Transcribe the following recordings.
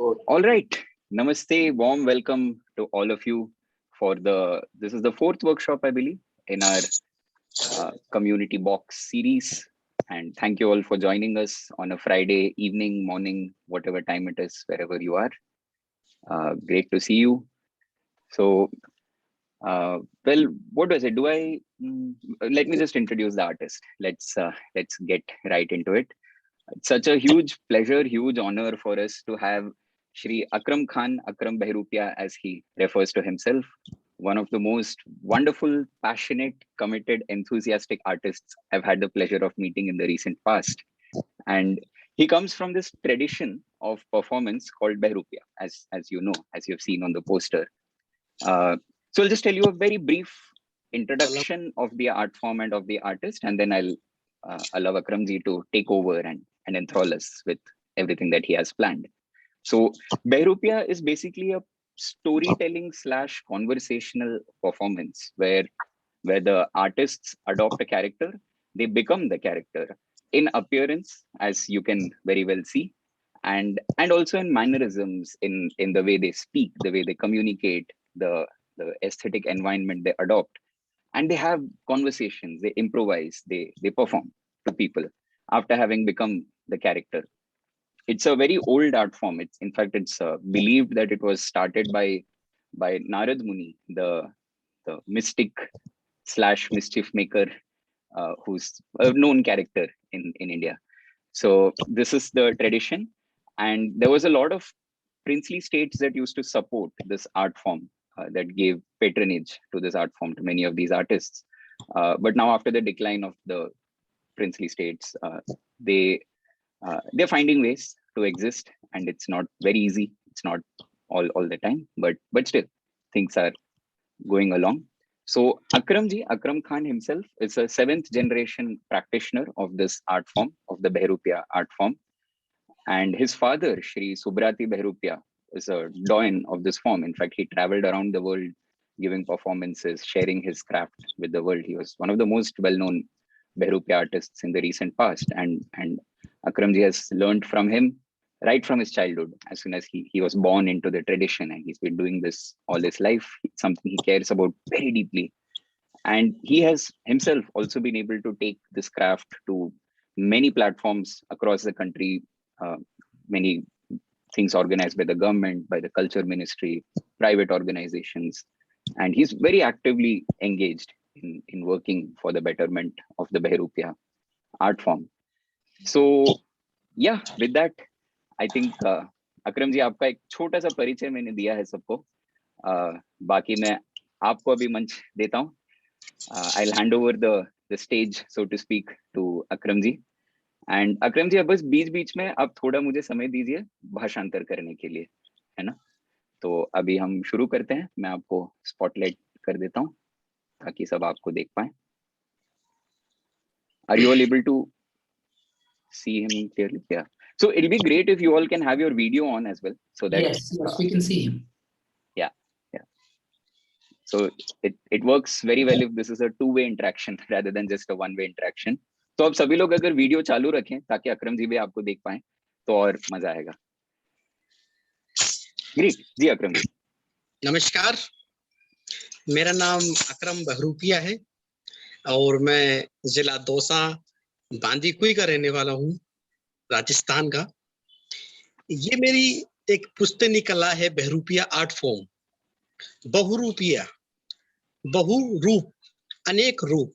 All right. Namaste. Warm welcome to all of you for this is the fourth workshop, I believe, in our community box series. And thank you all for joining us on a Friday evening, morning, whatever time it is, wherever you are. Great to see you. So, well, what was it? Let me just introduce the artist. Let's get right into it. It's such a huge pleasure, huge honor for us to have Shri Akram Khan, Akram Bahurupiya, as he refers to himself, one of the most wonderful, passionate, committed, enthusiastic artists I've had the pleasure of meeting in the recent past. And he comes from this tradition of performance called Bahurupiya, as you know, as you've seen on the poster. So I'll just tell you a very brief introduction of the art form and of the artist, and then I'll allow Akramji to take over and enthrall us with everything that he has planned. So Bahurupiya is basically a storytelling / conversational performance where the artists adopt a character, they become the character in appearance, as you can very well see, and also in mannerisms, in the way they speak, the way they communicate, the aesthetic environment they adopt, and they have conversations, they improvise, they perform to people after having become the character. It's a very old art form. It's believed that it was started by Narad Muni, the mystic / mischief maker, who's a known character in India. So this is the tradition, and there was a lot of princely states that used to support this art form, that gave patronage to this art form to many of these artists. But now, after the decline of the princely states, they're finding ways to exist, and it's not very easy. It's not all the time, but still, things are going along. So Akram Khan himself is a 7th generation practitioner of this art form, of the Bahurupiya art form. And his father, Shri Subrati Bahurupiya, is a doyen of this form. In fact, he traveled around the world giving performances, sharing his craft with the world. He was one of the most well-known Bahurupiya artists in the recent past. And Akramji has learned from him right from his childhood. As soon as he was born into the tradition, and he's been doing this all his life. It's something he cares about very deeply. And he has himself also been able to take this craft to many platforms across the country, many things organized by the government, by the culture ministry, private organizations. And he's very actively engaged in working for the betterment of the Bahurupiya art form. So yeah, with that, I think Akram जी, आपका एक छोटा सा परिचय मैंने दिया है सबको. बाकी मैं आपको अभी मंच देता हूँ. I'll hand over the stage, so to speak, to Akram ji. And Akram जी, अब बस बीच में आप थोड़ा मुझे समय दीजिए भाषांतर करने के लिए, है ना? तो अभी हम शुरू करते हैं. मैं आपको स्पॉटलाइट कर देता हूँ ताकि सब आपको देख पाए. Are you all able to see him clearly? Yeah. So it'll be great if you all can have your video on as well, so that yes, we can see him. Yeah. So it works very well if this is a two-way interaction rather than just a one-way interaction. तो अब सभी लोग अगर video चालू रखें ताकि अकरम जी भी आपको देख पाएं तो और मजा आएगा. ग्रेट जी. अकरम जी नमस्कार, मेरा नाम अकरम बहरूपिया है और मैं जिला दौसा बांदीकुई का रहने वाला हूँ, राजस्थान का. ये मेरी एक पुश्तैनी कला है, बहरूपिया आर्ट फॉर्म. बहुरूपिया, बहु रूप, अनेक रूप.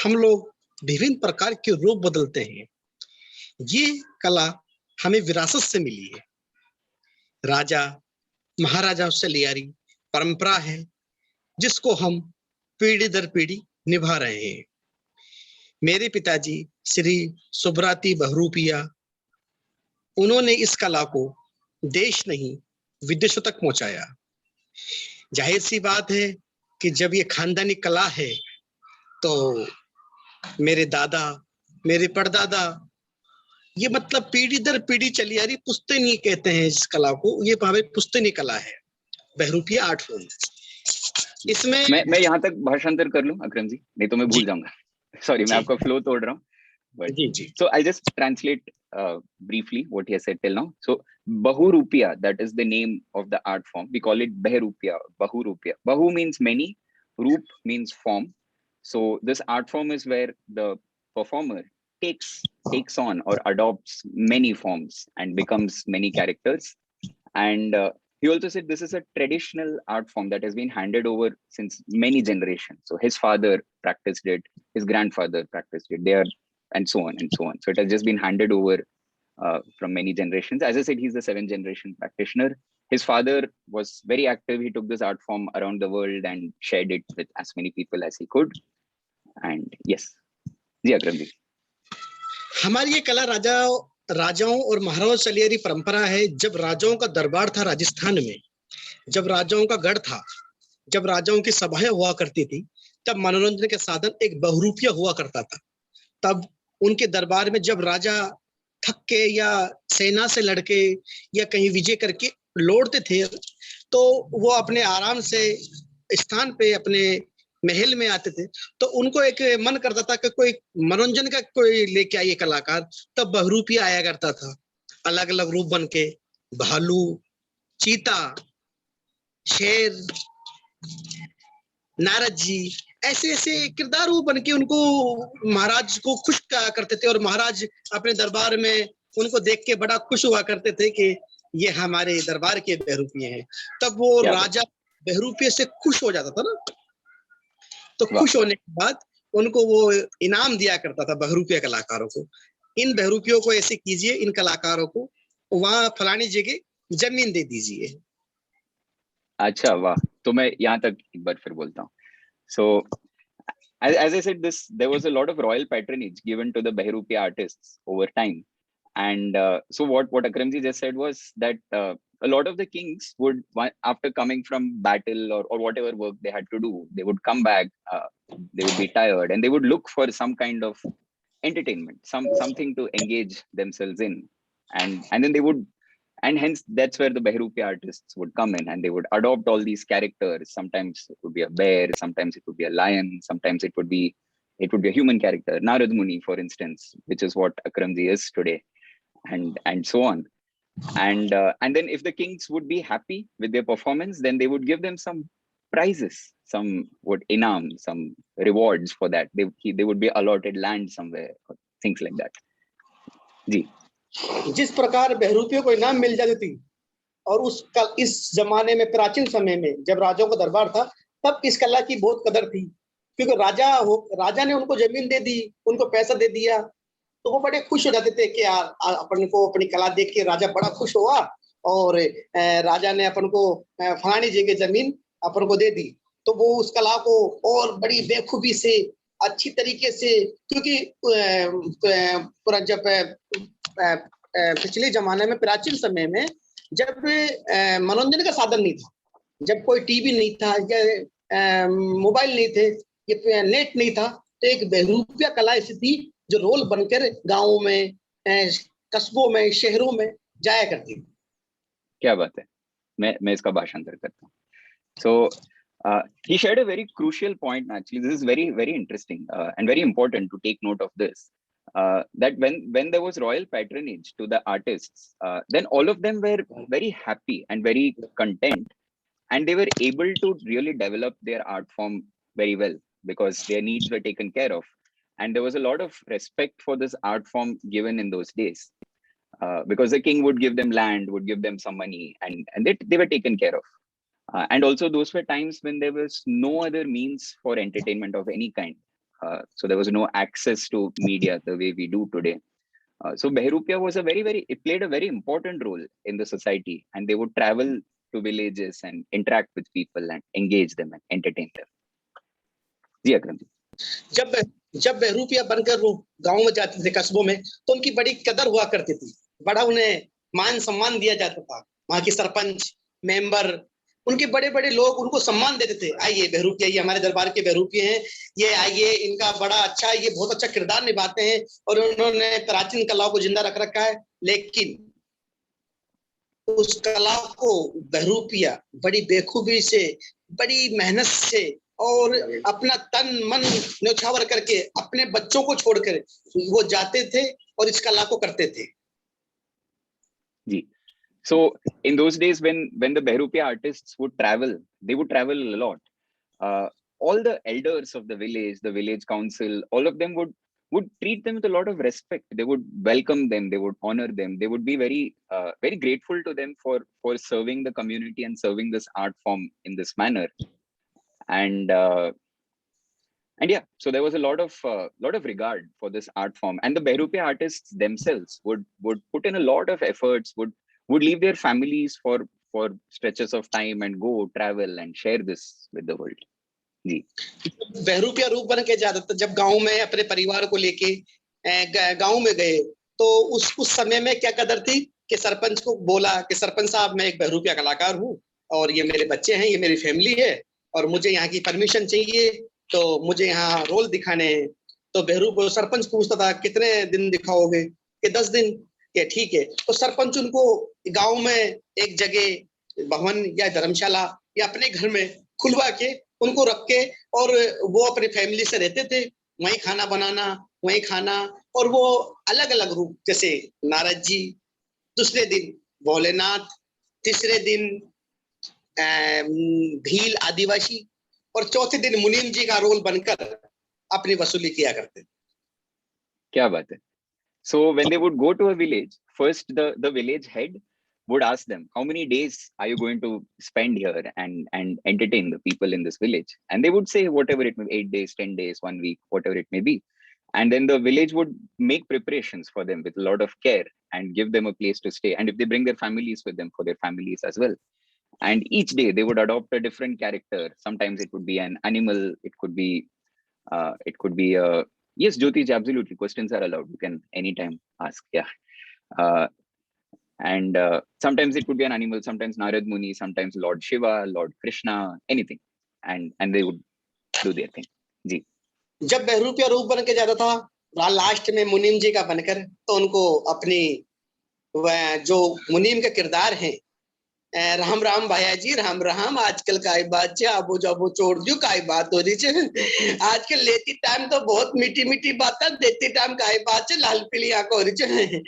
हम लोग विभिन्न प्रकार के रूप बदलते हैं. ये कला हमें विरासत से मिली है. राजा महाराजाओं से लिया रही परंपरा है, जिसको हम पीढ़ी दर पीढ़ी निभा रहे हैं. मेरे पिताजी श्री सुब्राती बहरूपिया, उन्होंने इस कला को देश नहीं विदेशों तक पहुंचाया. जाहिर सी बात है कि जब ये खानदानी कला है तो मेरे दादा, मेरे परदादा, ये मतलब पीढ़ी दर पीढ़ी चली आ रही पुश्तैनी कहते हैं इस कला को. ये हमारी पुश्तैनी कला है, बहरूपिया आर्ट फॉर्म. इसमें मैं यहाँ तक भाषांतर कर लूं अकरम जी, नहीं तो मैं भूल जाऊंगा. सॉरी, मैं आपका फ्लो तोड़ रहा हूँ. but ji ji so I'll just translate briefly what he has said till now. So Bahurupiya, that is the name of the art form. We call it Bahurupiya, Bahurupiya. Bahu means many, Roop means form. So this art form is where the performer takes on or adopts many forms and becomes many characters. And he also said this is a traditional art form that has been handed over since many generations. So his father practiced it, his grandfather practiced it, they are, and so on and so on. So it has just been handed over from many generations. As I said, he's the seventh generation practitioner. His father was very active. He took this art form around the world and shared it with as many people as he could. And yes, जी अक्रम जी. हमारी ये कला राजाओं और महाराजाओं चली आ रही परंपरा है। जब राजाओं का दरबार था राजस्थान में, जब राजाओं का गढ़ था, जब राजाओं की सभाएं हुआ करती थी, तब मनोरंजन के साधन एक बहुरूपिया हुआ करता था। तब उनके दरबार में जब राजा थक के या सेना से लड़के या कहीं विजय करके लौटते थे, तो वो अपने आराम से स्थान पे अपने महल में आते थे, तो उनको एक मन करता था कि कोई मनोरंजन का कोई लेके आइए कलाकार। तब बहुरूपिया आया करता था, अलग अलग रूप बन के, भालू, चीता, शेर, नारद जी, ऐसे ऐसे किरदार वो बन के उनको महाराज को खुश करते थे। और महाराज अपने दरबार में उनको देख के बड़ा खुश हुआ करते थे कि ये हमारे दरबार के बहरूपिये हैं। तब वो राजा बहरूपिये से खुश हो जाता था ना, तो खुश होने के बाद उनको वो इनाम दिया करता था बहरूपिया कलाकारों को। इन बहरूपियों को ऐसे कीजिए, इन कलाकारों को वहां फलानी जगह जमीन दे दीजिए। अच्छा, वाह. तो मैं यहाँ तक एक बार फिर बोलता हूँ. So as I said, there was a lot of royal patronage given to the Bahurupiya artists over time. And so what Akramji just said was that a lot of the kings would, after coming from battle or whatever work they had to do, they would come back, they would be tired, and they would look for some kind of entertainment, something to engage themselves in. And then they would, and hence that's where the Bahurupiya artists would come in, and they would adopt all these characters. Sometimes it would be a bear, sometimes it would be a lion, sometimes it would be a human character, Narad Muni, for instance, which is what Akramji is today, and so on. And then if the kings would be happy with their performance, then they would give them some prizes, some inam, some rewards for that. They would be allotted land somewhere, or things like that. जी. जिस प्रकार बहरूपियों को इनाम मिल जाती थी, और इस जमाने में, प्राचीन समय में जब राजाओं का दरबार था, तब इस कला की बहुत कदर थी, क्योंकि राजा ने उनको जमीन दे दी, उनको पैसा दे दिया, तो वो बड़े खुश हो जाते थे कि यार अपन को अपनी कला देख के राजा बड़ा खुश हुआ, और राजा ने अपन को फलानी जगह जमीन अपन को दे दी। तो वो उस कला को और बड़ी बेखूबी से, अच्छी तरीके से, क्योंकि जब पिछले जमाने में, प्राचीन समय में, जब मनोरंजन का साधन नहीं था, जब कोई टीवी नहीं था या मोबाइल नहीं थे, या नेट नहीं था, तो एक बहरूपिया कला ऐसी थी जो रोल बनकर गांवों में, कस्बों में, शहरों में जाया करती थी। क्या बात है. मैं इसका भाषांतर करता हूँ. So he shared a very crucial point. Actually, this is very, very interesting and very important to take note of this. That when there was royal patronage to the artists, then all of them were very happy and very content, and they were able to really develop their art form very well because their needs were taken care of, and there was a lot of respect for this art form given in those days, because the king would give them land, would give them some money, and they were taken care of. And also those were times when there was no other means for entertainment of any kind. So there was no access to media the way we do today. So Bahurupiya was it played a very important role in the society, and they would travel to villages and interact with people and engage them and entertain them. जी अकरम जी. जब बहरूपिया बनकर वो गांव में जाते थे, कस्बों में, तो उनकी बड़ी कदर हुआ करती थी, बड़ा उन्हें मान सम्मान दिया जाता था। वहां की सरपंच, मेंबर, उनके बड़े बड़े लोग उनको सम्मान देते थे, आइए बहरूपिया, ये हमारे दरबार के बहरूपिये हैं, ये आइए, इनका बड़ा अच्छा, ये बहुत अच्छा किरदार निभाते हैं, और उन्होंने प्राचीन कलाओं को जिंदा रख रखा है। लेकिन उस कला को बहरूपिया बड़ी बेखूबी से, बड़ी मेहनत से और अपना तन मन न्यौछावर करके अपने बच्चों को छोड़कर वो जाते थे और इस कला को करते थे। जी. So in those days, when the Bahurupiya artists would travel, they would travel a lot. All the elders of the village council, all of them would treat them with a lot of respect. They would welcome them. They would honor them. They would be very grateful to them for serving the community and serving this art form in this manner. And yeah, so there was a lot of regard for this art form, and the Bahurupiya artists themselves would put in a lot of efforts, would leave their families for stretches of time and go travel and share this with the world. जी. बहरूपिया रूप बन के जाता था। जब गांव में अपने परिवार को लेके गांव में गए तो उस समय में क्या कदर थी कि सरपंच को बोला कि सरपंच साहब, मैं एक बहरूपिया कलाकार हूँ और ये मेरे बच्चे हैं, ये मेरी फैमिली है और मुझे यहाँ की परमिशन चाहिए, तो मुझे यहाँ रोल दिखाने हैं। तो बहरूप सरपंच पूछता था कितने दिन दिखाओगे? कि 10 दिन। कि ठीक है। तो सरपंच उनको गांव में एक जगह भवन या धर्मशाला या अपने घर में खुलवा के उनको रख के और वो अपनी फैमिली से रहते थे, वहीं खाना बनाना, वहीं खाना, और वो अलग अलग रूप, जैसे नारद जी, दूसरे दिन भोलेनाथ, तीसरे दिन भील आदिवासी और चौथे दिन मुनीम जी का रोल बनकर अपनी वसूली किया करते। क्या बात है. So when they would go to a village, first the village head would ask them, how many days are you going to spend here and entertain the people in this village? And they would say whatever it may be, 8 days, 10 days, 1 week, whatever it may be. And then the village would make preparations for them with a lot of care and give them a place to stay. And if they bring their families with them, for their families as well. And each day they would adopt a different character. Sometimes it would be an animal, it could be a yes, Jyotish, absolutely. Questions are allowed. You can anytime ask. Yeah. And sometimes it could be an animal, sometimes Narad Muni, sometimes Lord Shiva, Lord Krishna, anything. And they would do their thing. जी. जब बहरूपिया रूप बन के जाता था last में मुनीम जी का बनकर, तो उनको अपनी जो मुनीम के किरदार हैं, राम राम भैया जी, राम राम, आजकल का बात है, आबो जाबो छोड़ दियो, काय बात हो रही है आजकल, लेती टाइम तो बहुत मीठी मीठी बात है, देती टाइम काय बात है, लाल पीली आंख हो रही है,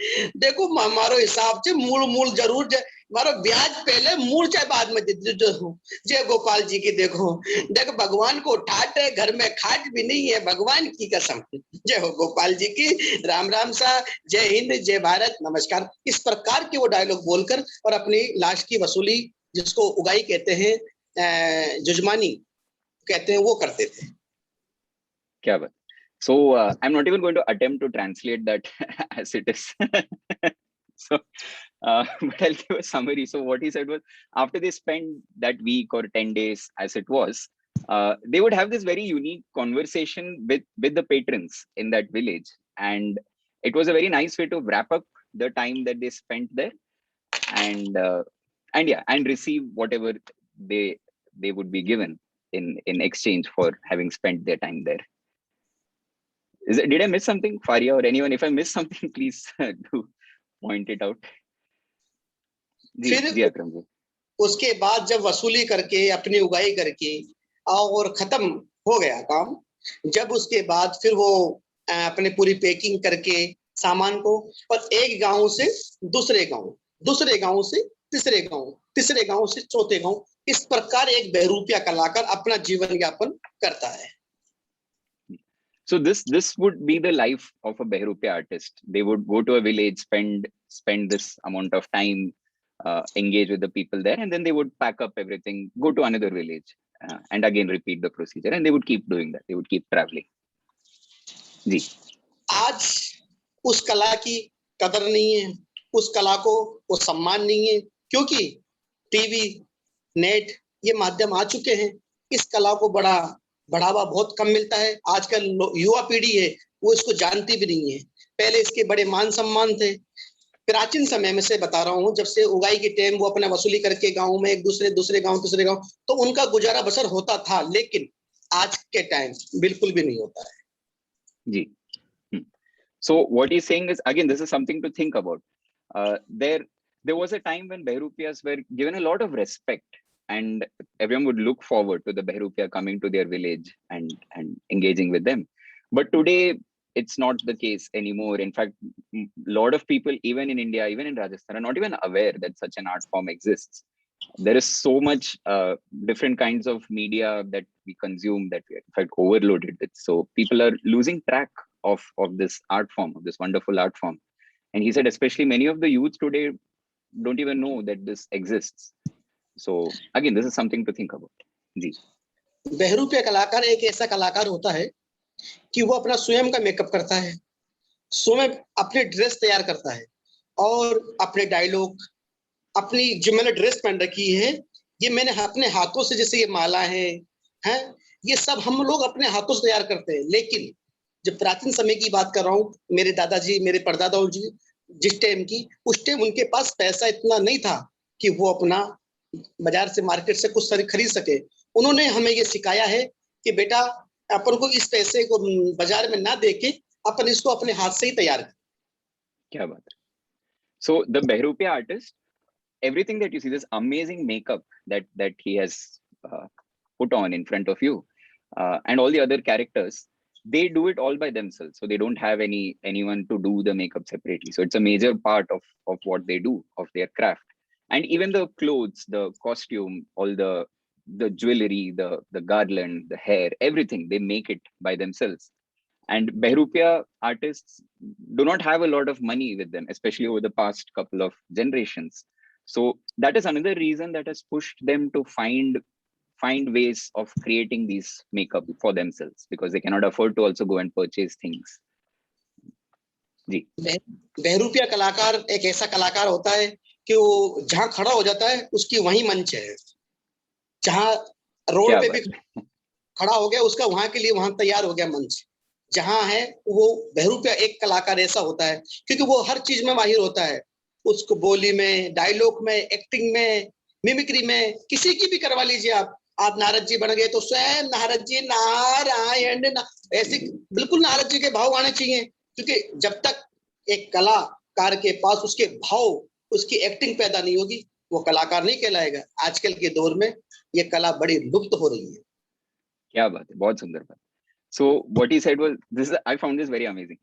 देखो मारो हिसाब से मूल मूल जरूर मारो, ब्याज पहले मूल चाहे बाद में जय गोपाल जी की। देखो देखो भगवान को ठाट है, घर में खाट भी नहीं है, भगवान की कसम, जय हो गोपाल जी की, राम राम सा, जय हिंद, जय भारत, नमस्कार, इस प्रकार के वो डायलॉग बोलकर और अपनी लाश की वसूली, जिसको उगाई कहते हैं, जुजमानी कहते हैं, वो करते थे। क्या बात. So I'm not even going to attempt to translate that as it is. So but I'll give a summary. So what he said was, after they spent that week or 10 days as it was, they would have this very unique conversation with the patrons in that village, and it was a very nice way to wrap up the time that they spent there, and yeah, and receive whatever they would be given in exchange for having spent their time there. Did I miss something, Faria, or anyone? If I missed something, please do point it out. जी अकरम जी. उसके बाद जब वसूली करके अपनी उगाई करके और खत्म हो गया काम, जब उसके बाद फिर वो अपने पूरी पैकिंग करके सामान को, और एक गांव से दूसरे गांव, दूसरे गांव से तीसरे गांव, तीसरे गांव से चौथे गांव, इस प्रकार एक बहरूपिया कलाकार अपना जीवन यापन करता है। So this would be the life of a Bahurupiya artist. They would go to a village, spend this amount of time, engage with the people there, and then they would pack up everything, go to another village, and again repeat the procedure, and they would keep doing that. They would keep traveling. जी. आज उस कला की कदर नहीं है, उस कला को वो सम्मान नहीं है, क्योंकि टीवी, नेट ये माध्यम आ चुके हैं, इस कला को बढ़ावा बहुत कम मिलता है। आजकल युवा पीढ़ी है वो इसको जानती भी नहीं है। पहले इसके बड़े मान सम्मान थे। प्राचीन समय में से बता रहा हूँ, जब से उगाई की टाइम वो अपना वसूली करके गांव में एक दूसरे गांव तीसरे गांव, तो उनका गुजारा बसर होता था, लेकिन आज के टाइम बिल्कुल भी नहीं होता है। जी. So what he's saying is, again, this is something to think about. There was a time when Bahurupiyas were given a lot of respect. and everyone would look forward to the Bahurupiya coming to their village and engaging with them. But today, it's not the case anymore. In fact, a lot of people, even in India, even in Rajasthan, are not even aware that such an art form exists. There is so much different kinds of media that we consume that we are in fact overloaded with. So people are losing track of this art form, of this wonderful art form. And he said, especially many of the youth today don't even know that this exists. So again, this is something to think about. जी. बहरूपिया कलाकार एक ऐसा कलाकार होता है कि वो अपना स्वयं का मेकअप करता है, स्वयं अपनी ड्रेस तैयार करता है और अपने डायलॉग, अपनी जो मैंने ड्रेस पहन रखी है, ये मैंने अपने हाथों से, जैसे ये माला है, ये सब हम लोग अपने हाथों से तैयार करते हैं। लेकिन जब प्राचीन समय की बात कर रहा हूँ, मेरे दादाजी, मेरे परदादा जी जिस टाइम की, उस टाइम उनके पास पैसा इतना नहीं था कि वो अपना बाजार से, मार्केट से कुछ सारी खरीद सके। उन्होंने हमें ये सिखाया है कि बेटा अपन को इस पैसे को बाजार में ना देके अपन इसको अपने हाथ से ही तैयार करें। क्या बात है। So the Bahurupiya artist, everything that you see, this amazing makeup that he has put on in front of you, and all the other characters, they do it all by themselves. So they don't have anyone to do the makeup separately. So it's a major part of what they do, of their craft. And even the clothes, the costume, all the jewelry, the garland, the hair, everything, they make it by themselves. And Bahurupiya artists do not have a lot of money with them, especially over the past couple of generations. So that is another reason that has pushed them to find ways of creating these makeup for themselves, because they cannot afford to also go and purchase things. जी. बहरूपिया कलाकार एक ऐसा कलाकार होता है कि वो जहाँ खड़ा हो जाता है उसकी वही मंच है, जहाँ रोड पे भी खड़ा हो गया उसका वहां के लिए वहां तैयार हो गया मंच जहाँ है। वो बहरूपिया एक कलाकार ऐसा होता है क्योंकि वो हर चीज में माहिर होता है, उसको बोली में, डायलॉग में, एक्टिंग में, मिमिक्री में, किसी की भी करवा लीजिए आप नारद जी बन गए तो स्वयं नारद जी नारायण ऐसे बिल्कुल नारद जी के भाव आने चाहिए, क्योंकि जब तक एक कलाकार के पास उसके भाव, उसकी एक्टिंग पैदा नहीं होगी वो कलाकार नहीं कहलाएगा। आजकल के दौर में ये कला बड़ी लुप्त हो रही है। क्या बात है, बहुत सुंदर बात। So what he said was, I found this very amazing.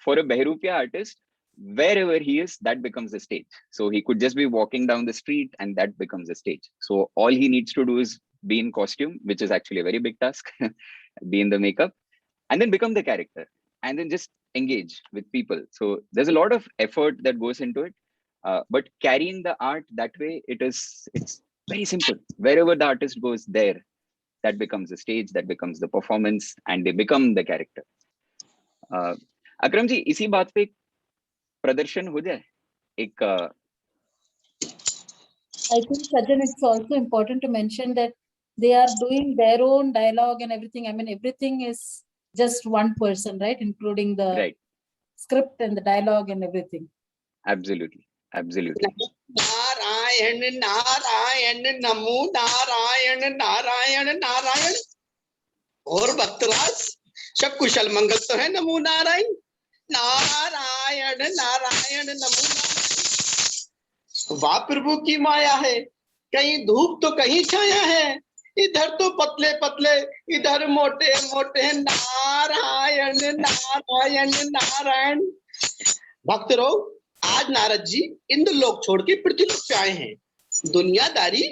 For a Bahurupiya artist, wherever he is, that becomes the stage. So he could just be walking down the street and that becomes the stage. So all he needs to do is be in costume, which is actually a very big task, be in the makeup, and then become the character, and then just engage with people. So there's a lot of effort that goes into it, but carrying the art that way, it's very simple. Wherever the artist goes, there, that becomes the stage, that becomes the performance, and they become the character. Akram ji, इसी बात पे प्रदर्शन हो जाए एक I think Sajjan, it's also important to mention that they are doing their own dialogue and everything. I mean, everything is just one person, right? Including the script and the dialogue and everything. Absolutely. Narayan Narayan नमो नारायण नारायण नारायण। और भक्तराज सब कुशल मंगल तो है, नमो नारायण नारायण नारायण नमो नारायण। वाह प्रभु की माया है, कहीं धूप तो कहीं छाया है, इधर तो पतले पतले इधर मोटे मोटे, नारायण नारायण नारायण। भक्तों, आज नारद जी इंद्रलोक छोड़ के पृथ्वीलोक पे आए हैं। दुनियादारी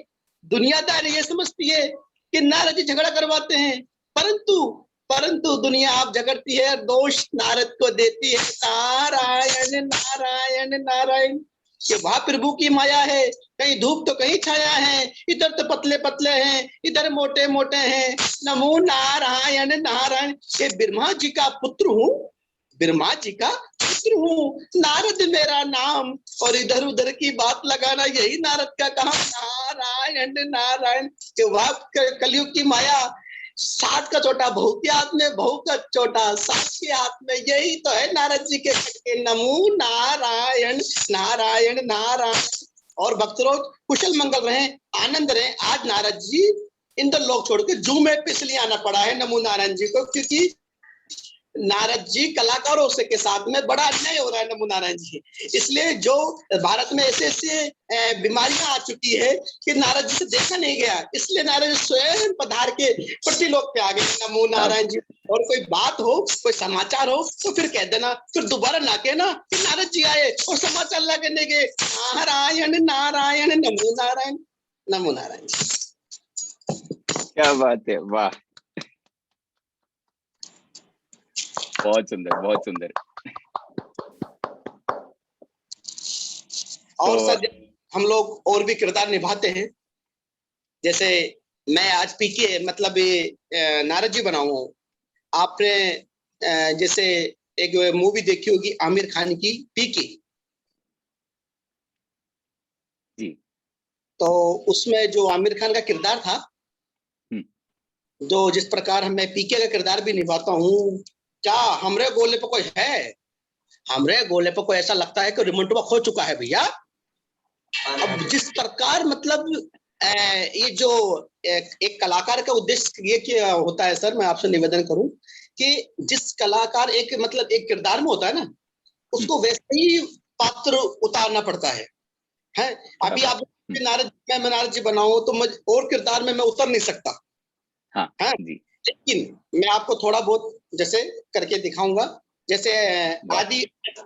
ये समझती है कि नारद जी झगड़ा करवाते हैं, परंतु दुनिया आप झगड़ती है, दोष नारद को देती है। नारायण नारायण नारायण। ये वह प्रभु की माया है, कहीं धूप तो कहीं छाया है, इधर तो पतले पतले हैं, इधर मोटे मोटे हैं, नमो नारायण नारायण। ये ब्रह्मा जी का पुत्र हूँ, ब्रह्मा जी का पुत्र हूँ, नारद मेरा नाम, और इधर उधर की बात लगाना यही नारद का काम। नारायण नारायण। के वह कलयुग की माया, सात का छोटा बहू के हाथ में, बहू का छोटा सास के हाथ में, यही तो है नारद जी के खटके। नमो नारायण नारायण नारायण। और भक्तों, कुशल मंगल रहे, आनंद रहे। आज नारद जी इंद्रलोक छोड़ के जू में इसलिए आना पड़ा है नमो नारायण जी को, क्योंकि नारद जी कलाकारों से के साथ में बड़ा अन्याय हो रहा है नमो नारायण जी। इसलिए जो भारत में ऐसे ऐसे बीमारियां आ चुकी है कि नारद जी से देखा नहीं गया, इसलिए नारद जी स्वयं पधार के प्रति लोक पे आ गए। नमो नारायण जी। और कोई बात हो, कोई समाचार हो तो फिर कह देना, फिर दोबारा ना कहना कि नारद जी आए और समाचार ला करने के। नारायण नारायण नमो नारायण, नमो नारायण। क्या बात है, वाह, बहुत सुंदर, बहुत सुंदर। और सर हम लोग और भी किरदार निभाते हैं, जैसे मैं आज पीके मतलब ये नारद जी बना हूं। आपने जैसे एक मूवी देखी होगी आमिर खान की पीके जी, तो उसमें जो आमिर खान का किरदार था, जो जिस प्रकार मैं पीके का किरदार भी निभाता हूँ, क्या हमरे गोले पे कोई है? हमरे गोले पे कोई ऐसा लगता है कि रिमोट खो चुका है भैया। अब जिस प्रकार मतलब ये जो एक कलाकार का उद्देश्य ये क्या होता है सर, मैं आपसे निवेदन करूं कि जिस कलाकार एक मतलब एक किरदार में होता है ना, उसको वैसे ही पात्र उतारना पड़ता है। अभी आप नारद, मैं नारद जी बनाऊं तो मैं और किरदार में मैं उतर नहीं सकता। हाँ जी। लेकिन मैं आपको थोड़ा बहुत जैसे करके दिखाऊंगा, जैसे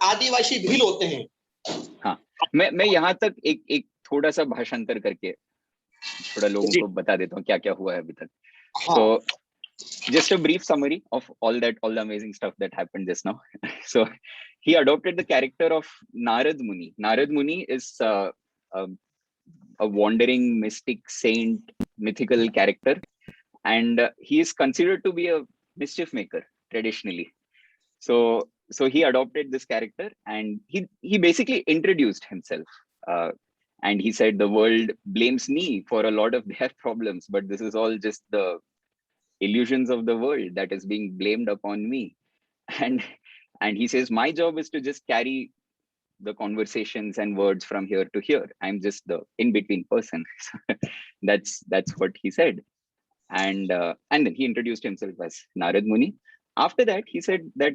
आदिवासी भील होते हैं। हाँ, मैं यहाँ तक एक थोड़ा सा भाषांतर करके थोड़ा लोगों को बता देता हूँ क्या क्या हुआ है अभी तक। So just a brief summary of all the amazing stuff that happened just now. So he adopted the character of Narad Muni. Narad Muni is a wandering mystic saint, mythical character, and he is considered to be a mischief maker traditionally. So he adopted this character, and he basically introduced himself, and he said the world blames me for a lot of their problems, but this is all just the illusions of the world that is being blamed upon me. And he says my job is to just carry the conversations and words from here to here. I'm just the in-between person. that's what he said. And then he introduced himself as Narad Muni. After that, he said that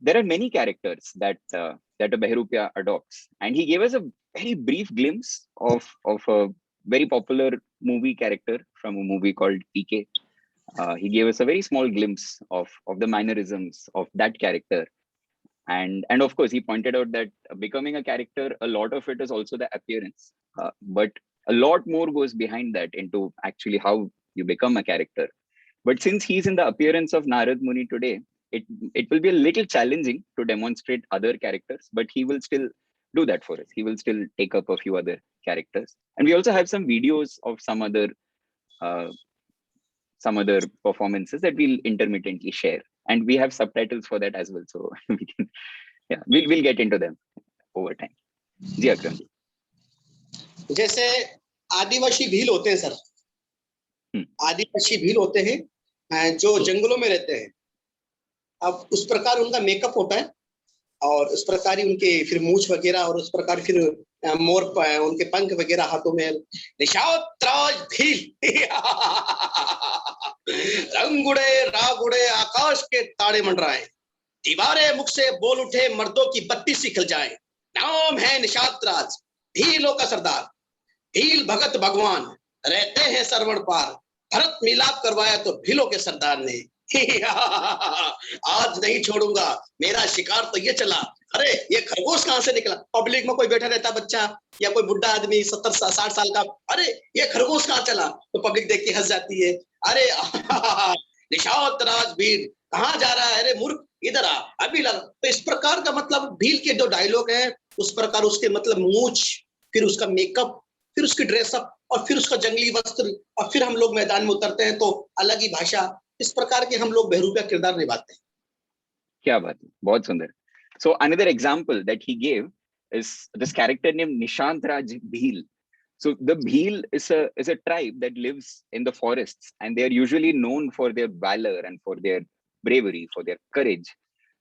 there are many characters that that a Bahurupiya adopts, and he gave us a very brief glimpse of a very popular movie character from a movie called PK. He gave us a very small glimpse of the mannerisms of that character, and of course he pointed out that becoming a character, a lot of it is also the appearance, but a lot more goes behind that into actually how you become a character. But since he's in the appearance of Narad Muni today, it will be a little challenging to demonstrate other characters, but he will still do that for us. He will still take up a few other characters, and we also have some videos of some other performances that we'll intermittently share, and we have subtitles for that as well, so we can, yeah, we'll get into them over time. जी अक्रम जी, जैसे आदिवासी भील होते हैं sir, आदिवासी भील होते हैं जो जंगलों में रहते हैं। अब उस प्रकार उनका मेकअप होता है और उस प्रकार ही उनके फिर मूछ वगैरह और उस प्रकार फिर मोर उनके पंख वगैरह हाथों में। निशात्राज भील रंगुड़े रागुड़े आकाश के ताड़े मंडराए, दीवारें मुख से बोल उठे मर्दों की बत्ती सी खिल जाए। नाम है निशातराज, भीलों का सरदार, भील भगत भगवान रहते हैं सरवण पार, भरत मिलाप करवाया तो भीलों के सरदार ने। आज नहीं छोड़ूंगा, मेरा शिकार तो ये चला। अरे ये खरगोश कहां से निकला? पब्लिक में कोई बैठा रहता बच्चा या कोई बुढ़ा आदमी 70-60 साल का, अरे ये खरगोश कहां चला, तो पब्लिक देख के हंस जाती है। अरे निशात राज भील कहां जा रहा है? अरे मूर्ख इधर आ, अभी लगा। तो इस प्रकार का मतलब भील के जो डायलॉग है, उस प्रकार उसके मतलब मूछ, फिर उसका मेकअप, फिर उसकी ड्रेसअप, और फिर उसका जंगली वस्त्र, और फिर हम लोग मैदान में उतरते हैं तो अलग ही भाषा। इस प्रकार के हम लोग बहरूपिया किरदार निभाते हैं। क्या बात है, बहुत सुंदर। So another example that he gave is this character named Nishant Raj Bhil. So the Bhil is a tribe that lives in the forests, and they are usually known for their valor and for their bravery, for their courage.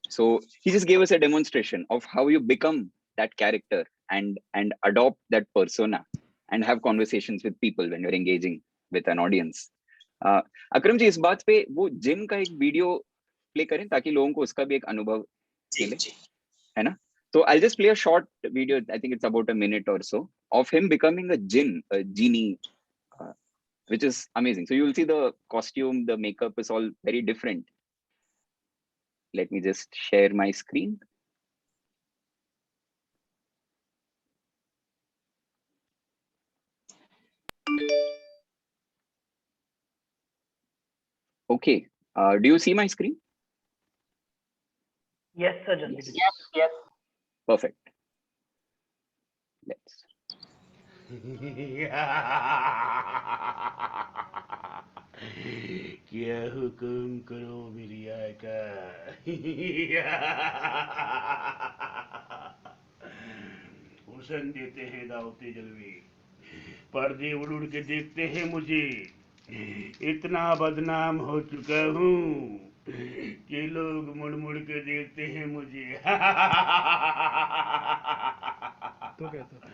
So he just gave us a demonstration of how you become that character and adopt that persona and have conversations with people when you're engaging with an audience. Akram ji, इस बात पे वो gym का एक video play करें ताकि लोगों को उसका भी एक अनुभव मिले, है ना? So I'll just play a short video. I think it's about a minute or so of him becoming a genie, which is amazing. So you'll see the costume, the makeup is all very different. Let me just share my screen. Okay. Do you see my screen? Yes, sir. Yes. Perfect. Let's. क्या हुकुम करो मेरी आका। हुसन देते हैं दावते जलवे, पर्दे उड़ उड़ के देखते हैं मुझे, इतना बदनाम हो चुका हूँ कि लोग मुड़ मुड़ के देखते हैं मुझे। तो कहता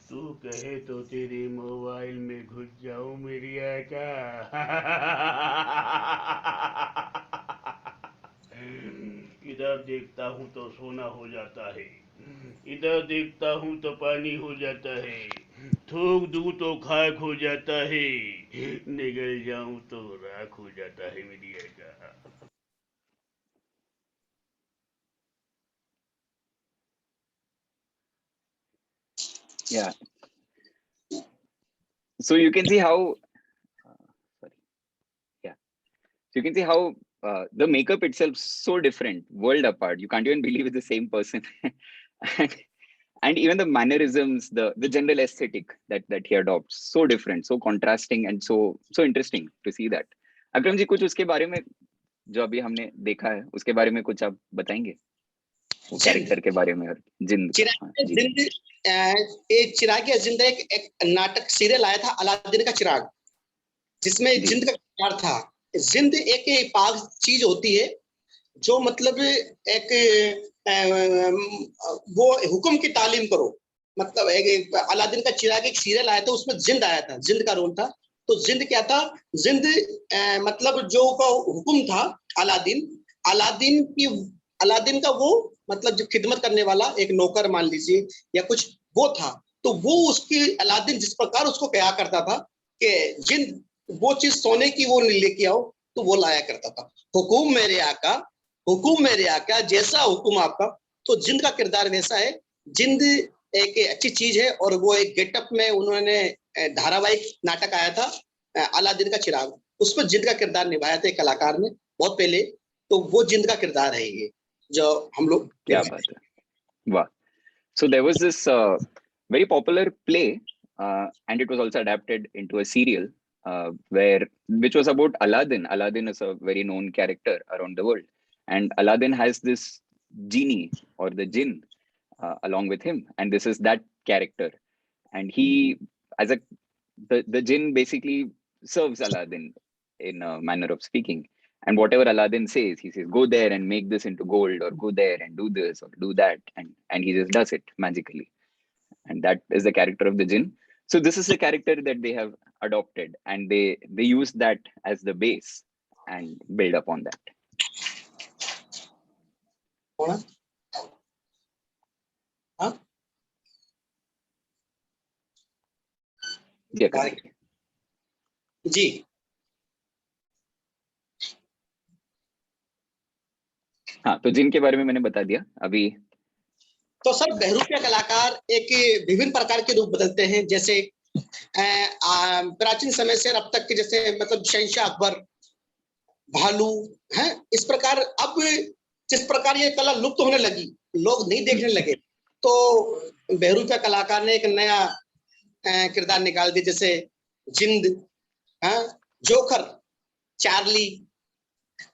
तू कहे तो तेरे मोबाइल में घुस जाऊं मेरी आका। इधर देखता हूँ तो सोना हो जाता है, इधर देखता हूँ तो पानी हो जाता है, थूक दूं तो खाक हो जाता है, निगल जाऊं तो राख हो जाता है मेरी आका। Yeah. So you can see how. Sorry. Yeah. So you can see how the makeup itself so different, world apart. You can't even believe it's the same person. and even the mannerisms, the general aesthetic that he adopts, so different, so contrasting, and so interesting to see that. अक्रम जी, कुछ उसके बारे में जो अभी हमने देखा है उसके बारे में कुछ आप बताएंगे, वो कैरेक्टर के बारे में और जिंद एक चिराग जिंद एक नाटक सीरियल आया था अलादीन का चिराग, जिसमें जिंद का किरदार था। जिंद एक पाक चीज होती है जो मतलब एक वो हुक्म की तालीम करो, मतलब एक अलादीन का चिराग एक सीरियल आया था, उसमें जिंद आया था, जिंद का रोल था। तो जिंद क्या था, जिंद मतलब जो का हुक्म था अलादीन का वो मतलब जो खिदमत करने वाला एक नौकर मान लीजिए या कुछ वो था। तो वो उसकी अलादीन जिस प्रकार उसको कहा करता था कि जिंद वो चीज सोने की वो लेके आओ, तो वो लाया करता था। हुकुम मेरे आका, जैसा हुकुम आपका। तो जिंद का किरदार वैसा है। जिंद एक अच्छी चीज है और वो एक गेटअप में उन्होंने धारावाहिक नाटक आया था अलादीन का चिराग, उसमें जिंद का किरदार निभाया था एक कलाकार ने बहुत पहले। तो वो जिंद का किरदार है ये जो हम लोग। क्या बात है, वाह। So there was this very popular play, and it was also adapted into a serial, which was about Aladdin. Aladdin is a very known character around the world, and Aladdin has this genie or the jinn along with him, and this is that character. And he, as the jinn, basically serves Aladdin in a manner of speaking. And whatever Aladdin says, he says, go there and make this into gold, or go there and do this or do that. And he just does it magically. And that is the character of the jinn. So this is the character that they have adopted, and they use that as the base and build upon that. Yeah, जी हाँ, तो जिन के बारे में मैंने बता दिया अभी। तो सर बहरूपिया कलाकार एक विभिन्न प्रकार के रूप बदलते हैं, जैसे प्राचीन समय से अब तक के, जैसे मतलब शहंशाह अकबर, भालू हैं, इस प्रकार अब जिस प्रकार ये कला लुप्त होने लगी, लोग नहीं देखने लगे, तो बहरूपिया कलाकार ने एक नया किरदार निकाल दिया, जैसे जिंद, जोकर, चार्ली,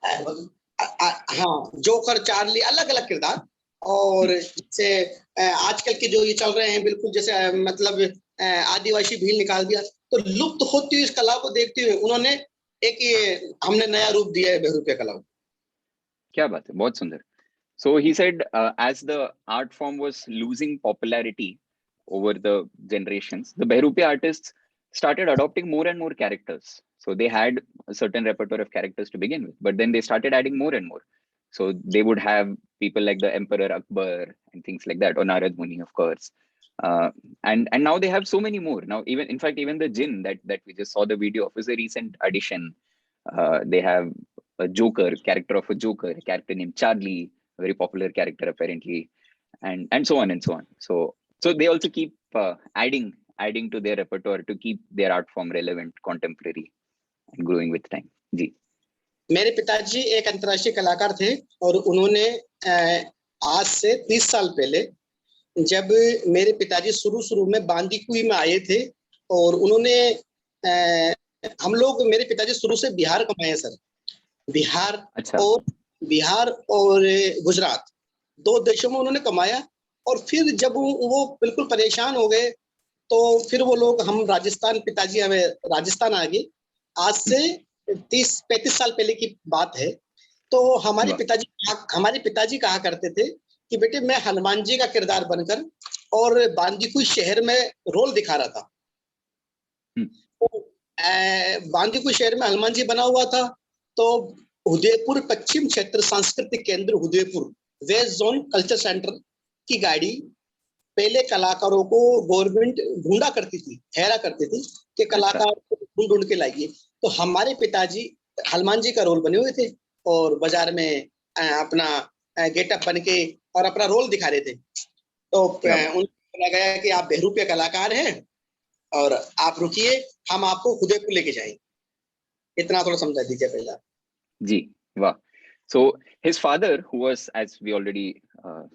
हाँ जोकर, चार्ली, अलग अलग किरदार। और जैसे आजकल के जो ये चल रहे हैं बिल्कुल जैसे मतलब आदिवासी भील निकाल दिया। तो लुप्त होती हुई इस कला को देखते हुए उन्होंने एक ये हमने नया रूप दिया है बहरूपिया कला को। क्या बात है, बहुत सुंदर। So he said, as the art form was losing popularity over the generations, the Bahurupiya artists started adopting more and more characters. So they had a certain repertoire of characters to begin with, but then they started adding more and more. So they would have people like the Emperor Akbar and things like that, or Narad Muni, of course. And now they have so many more. Now, even in fact, even the Jinn that we just saw the video of is a recent addition. They have a Joker, character of a Joker, a character named Charlie, a very popular character apparently, and so on and so on. So they also keep adding to their repertoire to keep their art form relevant, contemporary, and growing with time. जी. मेरे पिताजी एक अंतर्राष्ट्रीय कलाकार थे और उन्होंने आज से 30 साल पहले जब मेरे पिताजी शुरू में बांदीकुई में आए थे और उन्होंने हम लोग मेरे पिताजी शुरू से बिहार कमाए हैं सर। बिहार और गुजरात 2 देशों में उन्होंने कमाया और फिर जब वो बिल्कुल परेशान हो गए तो फिर वो लोग हम राजस्थान, पिताजी हमें राजस्थान आ गए। आज से 30-35 साल पहले की बात है। तो हमारे पिताजी कहा करते थे कि बेटे मैं हनुमान जी का किरदार बनकर और बांदीकुई शहर में रोल दिखा रहा था। बांदीकुई शहर में हनुमान जी बना हुआ था। तो उदयपुर पश्चिम क्षेत्र सांस्कृतिक केंद्र Udaipur west zone culture centre की गाड़ी पहले कलाकारों को गवर्नमेंट ढूंढा करती थी, ठहरा करती थी कि कलाकार को ढूंढ के लाइए। तो हमारे पिताजी हनुमान जी का रोल बने हुए थे और बाजार में अपना गेटअप बन के और अपना रोल दिखा रहे थे। तो उनको बोला गया कि आप बहरूपिया कलाकार हैं और आप रुकिए, हम आपको उदयपुर लेके जाएंगे। इतना थोड़ा समझा दीजिए पहला जी। वाह। So his father, who was, as we already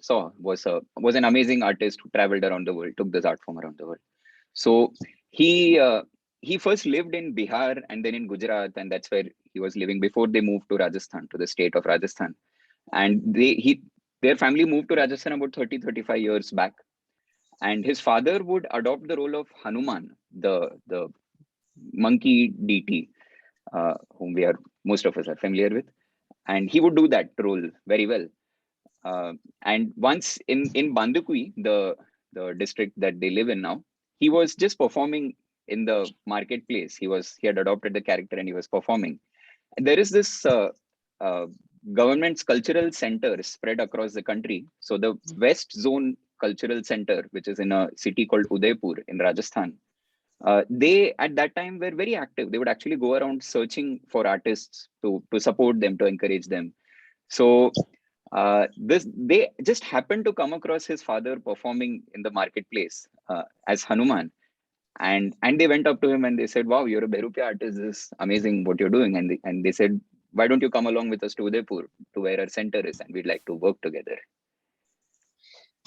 saw, was an amazing artist who traveled around the world, took this art form around the world. So he first lived in Bihar and then in Gujarat, and that's where he was living before they moved to Rajasthan, to the state of Rajasthan. And their family moved to Rajasthan about 30-35 years back. And his father would adopt the role of Hanuman, the monkey deity, whom most of us are familiar with. And he would do that role very well. And once in Bandukui, the district that they live in now, he was just performing in the marketplace. He had adopted the character and he was performing. And there is this government's cultural center spread across the country. So the West Zone Cultural Center, which is in a city called Udaipur in Rajasthan, they at that time were very active. They would actually go around searching for artists to support them, to encourage them. So they just happened to come across his father performing in the marketplace as Hanuman, and they went up to him and they said, "Wow, you're a Bahurupiya artist. This is amazing what you're doing." And they said, "Why don't you come along with us to Udaipur, to where our center is, and we'd like to work together."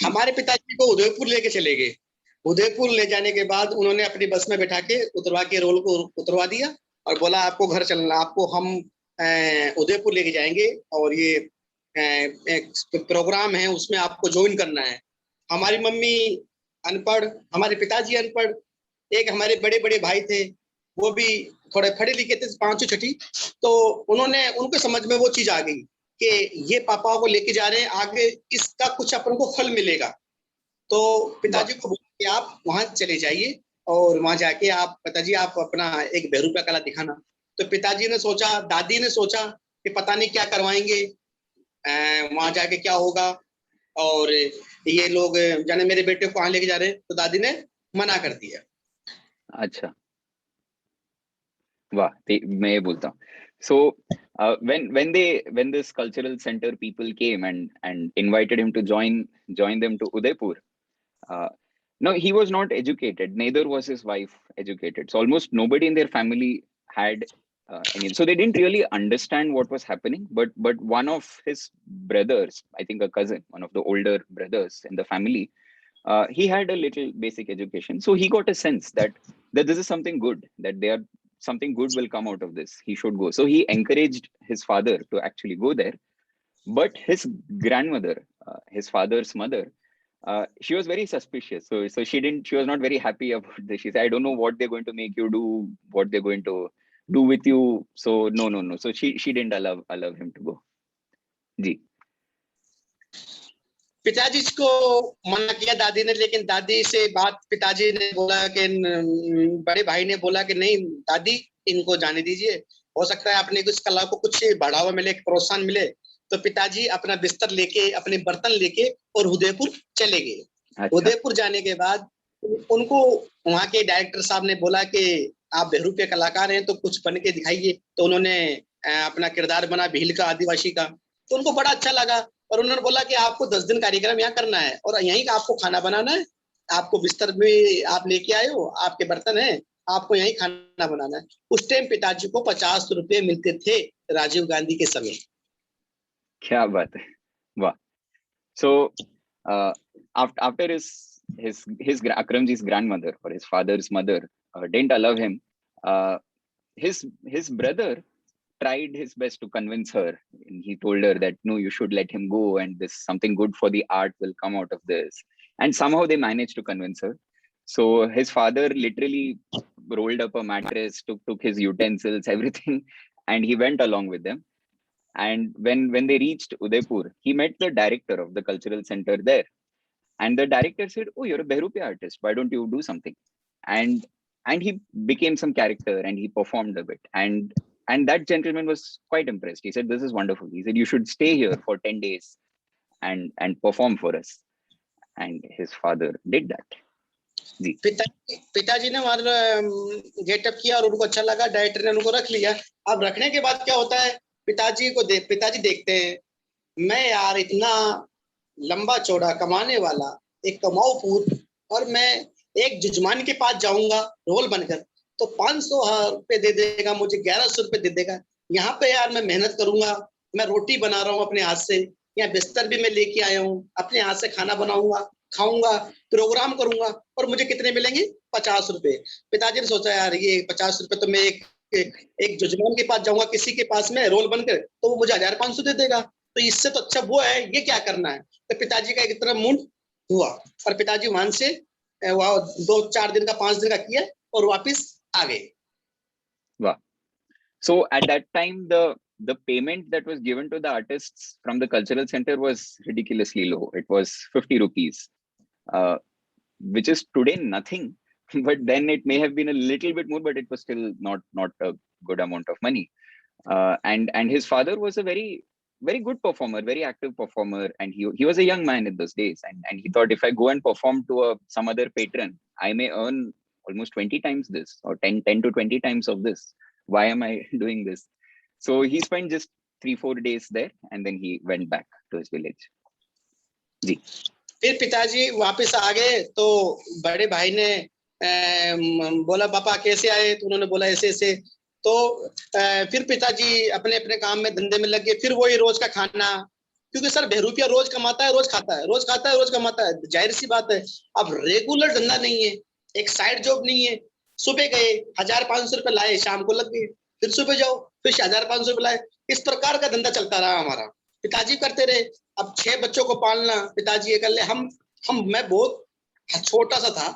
हमारे पिताजी को उदयपुर लेके चले गए। उदयपुर ले जाने के बाद उन्होंने अपनी बस में बैठा के उतरवा के रोल को उतरवा दिया और बोला आपको घर चलना, आपको हम उदयपुर लेके जाएंगे और ये एक प्रोग्राम है उसमें आपको ज्वाइन करना है। हमारी मम्मी अनपढ़, हमारे पिताजी अनपढ़, एक हमारे बड़े बड़े भाई थे वो भी थोड़े पढ़े लिखे थे, 5वीं 6वीं। तो उनके समझ में वो चीज आ गई कि ये पापाओं को लेके जा रहे हैं, आगे इसका कुछ अपन को फल मिलेगा। तो पिताजी को बोला कि आप वहां चले जाइए और वहां जाके आप पिताजी आप अपना एक बहरूपिया कला दिखाना। तो पिताजी ने सोचा, दादी ने सोचा कि पता नहीं क्या करवाएंगे, वहां जाके क्या होगा और ये लोग जाने मेरे बेटे को कहाँ लेके जा रहे हैं। तो दादी ने मना कर दिया। अच्छा, वाह, मैं ये बोलता हूँ। So when this cultural center people came and invited him to join them to Udaipur, no, he was not educated. Neither was his wife educated. So almost nobody in their family had any. So they didn't really understand what was happening. But one of his brothers, I think a cousin, one of the older brothers in the family, he had a little basic education. So he got a sense that this is something good, that something good will come out of this. He should go. So he encouraged his father to actually go there. But his grandmother, his father's mother, she was very suspicious. So she was not very happy about this. She said, "I don't know what they're going to make you do, what they're going to do with you." So no. So she didn't allow him to go. Ji. पिताजी को मना किया दादी ने, लेकिन दादी से बात पिताजी ने बोला कि बड़े भाई ने बोला कि नहीं दादी, इनको जाने दीजिए, हो सकता है अपने कुछ कला को कुछ बढ़ावा मिले, प्रोत्साहन मिले। तो पिताजी अपना बिस्तर लेके, अपने बर्तन लेके और उदयपुर चले गए। अच्छा। उदयपुर जाने के बाद उनको वहाँ के डायरेक्टर साहब ने बोला कि आप बहरूपिया कलाकार हैं तो कुछ बन के दिखाइए। तो उन्होंने अपना किरदार बना भील का, आदिवासी का। तो उनको बड़ा अच्छा लगा और उन्होंने बोला कि आपको 10 दिन कार्यक्रम यहाँ करना है और यहीं का आपको खाना बनाना है, आपको बिस्तर भी आप लेके आए हो, आपके बर्तन है, आपको यहीं खाना बनाना है। उस टाइम पिताजी को 50 रुपए मिलते थे राजीव गांधी के समय। क्या बात है, वाह। So after his Akramji's grandmother or his father's mother didn't allow him, his brother tried his best to convince her. And he told her that no, you should let him go, and this something good for the art will come out of this. And somehow they managed to convince her. So his father literally rolled up a mattress, took his utensils, everything, and he went along with them. And when they reached Udaipur, he met the director of the cultural center there. And the director said, "Oh, you're a Bahurupiya artist. Why don't you do something?" And he became some character and he performed a bit. And that gentleman was quite impressed. He said, "This is wonderful." He said, "You should stay here for 10 days and perform for us." And his father did that. जी. पिताजी ने हमारा getup किया और उनको अच्छा लगा, director ने उनको रख लिया। अब रखने के बाद क्या होता है, पिताजी देखते हैं मैं यार इतना लंबा चौड़ा कमाने वाला एक कमाऊ पूत, और मैं एक जजमान के पास जाऊंगा रोल बनकर तो 500 रुपए दे देगा मुझे, 1100 रुपए दे देगा। यहाँ पे यार मैं मेहनत करूंगा, मैं रोटी बना रहा हूँ अपने हाथ से, यहाँ बिस्तर भी मैं लेके आया हूँ, अपने हाथ से खाना बनाऊंगा, खाऊंगा, प्रोग्राम करूंगा और मुझे कितने मिलेंगे, 50 रुपए। पिताजी ने सोचा यार ये 50 रुपए तो मैं एक जजमान के पास जाऊंगा किसी के पास में रोल बनकर तो वो मुझे 1500 दे देगा, तो इससे तो अच्छा वो है, ये क्या करना है। तो पिताजी का एक तरह मूड हुआ और पिताजी वहां से 2-4 दिन का 5 दिन का किया और वापिस आ गए। Wow. So at that time the payment that was given to the artists from the cultural center was ridiculously low. It was 50 rupees, which is today nothing. But then it may have been a little bit more, but it was still not a good amount of money. And his father was a very good performer, very active performer, and he was a young man in those days, and he thought if I go and perform to some other patron, I may earn almost 20 times this or 10 to 20 times of this. Why am I doing this? So he spent just 3-4 days there and then he went back to his village. जी. फिर पिताजी वापस आ गए तो बड़े भाई ने बोला पापा कैसे आए, तो उन्होंने बोला ऐसे ऐसे। तो फिर पिताजी अपने अपने काम में धंधे में लग गए। फिर वही रोज का खाना, क्योंकि सर बहरूपिया रोज कमाता है, रोज खाता है, रोज खाता है, रोज कमाता है, जाहिर सी बात है। अब रेगुलर धंधा नहीं है, एक साइड जॉब नहीं है। सुबह गए 1500 रुपए लाए, शाम को लग गए, फिर सुबह जाओ फिर 1500 रुपए लाए। इस प्रकार का धंधा चलता रहा हमारा, पिताजी करते रहे। अब 6 बच्चों को पालना पिताजी ये कर ले। मैं बहुत छोटा सा था,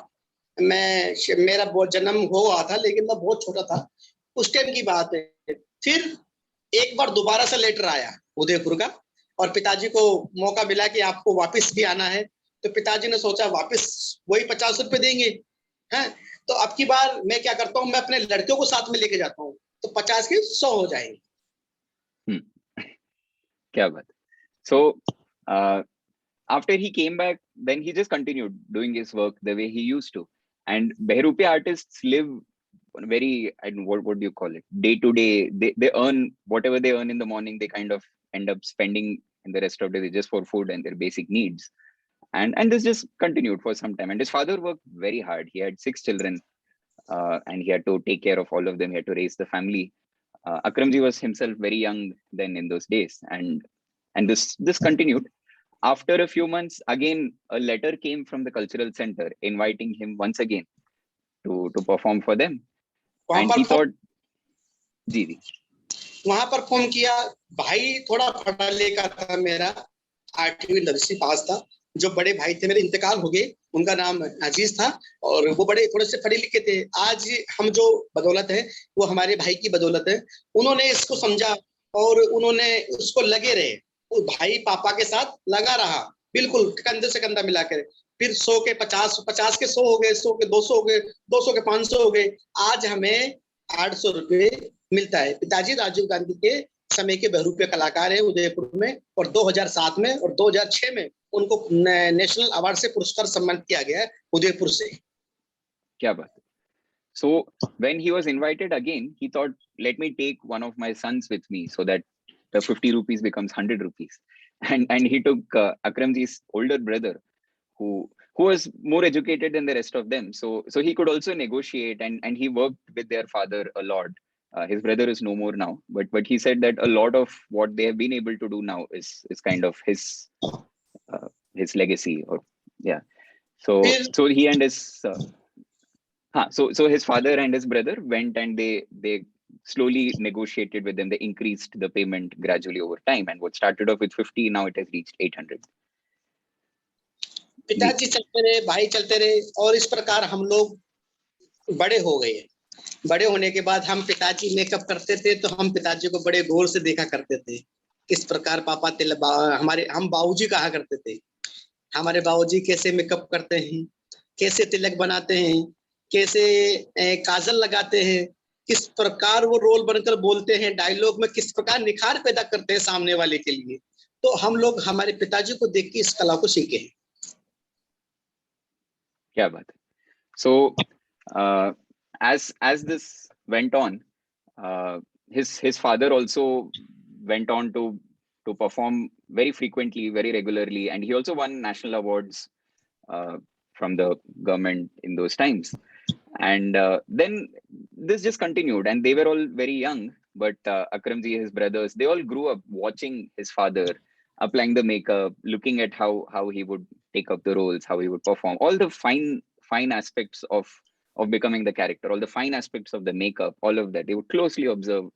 मेरा बहुत जन्म हुआ था लेकिन मैं बहुत छोटा था उस टाइम की बात है। फिर एक बार दोबारा से लेटर आया उदयपुर का और पिताजी को मौका मिला कि आपको वापस भी आना है। तो पिताजी ने सोचा वापस वही 50 रुपए देंगे हैं, तो अब की बार मैं क्या करता हूँ, मैं अपने लड़कियों को साथ में लेके जाता हूँ, तो 50 के 100 हो जाएंगे। क्या बात। So after he came back, then he just continued doing his work the way he used to. And Bahurupiya artists live very, I don't know, what do you call it, day to day. They earn whatever they earn in the morning, they kind of end up spending in the rest of the day just for food and their basic needs. And this just continued for some time. And his father worked very hard. He had 6 children and he had to take care of all of them. He had to raise the family. Akramji was himself very young then in those days. And this continued. After a few months, again, a letter came from the cultural center inviting him once again to perform for them. And he thought, जी वहां पर phone किया। भाई थोड़ा पढ़ा लिखा था, मेरा 8वीं 10वीं पास था। जो बड़े भाई थे मेरे इंतकाल हो गए, उनका नाम अजीज था और वो बड़े थोड़े से पढ़े लिखे थे। आज हम जो बदौलत है वो हमारे भाई की बदौलत है। उन्होंने इसको समझा और उन्होंने उसको लगे रहे। वो भाई पापा के साथ लगा रहा, बिल्कुल कंधे से कंधा मिलाकर। फिर 100 के 50, 50 के 100 हो गए, 100 के 200 हो गए, 200 के 500 हो गए, आज हमें 800 रुपये मिलता है। पिताजी राजीव गांधी के समय के बहरूपिया कलाकार है उदयपुर में, और 2007 में और 2006 में उनको नेशनल अवार्ड से पुरस्कार सम्मानित किया गया है उदयपुर से। क्या बात है। So when he was invited again, he thought, let me take one of my sons with me so that the 50 rupees becomes 100 rupees. And he took Akramji's older brother, who was more educated than the rest of them. So he could also negotiate, and he worked with their father a lot. His brother is no more now, but he said that a lot of what they have been able to do now is kind of his legacy, or yeah. So he and his so his father and his brother went, and they slowly negotiated with them. They increased the payment gradually over time, and what started off with 50, now it has reached 800. पिताजी चलते रहे, भाई चलते रहे, और इस प्रकार हम लोग बड़े हो गए। बड़े होने के बाद हम पिताजी मेकअप करते थे तो हम पिताजी को बड़े गौर से देखा करते थे, किस प्रकार पापा हमारे हम बाबूजी कहा करते थे, हमारे बाबूजी कैसे मेकअप करते हैं, कैसे तिलक बनाते हैं, कैसे काजल लगाते हैं, किस प्रकार वो रोल बनकर बोलते हैं, डायलॉग में किस प्रकार निखार पैदा करते हैं सामने वाले के लिए। तो हम लोग हमारे पिताजी को देख के इस कला को सीखे हैं। क्या बात है। So as this went on, his father also went on to perform very frequently, very regularly, and he also won national awards from the government in those times. And then this just continued, and they were all very young, but Akramji, his brothers, they all grew up watching his father applying the makeup, looking at how he would take up the roles, how he would perform, all the fine aspects of becoming the character, all the fine aspects of the makeup, all of that. They would closely observe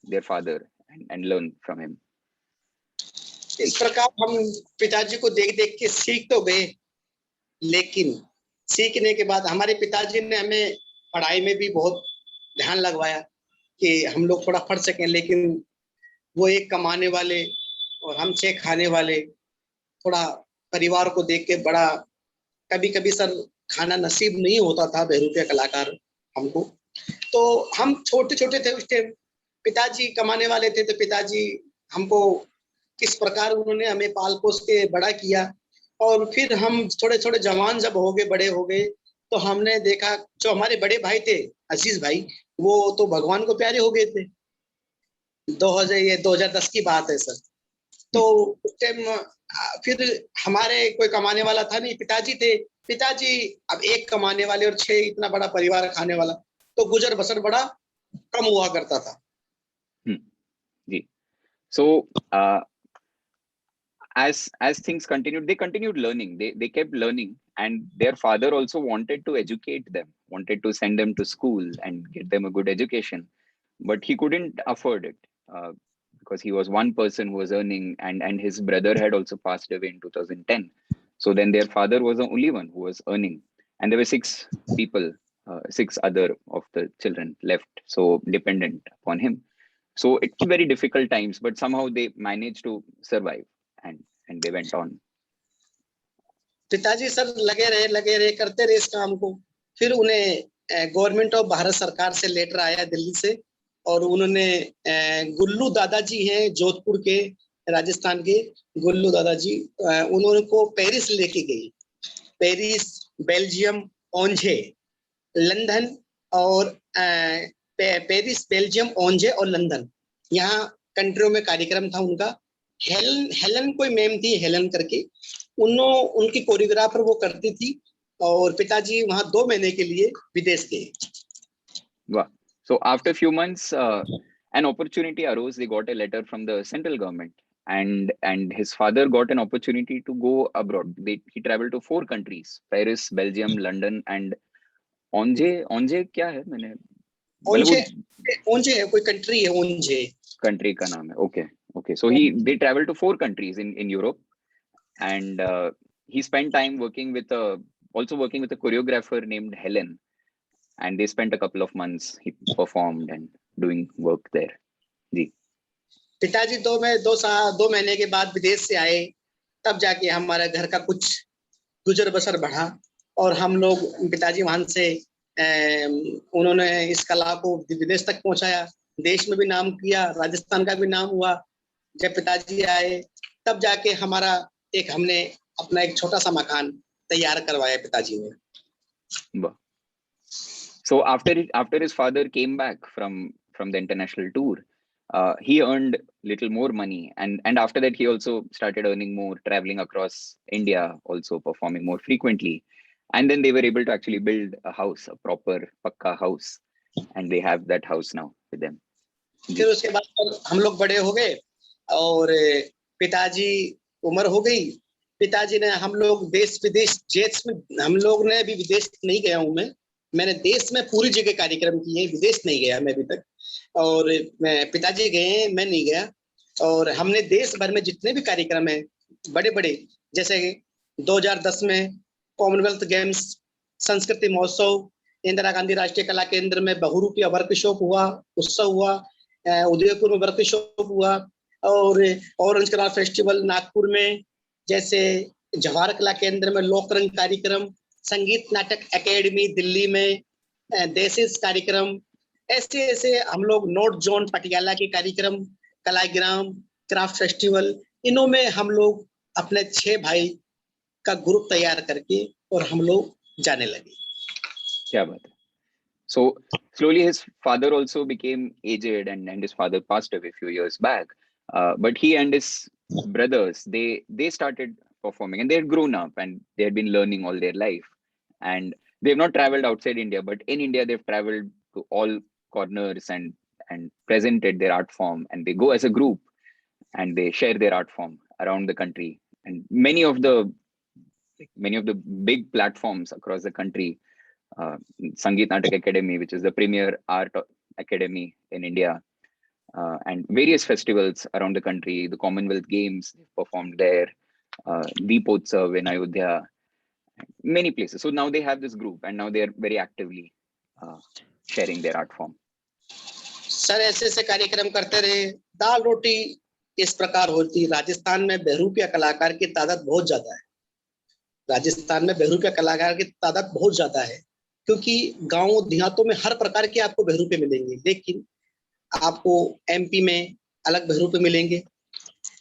their father and learn from him. इस प्रकार हम पिताजी को देख देख के सीख तो गए, लेकिन सीखने के बाद हमारे पिताजी ने हमें पढ़ाई में भी बहुत ध्यान लगवाया कि हम लोग थोड़ा पढ़ सकें, लेकिन वो एक कमाने वाले और हम 6 खाने वाले, थोड़ा परिवार को देख के बड़ा कभी कभी सर खाना नसीब नहीं होता था बहरूपिया कलाकार हमको। तो हम छोटे छोटे थे उस टाइम, पिताजी कमाने वाले थे, तो पिताजी हमको किस प्रकार उन्होंने हमें पाल पोस के बड़ा किया। और फिर हम थोड़े थोड़े जवान जब हो गए, बड़े हो गए, तो हमने देखा जो हमारे बड़े भाई थे, अजीज भाई, वो तो भगवान को प्यारे हो गए थे। 2010 की बात है सर। तो उस टाइम फिर हमारे कोई कमाने वाला था नहीं, पिताजी थे। पिताजी अब एक कमाने वाले और 6 इतना बड़ा परिवार खाने वाला, तो गुजर बसर बड़ा कम हुआ करता था। जी। So as things continued, they continued learning. They kept learning, and their father also wanted to educate them, wanted to send them to school and get them a good education, but he couldn't afford it because he was one person who was earning, and his brother had also passed away in 2010. So then their father was the only one who was earning, and there were 6 people, 6 other of the children left, so dependent upon him. So it was very difficult times, but somehow they managed to survive, and they went on. पिताजी sir लगे रहे करते रहे इस काम को। फिर उन्हें गवर्नमेंट ऑफ भारत सरकार से लेटर आया दिल्ली से, और उन्होंने गुल्लू दादाजी हैं जोधपुर के, राजस्थान के गुल्लू दादाजी, उन्होंने को पेरिस लेके गई। पेरिस, बेल्जियम, ओंजे, लंदन और पेरिस, बेल्जियम, ओंजे और लंदन, यहाँ कंट्रियों में कार्यक्रम था उनका। हेलन कोई मैम थी, हेलन करके, उनकी कोरियोग्राफर वो करती थी, और पिताजी वहां 2 महीने के लिए विदेश गए। Wow. So after a few months, an opportunity arose. They got a letter from the central government, and his father got an opportunity to go abroad. He traveled to 4 countries: Paris, Belgium, London, and ओंजे क्या है? मैंने ओंजे है, कोई country है, ओंजे country का नाम है। okay. So they traveled to 4 countries in Europe, and he spent time working with a choreographer named Helen, and they spent a couple of months. He performed and doing work there. जी। पिताजी 2 महीने के बाद विदेश से आए, तब जाके हमारे घर का कुछ गुजर बसर बढ़ा और हम लोग पिताजी वहां से उन्होंने इस कला को विदेश तक पहुंचाया, देश में भी नाम किया, राजस्थान का भी नाम हुआ। जब पिताजी आए तब जाके हमारा हमने अपना एक छोटा सा मकान तैयार करवाया पिताजी ने। So after his father came back from the international tour, he earned little more money, and after that he also started earning more, traveling across India, also performing more frequently, and then they were able to actually build a house, a proper pakka house, and they have that house now with them. फिर उसके बाद हम लोग बड़े हो गए और पिताजी उम्र हो गई। पिताजी ने हम लोग देश विदेश जेट्स में, हम लोग ने अभी विदेश नहीं गया हूँ मैंने देश में पूरी जगह कार्यक्रम किए, विदेश नहीं गया मैं अभी तक। और पिताजी गए, मैं नहीं गया। और हमने देश भर में जितने भी कार्यक्रम है बड़े बड़े, जैसे 2010 में कॉमनवेल्थ गेम्स, संस्कृति महोत्सव, इंदिरा गांधी राष्ट्रीय कला केंद्र में बहुरूपिया वर्कशॉप हुआ, उत्सव हुआ, उदयपुर में वर्कशॉप हुआ, और ऑरेंज कला फेस्टिवल नागपुर में, जैसे जवाहर कला केंद्र में लोकरंग कार्यक्रम, संगीत नाटक एकेडमी दिल्ली में, देसिस कार्यक्रम, ऐसे ऐसे हम लोग नॉर्थ जोन पटियाला के कार्यक्रम, कलाग्राम, क्राफ्ट फेस्टिवल, इनों में हम लोग अपने 6 भाई का ग्रुप तैयार करके और हम लोग जाने लगे। क्या बात है। So slowly his father also became aged, and his father passed away a few years back. But he and his brothers, they started performing, and they had grown up and they had been learning all their life. And they've not traveled outside India, but in India they've traveled to all corners and presented their art form, and they go as a group and they share their art form around the country. And many of the big platforms across the country, Sangeet Natak Academy, which is the premier art academy in India, and various festivals around the country, the Commonwealth Games, they performed there, Deepotsav in Ayodhya, many places. So now they have this group, and now they are very actively sharing their art form. Sir ऐसे ऐसे कार्यक्रम करते रहे। दाल रोटी इस प्रकार होती। राजस्थान में बहरूपिया कलाकार की तादाद बहुत ज्यादा है। राजस्थान में बहरूपिया कलाकार की तादाद बहुत ज्यादा है, क्योंकि गांव देहातों में हर प्रकार के आपको बहरूपे मिलेंगे, लेकिन आपको एमपी में अलग बहरूपे मिलेंगे,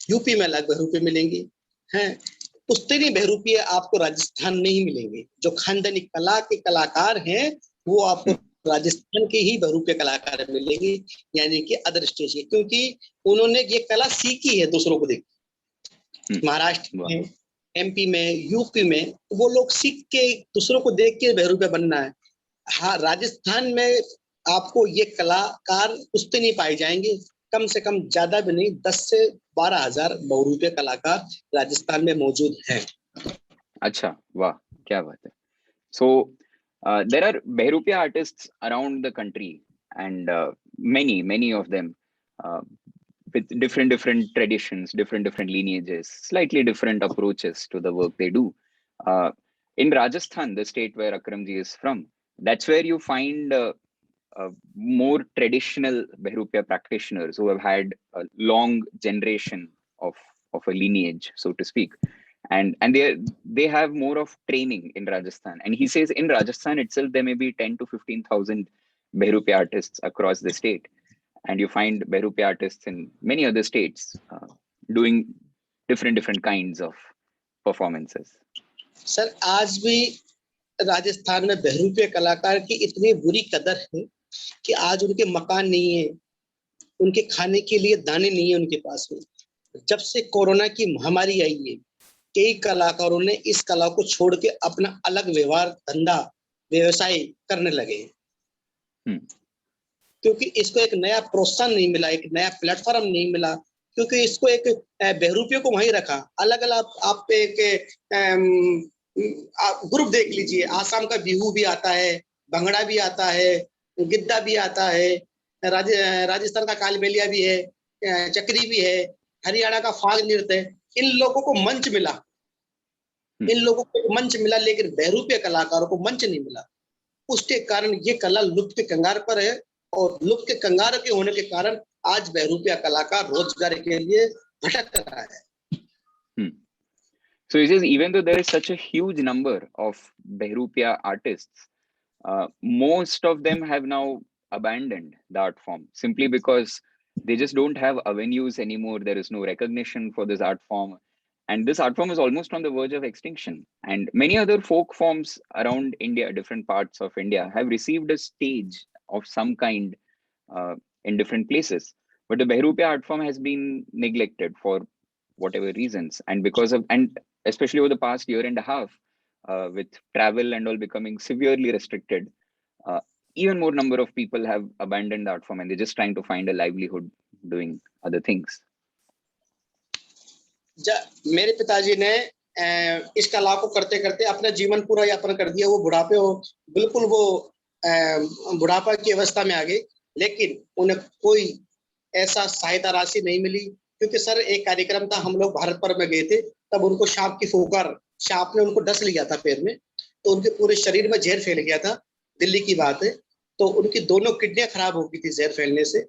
यूपी में अलग बहरूपे मिलेंगे, हैं उतने बहरूपिया आपको राजस्थान में ही मिलेंगे। जो खानदानी कला के कलाकार हैं वो आपको राजस्थान के ही बहरूपिया कलाकार मिलेंगे, यानी कि अदर स्टेट के, क्योंकि उन्होंने ये कला सीखी है दूसरों को देख। महाराष्ट्र में, एमपी में, यूपी में वो लोग सीख के दूसरों को देख के बहरूपिया बनना है। हाँ, राजस्थान में आपको ये कलाकार उतने नहीं पाए जाएंगे, कम से कम ज्यादा भी नहीं 10 से 12 हजार बहरूपिया कलाकार राजस्थान में मौजूद हैं। अच्छा, वाह, क्या बात है। So there are Bahurupiya artists around the country, and many of them with different traditions, different lineages, slightly different approaches to the work they do. In Rajasthan, the state where Akramji is from, that's where you find more traditional Bahurupiya practitioners who have had a long generation of a lineage, so to speak. And they have more of training in Rajasthan. And he says in Rajasthan itself, there may be 10 to 15,000 Bahurupiya artists across the state. And you find Bahurupiya artists in many other states doing different kinds of performances. Sir आज भी राजस्थान में बहरूपिया कलाकार की इतनी बुरी कदर है कि आज उनके मकान नहीं है, उनके खाने के लिए दाने नहीं है उनके पास में। जब से कोरोना की महामारी आई है, कई कलाकारों ने इस कला को छोड़ के अपना अलग व्यवहार, धंधा, व्यवसाय करने लगे, क्योंकि इसको एक नया प्रोत्साहन नहीं मिला, एक नया प्लेटफॉर्म नहीं मिला, क्योंकि इसको एक बहरूपियों को वहीं रखा। अलग अलग आप एक ग्रुप देख लीजिए, आसाम का बिहू भी आता है, भंगड़ा भी आता है, गिद्दा भी आता है, राजस्थान का कालबेलिया भी है, चक्री भी है, हरियाणा का फाग नृत्य है। इन लोगों को मंच मिला, लेकिन बहरूपिया कलाकारों को मंच नहीं मिला। उसके कारण ये कला लुप्त के कंगार पर है, और लुप्त के कंगार के होने के कारण आज बहरूपिया कलाकार रोजगार के लिए भटक रहा है। So he says, even though there is such a huge number of Bahurupiya artists, most of them have now abandoned the art form simply because they just don't have avenues anymore. There is no recognition for this art form. And this art form is almost on the verge of extinction. And many other folk forms around India, different parts of India, have received a stage of some kind uh, in different places. But the Bahurupiya art form has been neglected for whatever reasons. And because of, and especially over the past year and a half, with travel and all becoming severely restricted, uh, even more number of people have abandoned the art form and they're just trying to find a livelihood doing other things. मेरे पिताजी ने इस कला को करते करते अपना जीवन पूरा यापन कर दिया। वो बुढ़ापे हो बिल्कुल वो बुढ़ापा की अवस्था में आ गए, लेकिन उन्हें कोई ऐसा सहायता राशि नहीं मिली। क्योंकि सर एक कार्यक्रम था, हम लोग भारत पर्व में गए थे, तब उनको सांप की फूंकर, सांप ने उनको डस लिया था पैर में, तो उनके पूरे शरीर में जहर फैल गया था। दिल्ली की बात है। तो उनकी दोनों किडनियां खराब हो गई थी जहर फैलने से।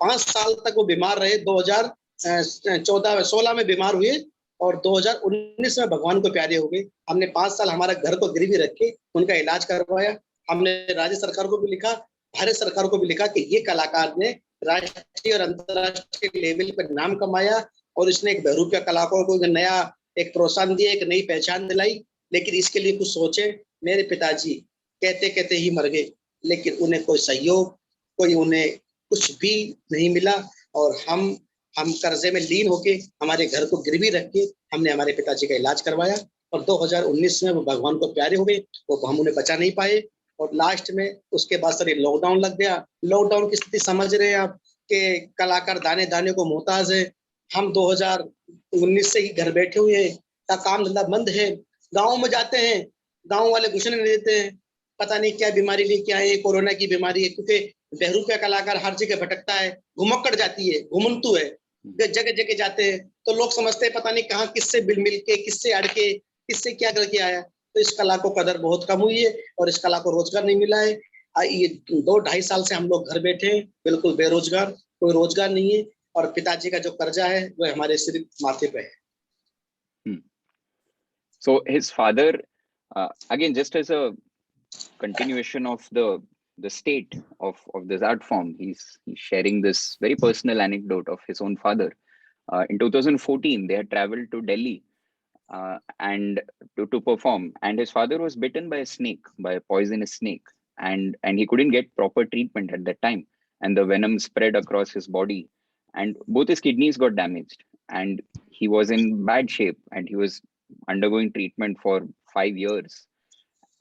5 साल तक वो बीमार रहे। 2014-16 में बीमार हुए और 2019 में भगवान को प्यारे हो गए। हमने 5 साल हमारा घर को गिरवी रख के उनका इलाज करवाया। हमने राज्य सरकार को भी लिखा, भारत सरकार को भी लिखा कि ये कलाकार ने राष्ट्रीय और अंतर्राष्ट्रीय लेवल पर नाम कमाया और इसने एक बहरूपिया कलाकारों को नया एक प्रोत्साहन दिया, एक नई पहचान दिलाई, लेकिन इसके लिए कुछ सोचे। मेरे पिताजी कहते कहते ही मर गए, लेकिन उन्हें कोई सहयोग, कोई उन्हें कुछ भी नहीं मिला। और हम कर्जे में लीन होके हमारे घर को गिरवी रख के हमने हमारे पिताजी का इलाज करवाया और 2019 में वो भगवान को प्यारे हो गए। वो हम उन्हें बचा नहीं पाए और लास्ट में उसके बाद सर ये लॉकडाउन लग गया। लॉकडाउन की स्थिति समझ रहे हैं आप कि कलाकार दाने दाने को मोहताज है। हम 2019 से ही घर बैठे हुए हैं, का काम धंधा बंद है। गाँव में जाते हैं, गाँव वाले घुसने नहीं देते हैं, पता नहीं क्या बीमारी लेके आए, कोरोना की बीमारी है। क्योंकि बहरूपिया कलाकार हर जगह भटकता है, घुमक्कड़ जाती है, घुमंतु है, जगह जगह जाते हैं, तो लोग समझते हैं पता नहीं कहाँ किससे मिल के, किससे अड़ के, किससे क्या करके आया। तो इस कला को कदर बहुत कम हुई है और इस कला को रोजगार नहीं मिला है। ये 2-2.5 साल से हम लोग घर बैठे हैं, बिल्कुल बेरोजगार, कोई रोजगार नहीं है और पिताजी का जो कर्जा है वो हमारे सिर्फ माथे पे है। So his father, again, just as a continuation of the state of this art form, he's sharing this very personal anecdote of his own father. In 2014, they had traveled to Delhi and to perform, and his father was bitten by a snake, by a poisonous snake, and he couldn't get proper treatment at that time, and the venom spread across his body, and both his kidneys got damaged, and he was in bad shape, and he was undergoing treatment for 5 years.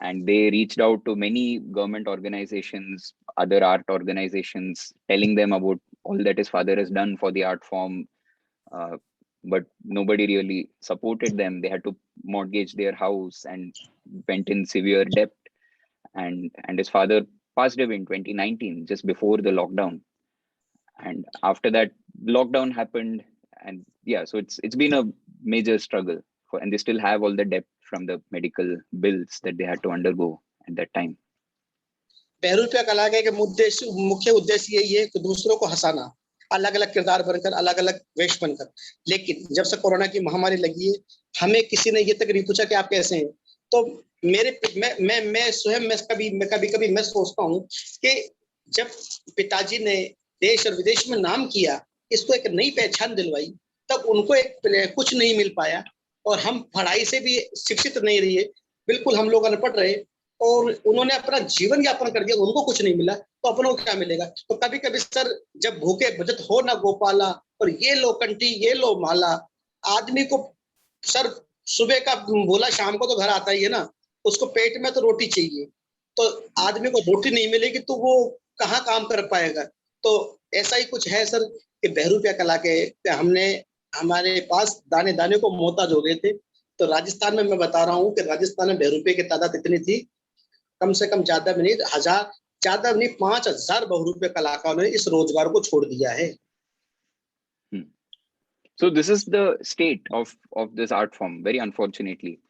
And they reached out to many government organizations, other art organizations, telling them about all that his father has done for the art form, but nobody really supported them. They had to mortgage their house and went in severe debt. And his father passed away in 2019, just before the lockdown. And after that, lockdown happened, and yeah, so it's been a major struggle for, and they still have all the debt from the medical bills that they had to undergo at that time. बहरूपिया कला का एक मुख्य उद्देश्य यही है कि दूसरों को हंसाना, अलग अलग किरदार बनकर, अलग अलग वेश बनकर। लेकिन जब से कोरोना की महामारी लगी है, हमें किसी ने ये तक नहीं पूछा कि आप कैसे हैं। तो मैं स्वयं कभी मैं सोचता हूँ कि जब पिताजी ने देश और विदेश में नाम किया, इसको एक नई पहचान दिलवाई, तब उनको एक कुछ नहीं मिल पाया और हम पढ़ाई से भी शिक्षित नहीं रहे, बिल्कुल हम लोग अनपढ़ रहे और उन्होंने अपना जीवन यापन कर दिया, उनको कुछ नहीं मिला, तो अपनों को क्या मिलेगा। तो कभी कभी सर जब भूखे बचत हो ना गोपाला और ये लो कंठी ये लो माला, आदमी को सर सुबह का बोला शाम को तो घर आता ही है ना, उसको पेट में तो रोटी चाहिए, तो आदमी को रोटी नहीं मिलेगी तो वो कहाँ काम कर पाएगा। तो ऐसा ही कुछ है सर कि बहरूपिया कला के हमने हमारे पास दाने दाने को मोहताज हो गए थे। तो राजस्थान में मैं बता रहा हूँ कि राजस्थान में बहरूपिया की तादाद इतनी थी, कम से कम ज्यादा भी नहीं, 5,000 बहुरूपिया कलाकारों ने इस रोजगार को छोड़ दिया है। So this is the state of this art form, very unfortunately,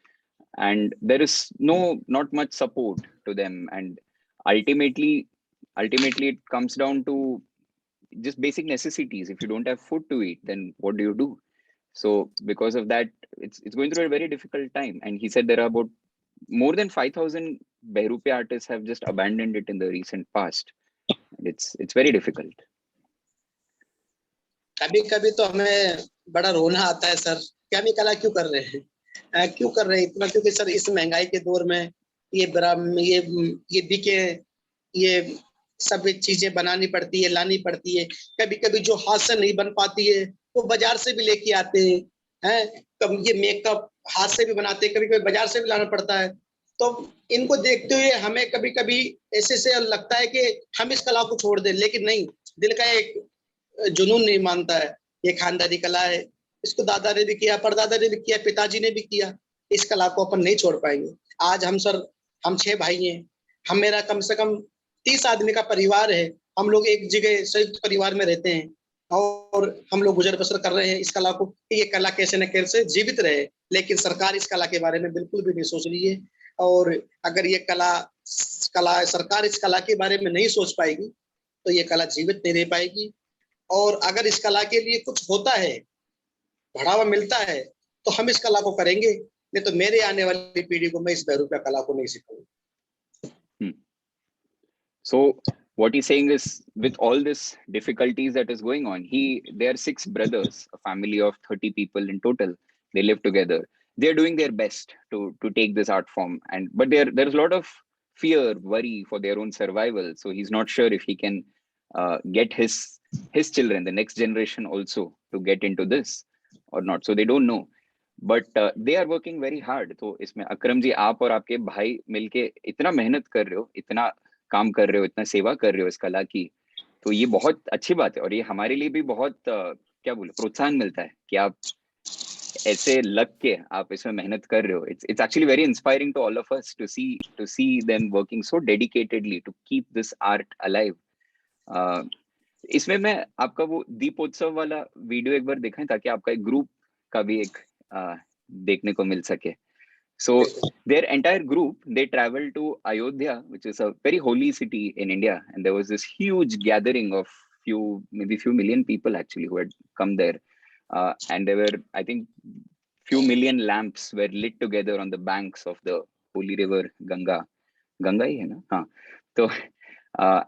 and there is not much support to them, and ultimately it comes down to just basic necessities. If you don't have food to eat, then what do you do? So because of that, it's going through a very difficult time. And he said there are about more than 5,000 Bahurupiya artists have just abandoned it in the recent past. And it's very difficult. कभी कभी तो हमें बड़ा रोना आता है sir, क्या हम ये कला क्यों कर रहे हैं, क्यों कर रहे हैं इतना, क्योंकि सर इस महंगाई के दौर में ये बिके, ये सब चीजें बनानी पड़ती है, लानी पड़ती है, कभी कभी जो हाथ से नहीं बन पाती है वो बाजार से भी लेके आते हैं, कब ये मेकअप हाथ से भी बनाते हैं, कभी कभी बाजार से भी लाना पड़ता है। तो इनको देखते हुए हमें कभी कभी ऐसे से लगता है कि हम इस कला को छोड़ दें, लेकिन नहीं, दिल का एक जुनून नहीं मानता है, ये खानदानी कला है, इसको दादा ने भी किया, परदादा ने भी किया, पिताजी ने भी किया, इस कला को अपन नहीं छोड़ पाएंगे। आज हम 6 भाई हैं, हम मेरा कम से कम 30 आदमी का परिवार है, हम लोग एक जगह संयुक्त परिवार में रहते हैं और हम लोग गुजर बसर कर रहे हैं इस कला को, कि ये कला कैसे न कैसे जीवित रहे। लेकिन सरकार इस कला के बारे में बिल्कुल भी नहीं सोच रही है, और अगर ये कला सरकार इस कला के बारे में नहीं सोच पाएगी तो ये कला जीवित नहीं रह पाएगी। और अगर इस कला के लिए कुछ होता है, बढ़ावा मिलता है, तो हम इस कला को करेंगे, नहीं तो मेरे आने वाली पीढ़ी को मैं इस बहरूपिया कला को नहीं सिखाऊंगा। So what he's saying is, with all this difficulties that is going on, they are 6 brothers, a family of 30 people in total. They live together. They're doing their best to take this art form, but there's a lot of fear, worry for their own survival. So he's not sure if he can get his children, the next generation also, to get into this or not. So they don't know, but they are working very hard. तो इसमें अकरम जी, आप और आपके भाई मिलके इतना मेहनत कर रहे हो, इतना काम कर रहे हो, इतना सेवा कर रहे हो इस कला की, तो ये बहुत अच्छी बात है। और ये हमारे लिए भी बहुत क्या बोले, प्रोत्साहन मिलता है कि आप ऐसे लग के आप इसमें मेहनत कर रहे हो. It's actually very inspiring to all of us to see them working so dedicatedly to keep this art alive. इसमें मैं आपका वो दीपोत्सव वाला वीडियो एक बार दिखाएं ताकि आपका एक ग्रुप का भी एक देखने को मिल सके. So their entire group, they traveled to Ayodhya, which is a very holy city in India, and there was this huge gathering of maybe few million people actually who had come there, and there were, I think, few million lamps were lit together on the banks of the holy river Ganga hi hai na? Haan. So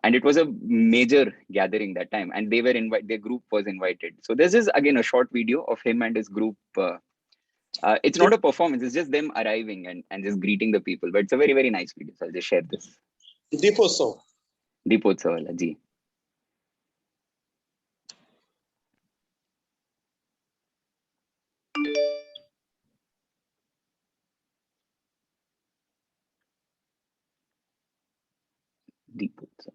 and it was a major gathering that time, and they were their group was invited. So this is again a short video of him and his group. It's not a performance, it's just them arriving and just greeting the people, but it's a very, very nice video. So I'll just share this. Deepotsav wala, ji. Deepotsav.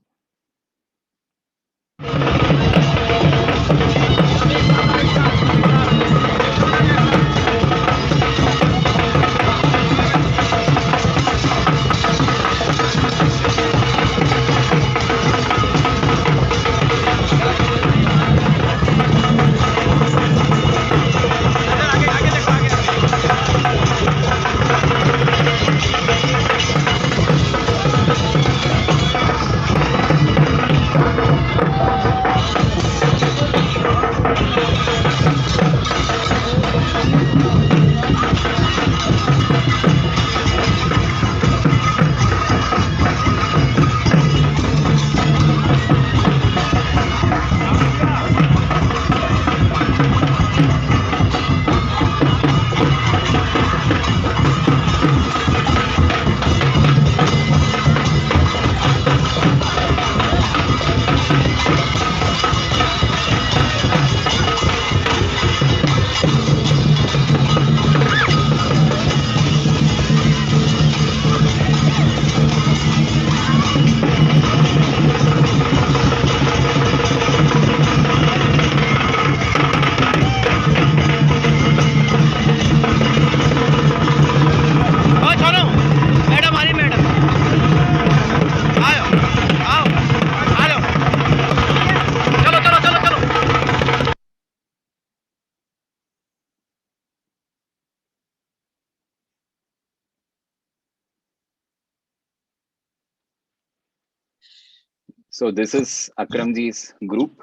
So this is Akramji's group,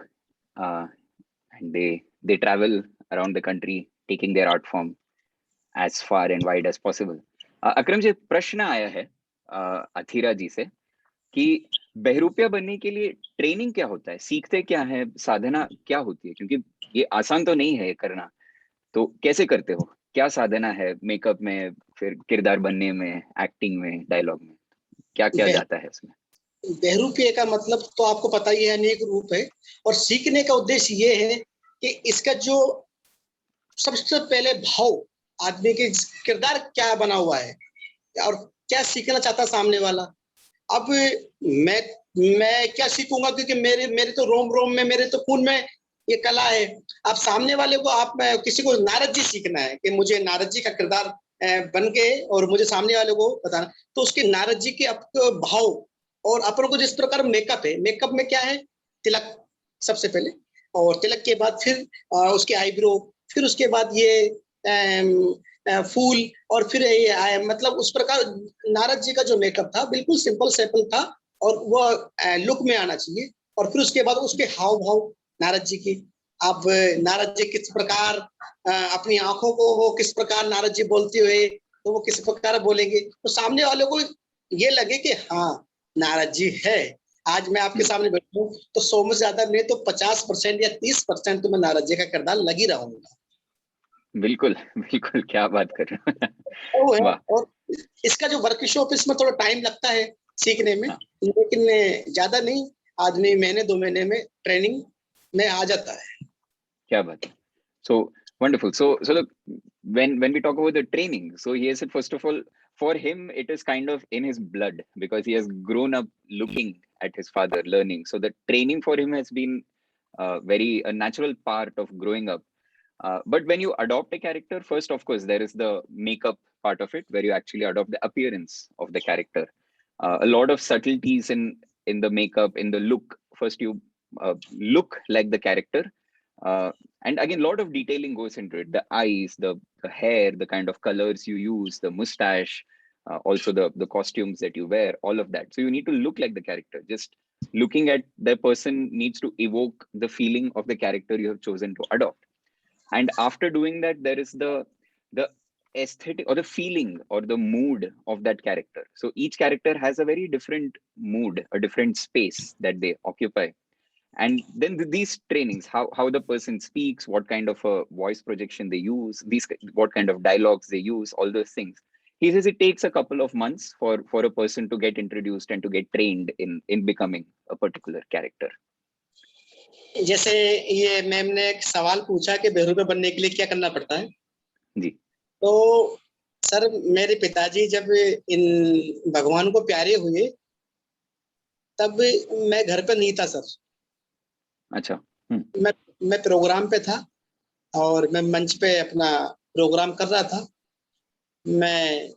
and they travel around the country taking their art form as far and wide as possible. अक्रम जी, प्रश्न आया है अथीरा जी से कि बहरूपिया बनने के लिए training क्या होता है, सीखते क्या है, साधना क्या होती है, क्योंकि ये आसान तो नहीं है करना, तो कैसे करते हो, क्या साधना है मेकअप में, फिर किरदार बनने में, एक्टिंग में, डायलॉग में, क्या क्या जाता है इसमें? बहरूपिया का मतलब तो आपको पता ही है, अनेक रूप है, और सीखने का उद्देश्य ये है कि इसका जो सबसे पहले भाव, आदमी के किरदार क्या बना हुआ है और क्या सीखना चाहता सामने वाला। अब मैं क्या सीखूंगा, क्योंकि मेरे तो रोम रोम में, मेरे तो खून में ये कला है। आप सामने वाले को, आप किसी को नारद जी सीखना है कि मुझे नारद जी का किरदार बन के और मुझे सामने वाले को बताना, तो उसके नारद जी के भाव और अपन को जिस प्रकार मेकअप है, मेकअप में क्या है, तिलक सबसे पहले, और तिलक के बाद फिर उसके आईब्रो, फिर उसके बाद ये फूल, और फिर ये मतलब उस प्रकार नारद जी का जो मेकअप था बिल्कुल सिंपल सैपल था, और वो लुक में आना चाहिए। और फिर उसके बाद उसके हाव भाव नारद जी की, अब नारद जी किस प्रकार अपनी आंखों को, वो किस प्रकार नारद जी बोलते हुए तो वो किस प्रकार बोलेंगे, तो सामने वाले को ये लगे कि हाँ नारद जी है। आज मैं आपके सामने बैठूं तो 100 में ज्यादा नहीं तो 50% या 30% तो मैं नारद जी का किरदार लग ही रहूंगा। बिल्कुल बिल्कुल, क्या बात कर रहे वो हो। है, और इसका जो वर्कशॉप, इसमें थोड़ा टाइम लगता है सीखने में, लेकिन ज्यादा नहीं, आदमी महीने 2 महीने में ट्रेनिंग में आ जाता है। क्या बात है। So wonderful. So look, when we talk about the training, so he has said, first of all, for him it is kind of in his blood because he has grown up looking at his father, learning. So the training for him has been very a natural part of growing up. But when you adopt a character, first of course there is the makeup part of it, where you actually adopt the appearance of the character. A lot of subtleties in the makeup, in the look. First you look like the character. And again, a lot of detailing goes into it. The eyes, the hair, the kind of colors you use, the mustache, also the costumes that you wear, all of that. So you need to look like the character. Just looking at the person needs to evoke the feeling of the character you have chosen to adopt. And after doing that, there is the aesthetic or the feeling or the mood of that character. So each character has a very different mood, a different space that they occupy. And then these trainings, how the person speaks, what kind of a voice projection they use, what kind of dialogues they use, all those things. He says it takes a couple of months for a person to get introduced and to get trained in becoming a particular character. जैसे ये ma'am ने एक सवाल पूछा कि बहरूपिया बनने के लिए क्या करना पड़ता है जी। तो सर, मेरे पिताजी जब इन भगवान को प्यारे हुए तब मैं घर पे नहीं था सर। अच्छा। मैं प्रोग्राम पे था और मैं मंच पे अपना प्रोग्राम कर रहा था। मैं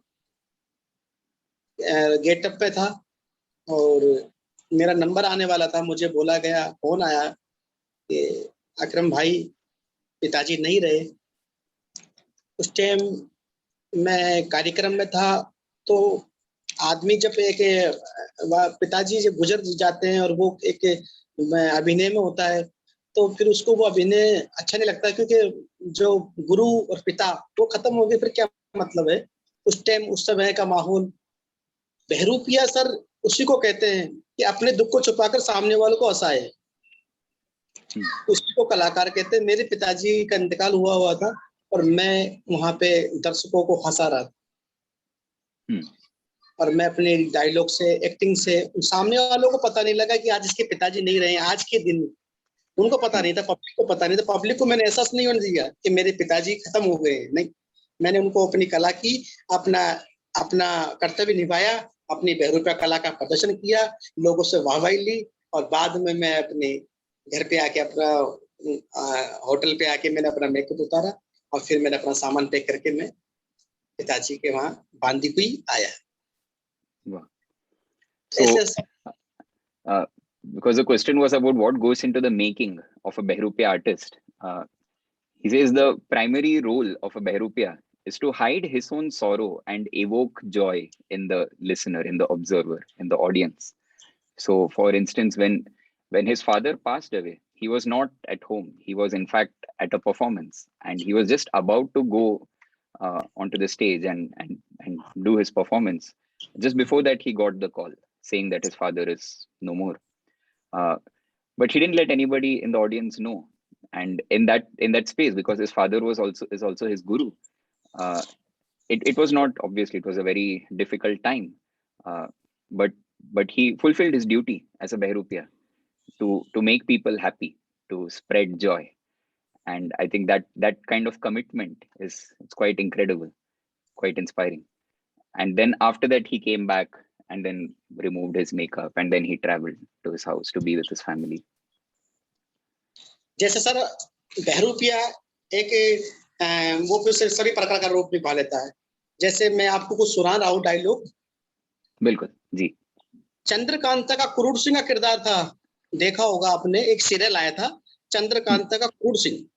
गेटअप पे था और मेरा नंबर आने वाला था। मुझे बोला गया, फोन आया कि अकरम भाई पिताजी नहीं रहे। उस टाइम मैं कार्यक्रम में था, तो आदमी जब एक पिताजी जब गुजर जाते हैं और वो एक अभिनय में होता है, तो फिर उसको वो अभिनय अच्छा नहीं लगता, क्योंकि जो गुरु और पिता वो खत्म हो गए, फिर क्या मतलब है। उस टाइम उस समय का माहौल, बहरूपिया सर उसी को कहते हैं कि अपने दुख को छुपाकर सामने वालों को हंसाए, उसी को कलाकार कहते हैं। मेरे पिताजी का इंतकाल हुआ था और मैं वहां पे दर्शकों को हंसा रहा था और मैं अपने डायलॉग से, एक्टिंग से, सामने वालों को पता नहीं लगा कि आज इसके पिताजी नहीं रहे। आज के दिन उनको पता नहीं था, पब्लिक को पता नहीं था। पब्लिक को मैंने एहसास नहीं होने दिया कि मेरे पिताजी खत्म हो गए। नहीं, मैंने उनको अपनी कला की, अपना कर्तव्य निभाया, अपनी बहरूपिया कला का प्रदर्शन किया, लोगों से वाहवाही ली, और बाद में मैं अपने घर पे आके, अपना होटल पे आके मैंने अपना मेकअप उतारा और फिर मैंने अपना सामान पैक करके मैं पिताजी के वहां बांदीकुई आया। Because the question was about what goes into the making of a Bahurupiya artist. He says the primary role of a Bahurupiya is to hide his own sorrow and evoke joy in the listener, in the observer, in the audience. So, for instance, when his father passed away, he was not at home. He was in fact at a performance, and he was just about to go onto the stage and do his performance. Just before that, he got the call saying that his father is no more. But he didn't let anybody in the audience know. And in that space, because his father is also his guru, it was not, obviously it was a very difficult time, but he fulfilled his duty as a Bahurupiya to make people happy, to spread joy. And I think that kind of commitment it's quite incredible, quite inspiring. And then after that, he came back and then removed his makeup, and then he traveled to his house to be with his family. जैसे sir बहरूपिया एक वो फिर सभी प्रकार का रूप निभा लेता है। जैसे मैं आपको कुछ सुना रहा हूँ डायलॉग। बिल्कुल जी। चंद्रकांता का क्रूर सिंह का किरदार था, देखा होगा आपने, एक सीरियल आया था चंद्रकांता का क्रूर Singh.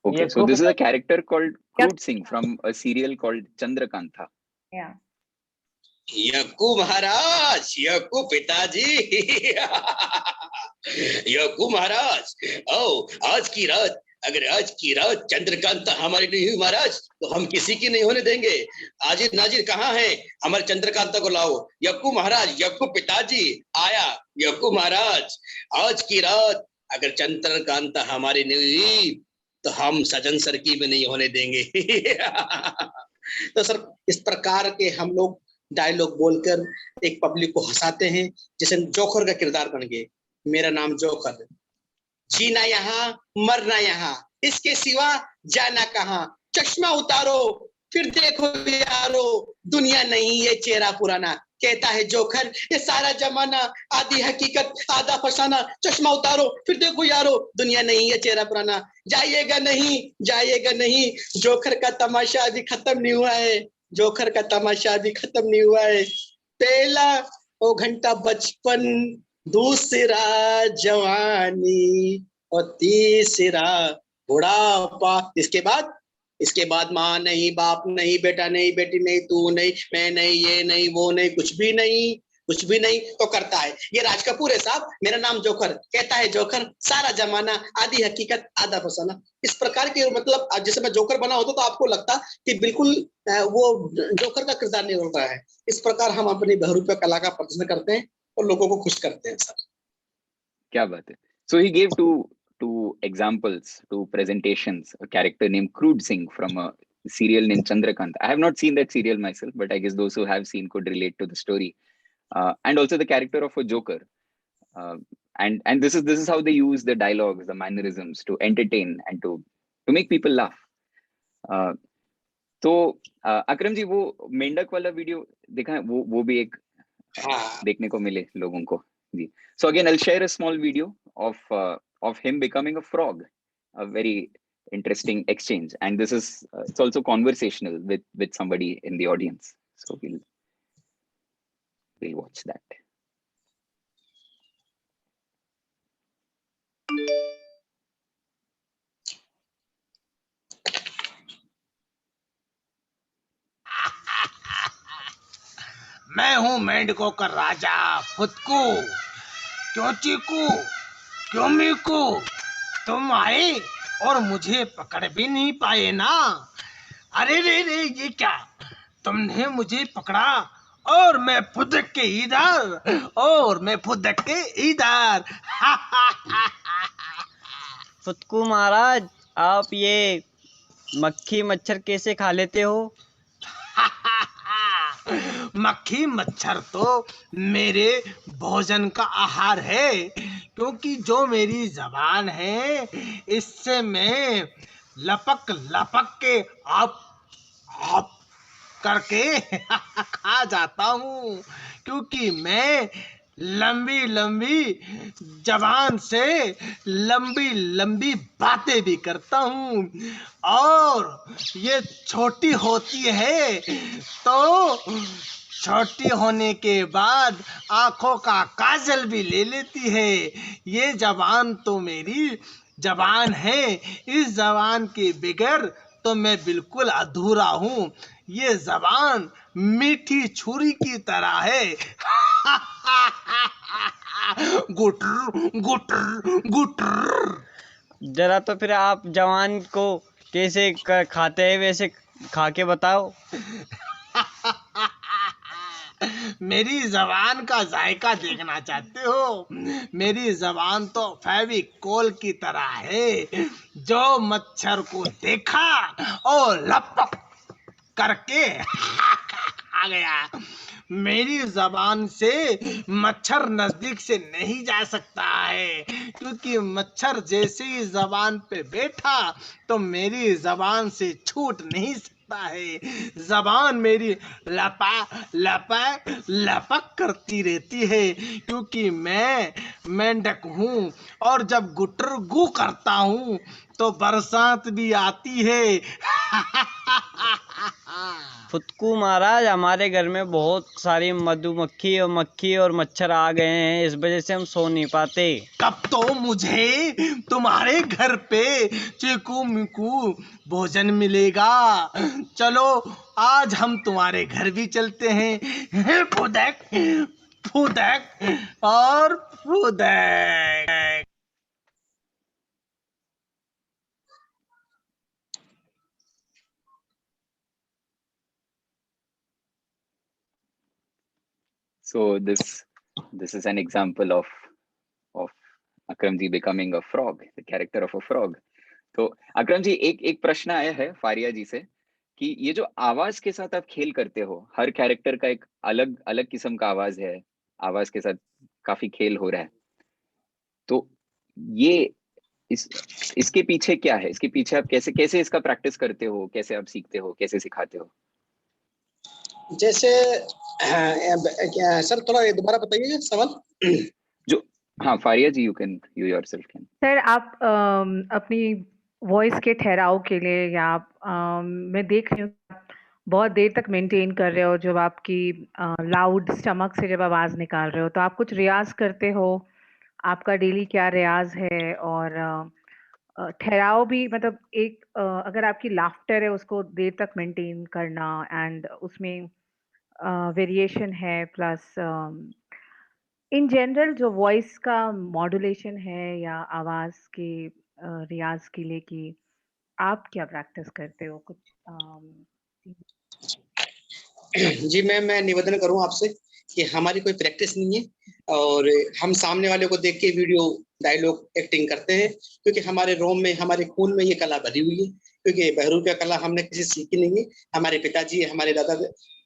Okay, so this is a character called Crude Singh from a serial called Chandrakantha. Yeah. यक्कू महाराज, यक्कू पिताजी, यक्कू महाराज, ओ आज की रात, अगर आज की रात चंद्रकांता हमारी नहीं हुई महाराज, तो हम किसी की नहीं होने देंगे। आजिर नाजिर कहाँ है? हमारे चंद्रकांता को लाओ। यक्कू महाराज, यक्कू पिताजी आया। यक्कू महाराज, आज की रात अगर चंद्रकांता हमारी नहीं हुई, तो हम सजन सर की भी नहीं होने देंगे। तो सर इस प्रकार के हम लोग डायलॉग बोलकर एक पब्लिक को हंसाते हैं, जैसे जोकर का किरदार बन गए। मेरा नाम जोकर, जीना यहाँ मरना यहाँ, इसके सिवा जाना कहाँ। चश्मा उतारो फिर देखो यारो, दुनिया नहीं ये चेहरा पुराना। कहता है जोकर ये सारा जमाना, आधी हकीकत आधा फसाना। चश्मा उतारो फिर देखो यारो, दुनिया नहीं ये चेहरा पुराना। जाइएगा नहीं, जाइएगा नहीं, जोकर का तमाशा अभी खत्म नहीं हुआ है। जोकर का तमाशा अभी खत्म नहीं हुआ है। पहला वो घंटा बचपन, दूसरा जवानी और तीसरा बुढ़ापा। इसके बाद माँ नहीं, बाप नहीं, बेटा नहीं, बेटी नहीं, तू नहीं, मैं नहीं, ये नहीं, वो नहीं, कुछ भी नहीं तो करता है। ये राज कपूर है साहब। मेरा नाम जोकर, कहता है जोकर सारा जमाना, आधी हकीकत आधा फसाना। इस प्रकार के मतलब जैसे मैं जोकर बना होता तो आपको लगता कि बिल्कुल वो जोकर का किरदार नहीं होता है। इस प्रकार हम अपनी बहरूपिया कला का प्रदर्शन करते हैं और लोगों को खुश करते हैं सर। क्या बात है। So he gave two examples, two presentations, a character named Crude Singh from a serial named Chandrakant. I have not seen that serial myself, but I guess those who have seen could relate to the story. And also the character of a joker. And this is how they use the dialogues, the mannerisms to entertain and to make people laugh. तो अकरम जी वो मेंढक वाला video देखा है, वो भी एक देखने को मिले लोगों को जी. So again, I'll share a small video of him becoming a frog, a very interesting exchange, and this is it's also conversational with somebody in the audience. So we'll watch that. मैं हूँ मेंढकों का राजा फुदकू। क्यों चीकू, क्यों मीकू, तुम आए और मुझे पकड़ भी नहीं पाए ना। अरे रे रे, ये क्या, तुमने मुझे पकड़ा और मैं फुदक के इधर। फुदकू महाराज, आप ये मक्खी मच्छर कैसे खा लेते हो? मक्खी मच्छर तो मेरे भोजन का आहार है, क्योंकि जो मेरी जबान है इससे मैं लपक लपक के आप करके खा जाता हूँ, क्योंकि मैं लंबी लंबी जबान से लंबी लंबी बातें भी करता हूँ, और ये छोटी होती है तो छोटी होने के बाद आंखों का काजल भी ले लेती है। ये जबान तो मेरी जबान है, इस जबान के बगैर तो मैं बिल्कुल अधूरा हूँ। ये जबान मीठी छुरी की तरह है। गुटर गुटर गुटर। जरा तो फिर आप जवान को कैसे खाते हैं वैसे खा के बताओ। मेरी जबान का जायका देखना चाहते हो? मेरी जबान तो फेविकोल की तरह है, जो मच्छर को देखा और लपक करके आ गया। मेरी जबान से मच्छर नजदीक से नहीं जा सकता है, क्योंकि मच्छर जैसे ही जबान पे बैठा तो मेरी जबान से छूट नहीं सकता है। जबान मेरी लपा लपा लपक करती रहती है, क्योंकि मैं मेंढक हूँ, और जब गुटर गु करता हूँ तो बरसात भी आती है। फुतकू महाराज, हमारे घर में बहुत सारी मधुमक्खी और मक्खी और मच्छर आ गए हैं, इस वजह से हम सो नहीं पाते। कब तो मुझे तुम्हारे घर पे चीकू मिकू भोजन मिलेगा। चलो आज हम तुम्हारे घर भी चलते हैं। फुदक फुदक और फुदक। So this is an example of Akram ji becoming a frog, the character of a frog. तो अकरम जी, एक प्रश्न आया है फारिया जी से कि ये जो आवाज के साथ आप खेल करते हो, हर कैरेक्टर का एक अलग अलग किस्म का आवाज है, आवाज के साथ काफी खेल हो रहा है, तो ये इसके पीछे क्या है? इसके पीछे आप कैसे कैसे इसका प्रैक्टिस करते हो, कैसे आप सीखते हो, कैसे सिखाते हो? जैसे सर थोड़ा दोबारा बताइए सवाल। जो हाँ फारिया जी, यू योरसेल्फ कैन। सर आप अपनी वॉइस के ठहराव के लिए, या आप मैं देख रही हूँ बहुत देर तक मेंटेन कर रहे हो, जब आपकी लाउड स्टमक से जब आवाज निकाल रहे हो, तो आप कुछ रियाज करते हो? आपका डेली क्या रियाज है? और ठहराव भी, मतलब एक अगर आपकी लाफ्टर है उसको देर तक मेंटेन करना, एंड उसमें वेरिएशन है, प्लस इन जनरल जो वॉइस का मॉड्यूलेशन है या आवाज के रियाज के लिए, कि आप क्या प्रैक्टिस करते हो कुछ? जी मैं निवेदन करूं आपसे कि हमारी कोई प्रैक्टिस नहीं है, और हम सामने वाले को देख के वीडियो डायलॉग एक्टिंग करते हैं, क्योंकि हमारे रोम में, हमारे खून में ये कला भरी हुई है। क्योंकि बहरूपिया कला हमने किसी सीखी नहीं है, हमारे पिताजी, हमारे दादा,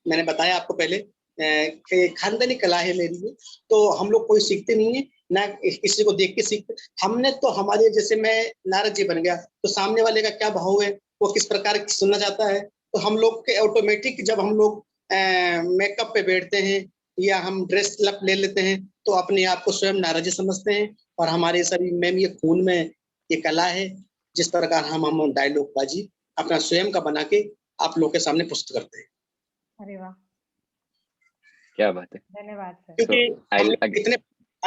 मैंने बताया आपको पहले खानदानी कला है मेरी ये, तो हम लोग कोई सीखते नहीं है, ना किसी को देख के सीखते। हमने तो हमारे, जैसे मैं नारद जी बन गया तो सामने वाले का क्या भाव है, वो किस प्रकार सुनना चाहता है, तो हम लोग के ऑटोमेटिक जब हम लोग मेकअप पे बैठते हैं या हम ड्रेस लप ले लेते हैं, तो अपने आप को स्वयं नारद जी समझते हैं, और हमारे शरीर में ये खून में ये कला है। जिस प्रकार हम डायलॉग बाजी अपना स्वयं का बना के आप लोग के सामने प्रस्तुत करते हैं। अरे वाह, क्या बात है, धन्यवाद सर।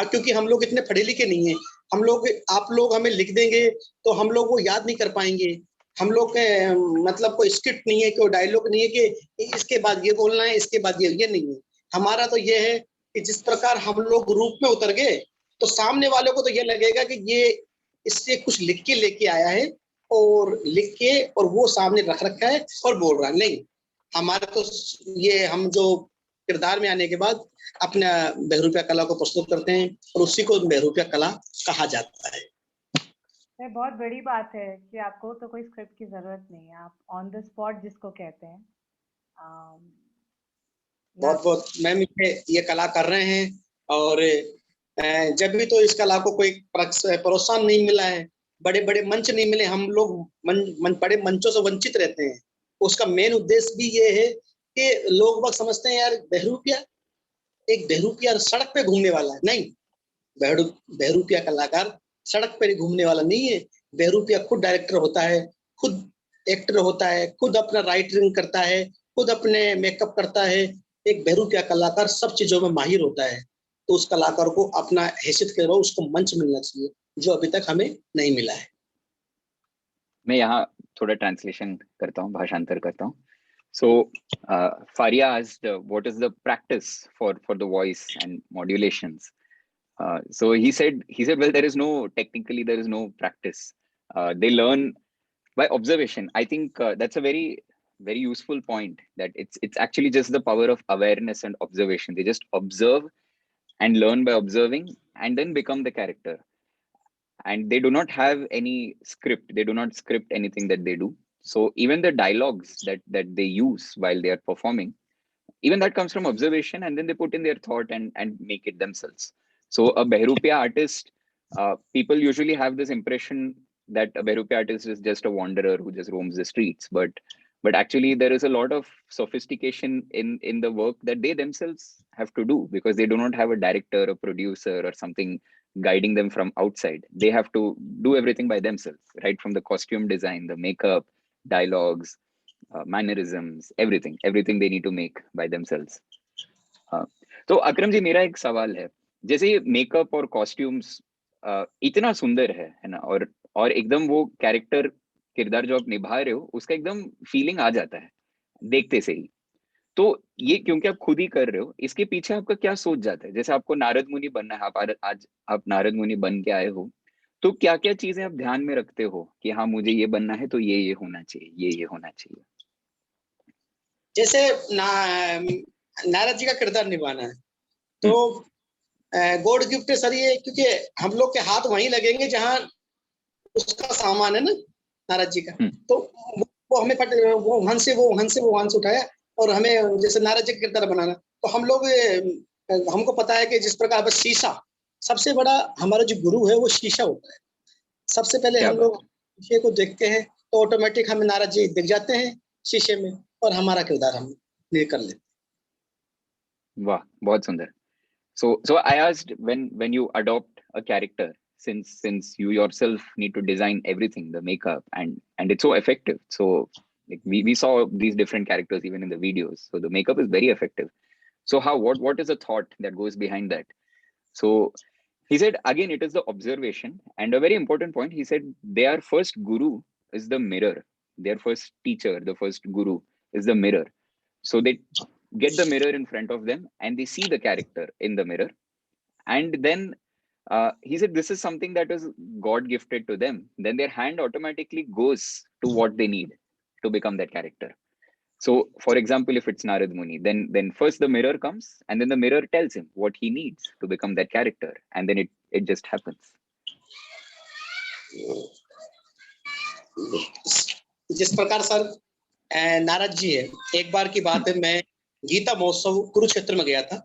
क्योंकि हम लोग इतने पढ़े लिखे नहीं है, हम लोग, आप लोग हमें लिख देंगे तो हम लोग वो याद नहीं कर पाएंगे। हम लोग के मतलब कोई स्क्रिप्ट नहीं है, कोई डायलॉग नहीं है कि इसके बाद ये बोलना है, इसके बाद ये नहीं है। हमारा तो ये है कि जिस प्रकार हम लोग रूप में उतर गए, तो सामने वाले को तो ये लगेगा कि ये इससे कुछ लिख के लेके आया है, और लिख के और वो सामने रख रखा है और बोल रहा है। नहीं, हमारा तो ये, हम जो किरदार में आने के बाद अपना बहरूपिया कला को प्रस्तुत करते हैं, और उसी को बहरूपिया कला कहा जाता है। ये बहुत बड़ी बात है कि आपको तो कोई स्क्रिप्ट की जरूरत नहीं है, आप ऑन द स्पॉट जिसको कहते हैं। बहुत बहुत मैम ये कला कर रहे हैं, और जब भी तो इस कला को कोई प्रोत्साहन नहीं मिला है, बड़े बड़े मंच नहीं मिले, हम लोग बड़े मंचों से वंचित रहते हैं। उसका मेन उद्देश्य भी ये है कि लोग वक्त समझते हैं यार बहरूपिया, एक बहरूपिया सड़क पे घूमने वाला है। नहीं, बहरूपिया कलाकार सड़क पर घूमने वाला नहीं है। बहरूपिया खुद डायरेक्टर होता है, खुद एक्टर होता है, खुद अपना राइटिंग करता है, खुद अपने मेकअप करता है। एक बहरूपिया कलाकार सब चीजों में माहिर होता है, तो उस कलाकार को अपना हैसियत के रहो, उसको मंच मिलना चाहिए, जो अभी तक हमें नहीं मिला है। मैं यहाँ थोड़ा ट्रांसलेशन करता हूँ, भाषांतर करता हूँ। So Faria asked, what is the practice for the voice and modulations? So he said, well, there is no practice. They learn by observation. I think that's a very useful point, that it's actually just the power of awareness and observation. They just observe and learn by observing and then become the character. And they do not have any script. They do not script anything that they do. So even the dialogues that they use while they are performing, even that comes from observation, and then they put in their thought and make it themselves. So a Bahurupiya artist, people usually have this impression that a Bahurupiya artist is just a wanderer who just roams the streets, but actually there is a lot of sophistication in the work that they themselves have to do, because they do not have a director, a producer, or something guiding them from outside. They have to do everything by themselves, right from the costume design, the makeup, dialogues, mannerisms, everything they need to make by themselves. तो अक्रम जी, मेरा एक सवाल है, जैसे ये makeup और costumes इतना सुंदर है ना, और एकदम वो कैरेक्टर, किरदार जो आप निभा रहे हो, उसका एकदम फीलिंग आ जाता है देखते से ही। तो ये क्योंकि आप खुद ही कर रहे हो, इसके पीछे आपका क्या सोच जाता है? जैसे आपको नारद मुनि बनना है, आज आप नारद मुनि बन के आए हो, तो क्या क्या चीजें आप ध्यान में रखते हो कि हाँ मुझे ये बनना है तो ये होना चाहिए, ये होना चाहिए? जैसे नारद जी का किरदार निभाना है तो गॉड गिफ्ट है सर ये, क्योंकि हम लोग के हाथ वहीं लगेंगे जहां उसका सामान है ना, नारद जी का। तो वो हमें वो वहां से उठाया और हमें जैसे नारद जी का किरदार बनाना, तो हम लोग हमको पता है कि जिस प्रकार बस शीशा, सबसे बड़ा हमारा जो गुरु है वो शीशा होता है। सबसे पहले हम लोग शीशे को देखते हैं तो ऑटोमेटिक हमें नारद जी दिख जाते हैं शीशे में, और हमारा किरदार हम कर लेते हैं। वाह, बहुत सुंदर। So I asked, when you adopt a character, since you yourself need to design everything, the makeup, and it's so effective. So like we saw these different characters even in the videos. So the makeup is very effective. So what is the thought that goes behind that? So he said, again, it is the observation, and a very important point. He said their first guru is the mirror. Their first teacher, the first guru, is the mirror. So they get the mirror in front of them and they see the character in the mirror, and then he said this is something that is God gifted to them. Then their hand automatically goes to what they need to become that character. So for example, if it's Narad Muni, then first the mirror comes, and then the mirror tells him what he needs to become that character, and then it just happens. जिस प्रकार sir Narad ji है, एक बार की बात है, मैं गीता महोत्सव कुरुक्षेत्र में गया था,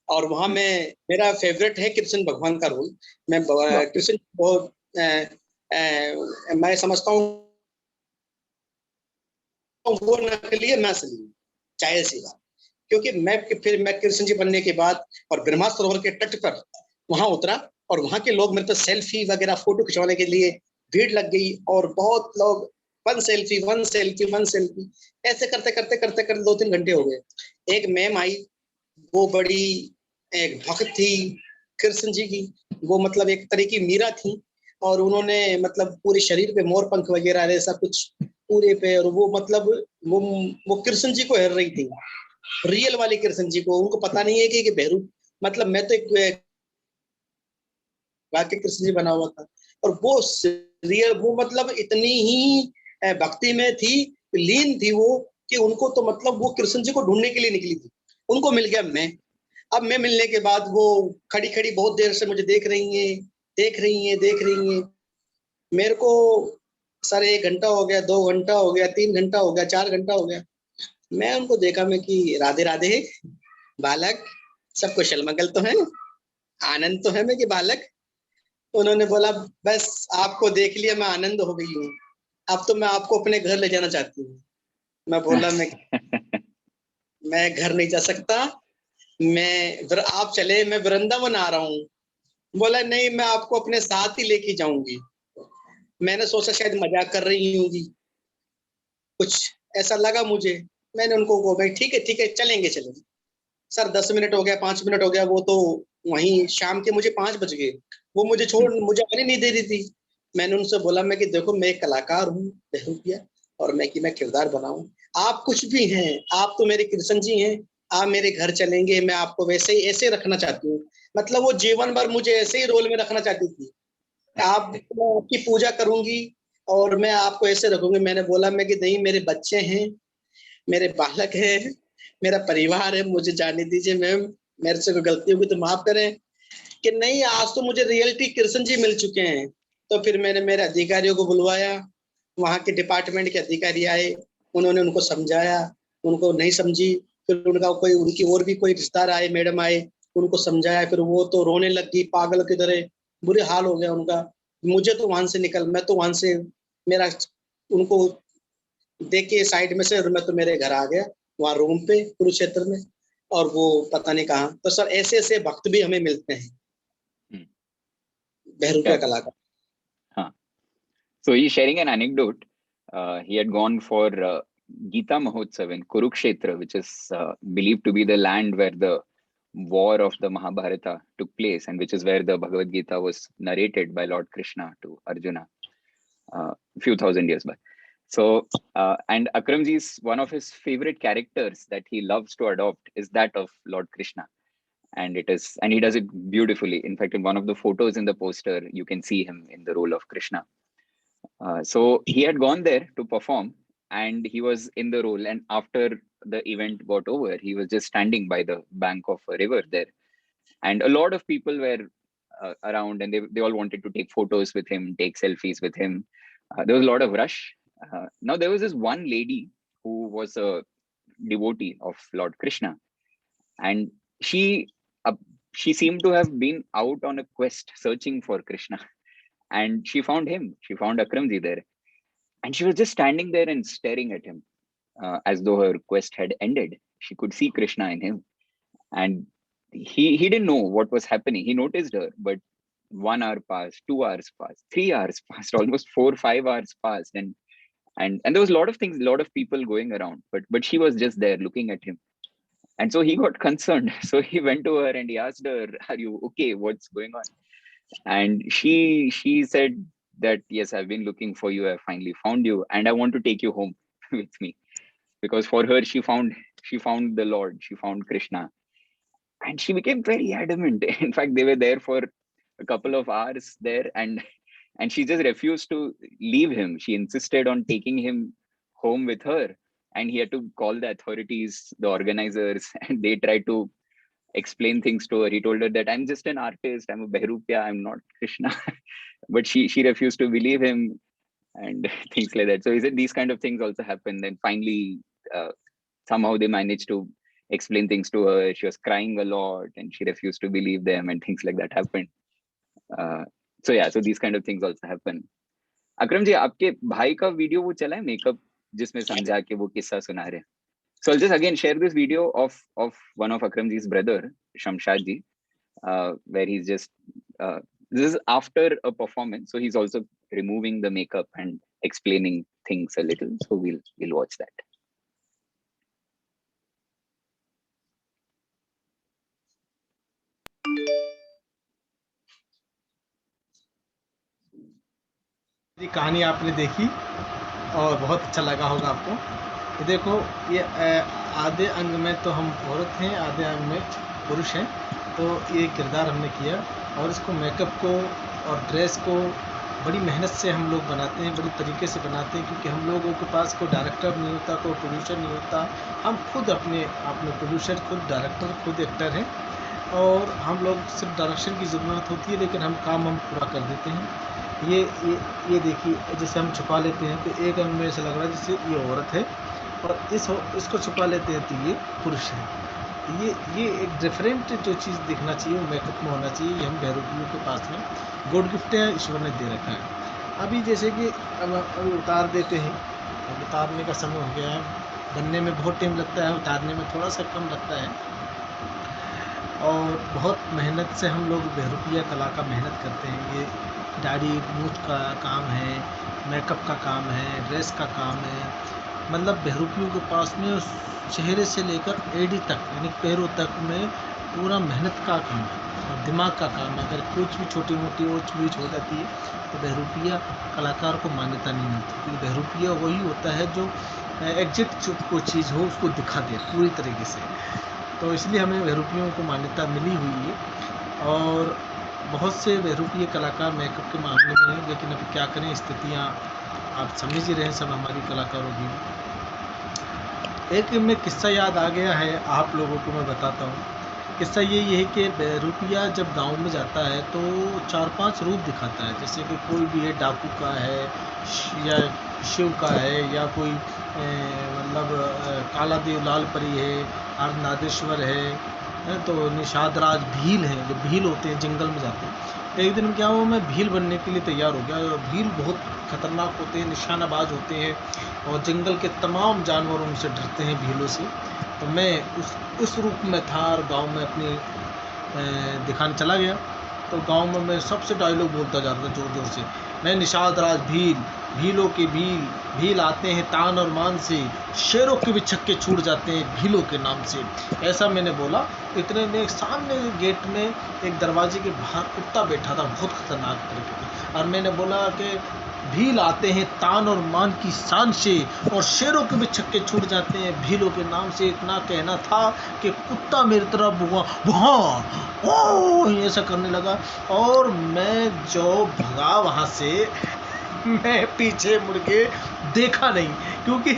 और वहां में मेरा फेवरेट है कृष्ण भगवान का रोल। मैं कृष्ण बहुत मैं समझता हूँ वो नकली है, मैं असली हूँ, चाहे सी बात। क्योंकि मैं कृष्ण जी बनने के बाद और ब्रह्मा सरोवर के तट पर वहां उतरा, और वहां के लोग मेरे पे सेल्फी वगैरह फोटो खिंचवाने के लिए भीड़ लग गई, और बहुत लोग वन सेल्फी ऐसे करते करते 2-3 घंटे हो गए। एक मैम आई, वो बड़ी एक भक्त थी कृष्ण जी की, वो मतलब एक तरह की मीरा थी, और उन्होंने मतलब पूरे शरीर पे मोर पंख वगैरह ऐसा कुछ पूरे पे, और वो मतलब वो कृष्ण जी को हेर रही थी, रियल वाले कृष्ण जी को। उनको पता नहीं है कि भैरू, मतलब मैं तो एक वाक्य कृष्ण जी बना हुआ था, और वो रियल, वो मतलब इतनी ही भक्ति में थी, लीन थी वो, कि उनको तो मतलब वो कृष्ण जी को ढूंढने के लिए निकली थी। उनको मिल गया मैं। अब मैं मिलने के बाद वो खड़ी बहुत देर से मुझे देख रही हैं। मेरे को सर 1 घंटा हो गया, 2 घंटा हो गया, 3 घंटा हो गया, 4 घंटा हो गया। मैं उनको देखा, मैं कि राधे राधे बालक, सब कुशल मंगल तो है, आनंद तो है मैं कि बालक। उन्होंने बोला बस आपको देख लिया, मैं आनंद हो गई हूँ, अब तो मैं आपको अपने घर ले जाना चाहती हूँ। मैं बोला मैं घर नहीं जा सकता, आप चले, मैं वृंदावन आ रहा हूँ। बोला नहीं, मैं आपको अपने साथ ही लेके जाऊंगी। मैंने सोचा शायद मजाक कर रही होंगी, कुछ ऐसा लगा मुझे। मैंने उनको बोला ठीक है चलेंगे। सर 10 मिनट हो गया, 5 मिनट हो गया, वो तो वहीं शाम के मुझे 5 बज गए, वो मुझे आने नहीं दे रही थी। मैंने उनसे बोला मैं कि देखो मैं एक कलाकार हूँ बहरूपिया, और मैं किरदार बनाऊं, आप कुछ भी हैं, आप तो मेरे कृष्ण जी हैं, आप मेरे घर चलेंगे, मैं आपको वैसे ही ऐसे रखना चाहती हूँ। मतलब वो जीवन भर मुझे ऐसे ही रोल में रखना चाहती थी। आप आपकी पूजा करूंगी और मैं आपको ऐसे रखूंगी। मैंने बोला मैं कि नहीं, मेरे बच्चे हैं, मेरे बालक हैं, मेरा परिवार है, मुझे जाने दीजिए मैम, मेरे से कोई गलती होगी तो माफ करें। कि नहीं, आज तो मुझे रियलिटी कृष्ण जी मिल चुके हैं। तो फिर मैंने मेरे अधिकारियों को बुलवाया, वहाँ के डिपार्टमेंट के अधिकारी आए, उन्होंने उनको समझाया, उनको नहीं समझी। फिर उनका कोई, उनकी और भी कोई रिश्तेदार आए, मैडम आए, उनको समझाया। फिर वो तो रोने लगी पागल की तरह, बुरे हाल हो गया उनका। मुझे तो वहां से मैं तो वहां से मेरा उनको देख के साइड में से मैं तो मेरे घर आ गया, वहाँ रूम पे कुरुक्षेत्र में। और वो पता नहीं कहाँ। तो सर ऐसे ऐसे भक्त भी हमें मिलते हैं बहरूपिया कलाकार। हाँ, so he's sharing an anecdote. He had gone for Gita Mahotsav in Kurukshetra, which is believed to be the land where the war of the Mahabharata took place, and which is where the Bhagavad Gita was narrated by Lord Krishna to Arjuna a few thousand years back. So, and Akramji's one of his favorite characters that he loves to adopt is that of Lord Krishna. And he does it beautifully. In fact, in one of the photos in the poster, you can see him in the role of Krishna. So he had gone there to perform, and he was in the role. And after the event got over, he was just standing by the bank of a river there. And a lot of people were around, and they all wanted to take photos with him, take selfies with him. There was a lot of rush. Now, there was this one lady who was a devotee of Lord Krishna, and she seemed to have been out on a quest searching for Krishna. And she found him. She found Akramji there. And she was just standing there and staring at him as though her quest had ended. She could see Krishna in him. And he didn't know what was happening. He noticed her, but 1 hour passed, 2 hours passed, 3 hours passed, almost 4, 5 hours passed. And there was a lot of things, a lot of people going around, but she was just there looking at him. And so he got concerned. So he went to her and he asked her, "Are you okay? What's going on?" And she said that, "Yes, I've been looking for you. I finally found you, and I want to take you home with me." Because for her, she found the Lord, she found Krishna. And she became very adamant. In fact, they were there for a couple of hours there, and she just refused to leave him. She insisted on taking him home with her, and he had to call the authorities, the organizers, and they tried to explain things to her. He told her that, "I'm just an artist, I'm a Bahurupiya, I'm not Krishna." But she refused to believe him, and things like that. So he said these kind of things also happen. Then finally, somehow they managed to explain things to her. She was crying a lot and she refused to believe them, and things like that happened. So yeah, so these kind of things also happen. Akram ji, आपके भाई का video वो चला है makeup जिसमें समझा के वो किस्सा सुना रहे हैं. So I'll just again share this video of one of Akramji's brother, Shamshad ji, where he's just this is after a performance, so he's also removing the makeup and explaining things a little. So we'll watch that. ये कहानी आपने देखी और बहुत अच्छा लगा होगा आपको. तो देखो, ये आधे अंग में तो हम औरत हैं, आधे अंग में पुरुष हैं. तो ये किरदार हमने किया और इसको मेकअप को और ड्रेस को बड़ी मेहनत से हम लोग बनाते हैं, बड़ी तरीके से बनाते हैं, क्योंकि हम लोगों के पास कोई डायरेक्टर नहीं होता, कोई प्रोड्यूसर नहीं होता. हम खुद अपने प्रोड्यूसर, खुद डायरेक्टर, खुद एक्टर हैं और हम लोग सिर्फ डायरेक्शन की ज़रूरत होती है, लेकिन हम काम कर देते हैं. ये देखिए, जैसे हम छुपा लेते हैं तो एक अंग में ऐसा लग रहा है जैसे ये औरत है और इसको छुपा लेते हैं तो ये पुरुष है. ये एक डिफरेंट जो चीज़ दिखना चाहिए वो मेकअप में होना चाहिए. ये हम बहरूपियों के पास में गॉड गिफ्ट है, ईश्वर ने दे रखा है. अभी जैसे कि अभी उतार देते हैं, अब उतारने का समय हो गया है. बनने में बहुत टाइम लगता है, उतारने में थोड़ा सा कम लगता है. और बहुत मेहनत से हम लोग बहरूपिया कला का मेहनत करते हैं. ये दाढ़ी मूछ का काम है, मेकअप का काम है, ड्रेस का काम है. मतलब बहरूपियों के पास में चेहरे से लेकर एड़ी तक यानी पैरों तक में पूरा मेहनत का काम है और दिमाग का काम है. अगर कुछ भी छोटी मोटी ऊँच नीच हो जाती है तो बहरूपिया कलाकार को मान्यता नहीं मिलती, क्योंकि बहरूपिया वही होता है जो एग्जैक्ट कोई चीज़ हो उसको दिखा दे पूरी तरीके से. तो इसलिए हमें बहरूपियों को मान्यता मिली हुई है. और बहुत से बहरूपीय कलाकार मेकअप के मामले में हैं, लेकिन अब क्या करें, स्थितियाँ आप समझ ही रहे हैं सब हमारी कलाकारों की। एक में किस्सा याद आ गया है, आप लोगों को मैं बताता हूँ। किस्सा यही है कि बहरूपिया जब गांव में जाता है तो 4-5 रूप दिखाता है, जैसे कि कोई भी है, डाकू का है या शिव का है, या कोई काला देव लाल परी है, नादेश्वर है, तो निषाद राज भील है, जो भील होते हैं जंगल में जाते हैं। एक दिन क्या हुआ, मैं भील बनने के लिए तैयार हो गया। भील बहुत खतरनाक होते हैं, निशानाबाज होते हैं और जंगल के तमाम जानवरों से डरते हैं, भीलों से। तो मैं उस रूप में था और गांव में अपनी दिखाने चला गया। तो गांव में मैं सबसे डायलॉग बोलता जा रहा था जोर जोर से, मैं निषाद राज भील, भीलों के भील, भील आते हैं तान और मान से, शेरों के भी छक्के छूट जाते हैं भीलों के नाम से। ऐसा मैंने बोला। इतने में सामने गेट में एक दरवाजे के बाहर कुत्ता बैठा था, बहुत खतरनाक तरीके का, और मैंने बोला कि भील आते हैं तान और मान की शान से, और शेरों के भी छक्के छूट जाते हैं भीलों के नाम से। इतना कहना था कि कुत्ता मेरी तरफ वहाँ ओ ऐसा करने लगा, और मैं जो भगा वहाँ से, मैं पीछे मुड़ के देखा नहीं, क्योंकि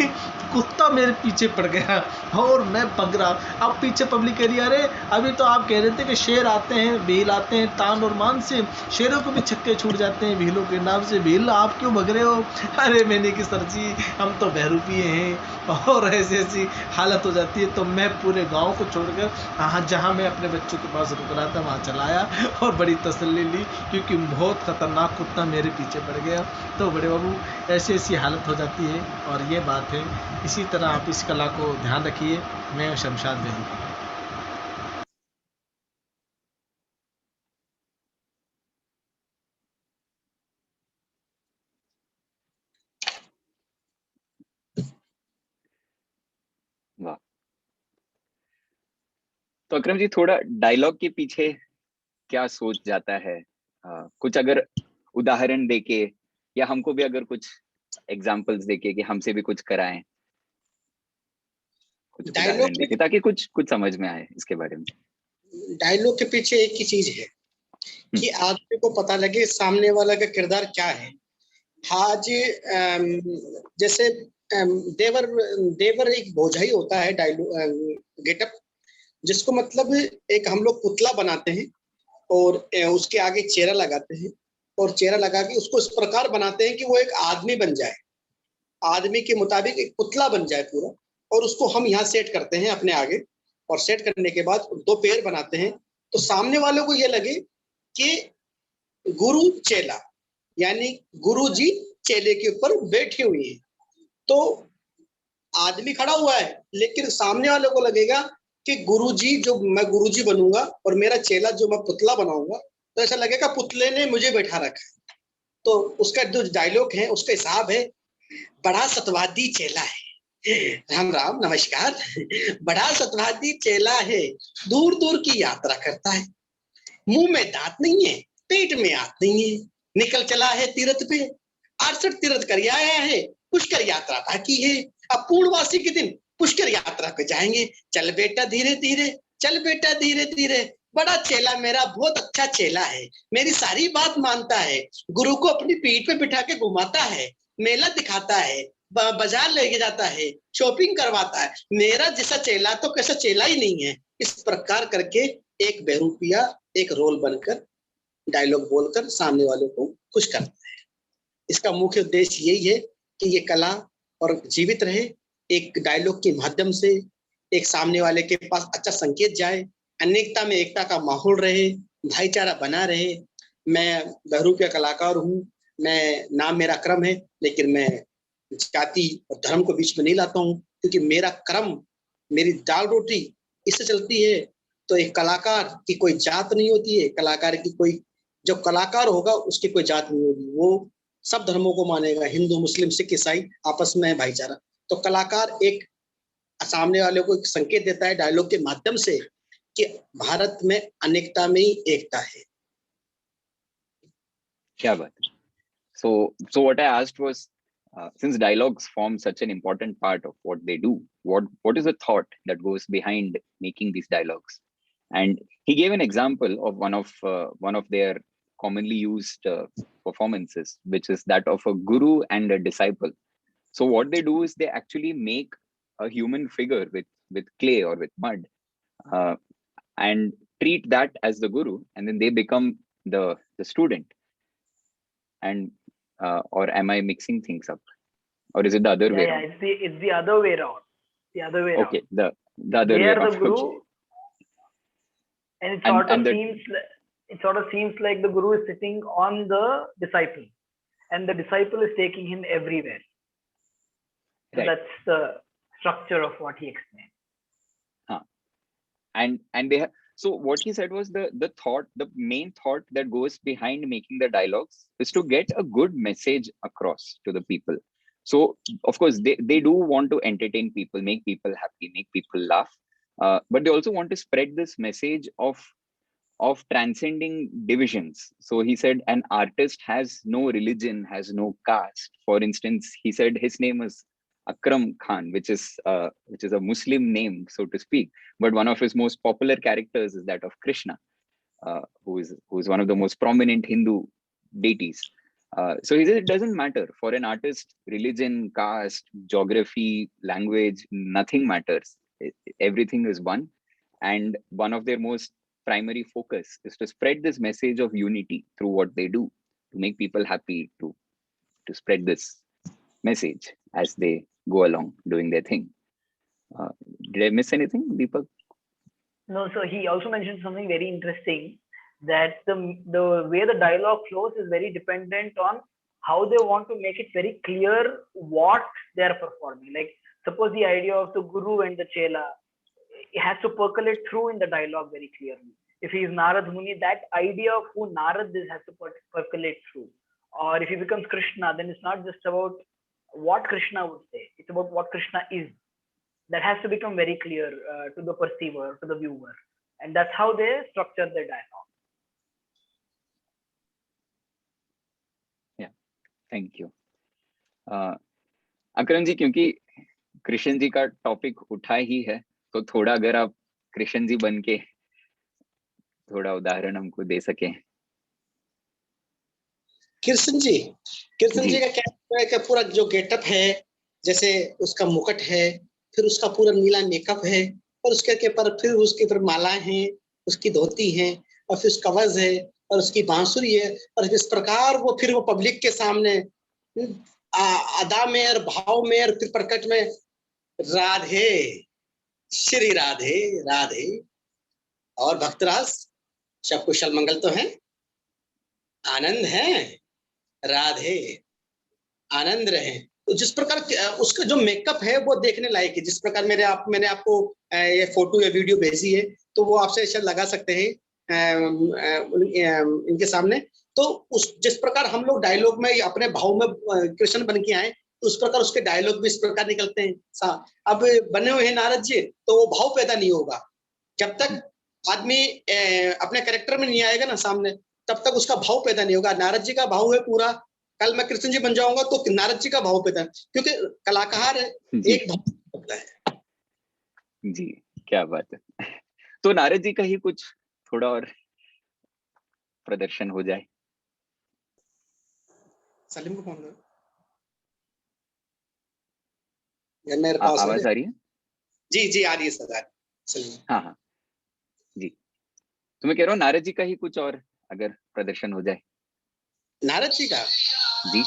कुत्ता मेरे पीछे पड़ गया और मैं भाग रहा। अब पीछे पब्लिक कह रही है, अरे अभी तो आप कह रहे थे कि शेर आते हैं, भील आते हैं तान और मान से, शेरों को भी छक्के छूट जाते हैं भीलों के नाम से, भील आप क्यों भग रहे हो? अरे मैंने कि सर जी, हम तो बहरूपिये हैं। और ऐसी हालत हो जाती है। तो मैं पूरे गाँव को छोड़कर जहाँ मैं अपने बच्चों के पास रुक रहा था वहाँ चला आया और बड़ी तसल्ली ली, क्योंकि बहुत खतरनाक कुत्ता मेरे पीछे पड़ गया। तो बड़े बाबू, ऐसी हालत हो जाती है, और ये बात है। इसी तरह आप इस कला को ध्यान रखिए। मैं शमशाद बहरूपिया। वाह। तो अकरम जी, थोड़ा डायलॉग के पीछे क्या सोच जाता है? कुछ अगर उदाहरण देके, या हमको भी अगर कुछ एग्जांपल्स देके कि हमसे भी कुछ कराएं, कुछ डायलॉग उदाहरण के देके, ताकि कुछ समझ में आए इसके बारे में। डायलॉग के पीछे एक ही चीज है कि आदमी को पता लगे सामने वाला का किरदार क्या है। आज जैसे देवर देवर एक बोझा ही होता है डायलॉग गेटअप, जिसको मतलब एक हम लोग पुतला बनाते हैं और उसके आगे चेहरा लगाते हैं, और चेहरा लगा के उसको इस प्रकार बनाते हैं कि वो एक आदमी बन जाए, आदमी के मुताबिक एक पुतला बन जाए पूरा। और उसको हम यहाँ सेट करते हैं अपने आगे, और सेट करने के बाद 2 पैर बनाते हैं, तो सामने वालों को ये लगे कि गुरु चेला, यानी गुरु जी चेले के ऊपर बैठे हुए हैं। तो आदमी खड़ा हुआ है, लेकिन सामने वालों को लगेगा कि गुरुजी, जो मैं गुरुजी बनूंगा और मेरा चेला जो मैं पुतला बनाऊंगा, तो ऐसा लगेगा पुतले ने मुझे बैठा रखा है। तो उसका जो डायलॉग है उसका हिसाब है, बड़ा सतवादी चेला है, राम राम नमस्कार, बड़ा सतवादी चेला है, दूर दूर की यात्रा करता है, मुंह में दांत नहीं है, पेट में आत नहीं है, निकल चला है तीर्थ पे, 68 तीर्थ कर आया है, पुष्कर यात्रा बाकी है, अब पूर्णवासी के दिन पुष्कर यात्रा पे जाएंगे, चल बेटा धीरे धीरे, चल बेटा धीरे धीरे, बड़ा चेला मेरा बहुत अच्छा चेला है, मेरी सारी बात मानता है, गुरु को अपनी पीठ पे बिठा के घुमाता है, मेला दिखाता है, बाजार लेके जाता है, शॉपिंग करवाता है, मेरा जैसा चेला तो कैसा चेला ही नहीं है। इस प्रकार करके एक बहरूपिया एक रोल बनकर डायलॉग बोलकर सामने वालों को खुश करता है। इसका मुख्य उद्देश्य यही है कि ये कला और जीवित रहे, एक डायलॉग के माध्यम से एक सामने वाले के पास अच्छा संकेत जाए, अनेकता में एकता का माहौल रहे, भाईचारा बना रहे। मैं बहरूपिया कलाकार हूँ, मैं नाम मेरा अकरम है, लेकिन मैं जाति और धर्म को बीच में नहीं लाता हूँ, क्योंकि मेरा कर्म, मेरी दाल रोटी इससे चलती है। तो एक कलाकार की कोई जात नहीं होती है, कलाकार की कोई, जो कलाकार होगा उसकी कोई जात नहीं होगी, वो सब धर्मों को मानेगा, हिंदू मुस्लिम सिख ईसाई, आपस में भाईचारा। तो कलाकार एक सामने वाले को एक संकेत देता है डायलॉग के माध्यम से कि भारत में अनेकता में ही एकता है। क्या बात है। So what I asked was, since dialogues form such an important part of what they do, what is the thought that goes behind making these dialogues? And he gave an example of one of their commonly used performances, which is that of a guru and a disciple. So what they do is they actually make a human figure with clay or with mud, and treat that as the guru, and then they become the student. And or am I mixing things up, or is it the other way around? It's the other way around. The other way Okay, around. the other They way are around. the guru, Okay. and it And sort of seems like the guru is sitting on the disciple, and the disciple is taking him everywhere. So right. that's the structure of what he explained. And they so what he said was the main thought that goes behind making the dialogues is to get a good message across to the people. So of course they do want to entertain people, make people happy, make people laugh, but they also want to spread this message of transcending divisions. So he said an artist has no religion, has no caste. For instance, he said his name is Akram Khan, which is a Muslim name, so to speak. But one of his most popular characters is that of Krishna, who is one of the most prominent Hindu deities. So he said it doesn't matter for an artist, religion, caste, geography, language, nothing matters. Everything is one, and one of their most primary focus is to spread this message of unity through what they do, to make people happy, to spread this message as they go along doing their thing. Did I miss anything, Deepak? No, so he also mentioned something very interesting, that the way the dialogue flows is very dependent on how they want to make it very clear what they are performing. Like suppose the idea of the guru and the chela, it has to percolate through in the dialogue very clearly. If he is Narad Muni, that idea of who Narad is has to percolate through. Or if he becomes Krishna, then it's not just about what Krishna would say, it's about what Krishna is. That has to become very clear to the perceiver, to the viewer. And that's how they structure their dialogue. Yeah, thank you. Akram जी, क्योंकि कृष्ण जी का topic उठा ही है, तो थोड़ा अगर आप कृष्ण जी बन के थोड़ा उदाहरण हमको दे सकें. कृष्ण जी का क्या है कि पूरा जो गेटअप है, जैसे उसका मुकुट है, फिर उसका पूरा नीला मेकअप है, और उसके पर फिर उसके ऊपर मालाएं हैं, उसकी धोती है, और फिर उसका कवच है, और उसकी बांसुरी है, और इस प्रकार वो फिर वो पब्लिक के सामने अदा में और भाव में और फिर प्रकट में राधे श्री राधे राधे और भक्तराज सब कुशल मंगल तो है, आनंद है, राधे आनंद रहे. तो जिस प्रकार उसका जो मेकअप है वो देखने लायक है. जिस प्रकार मैंने आपको ये फोटो या वीडियो भेजी है, तो वो आपसे शायद लगा सकते हैं इनके सामने. तो जिस प्रकार हम लोग डायलॉग में अपने भाव में कृष्ण बन के आए, तो उस प्रकार उसके डायलॉग भी इस प्रकार निकलते हैं. अब बने हुए हैं नारद जी, तो वो भाव पैदा नहीं होगा जब तक आदमी अपने कैरेक्टर में नहीं आएगा ना सामने, तब तक उसका भाव पैदा नहीं होगा. नारद जी का भाव है पूरा, कल मैं कृष्ण जी बन जाऊंगा तो नारद जी का भाव पैदा है, क्योंकि कलाकार एक भाव होता है. जी, क्या बात है. तो नारद जी का ही कुछ थोड़ा और प्रदर्शन हो जाए. सलीम को फोन करो, मेरे पास आवाज आ रही है? जी आ रही है सर. सलीम, हाँ जी. तो मैं कह रहा हूँ नारद जी का ही कुछ और अगर प्रदर्शन हो जाए. नारद जी का जी.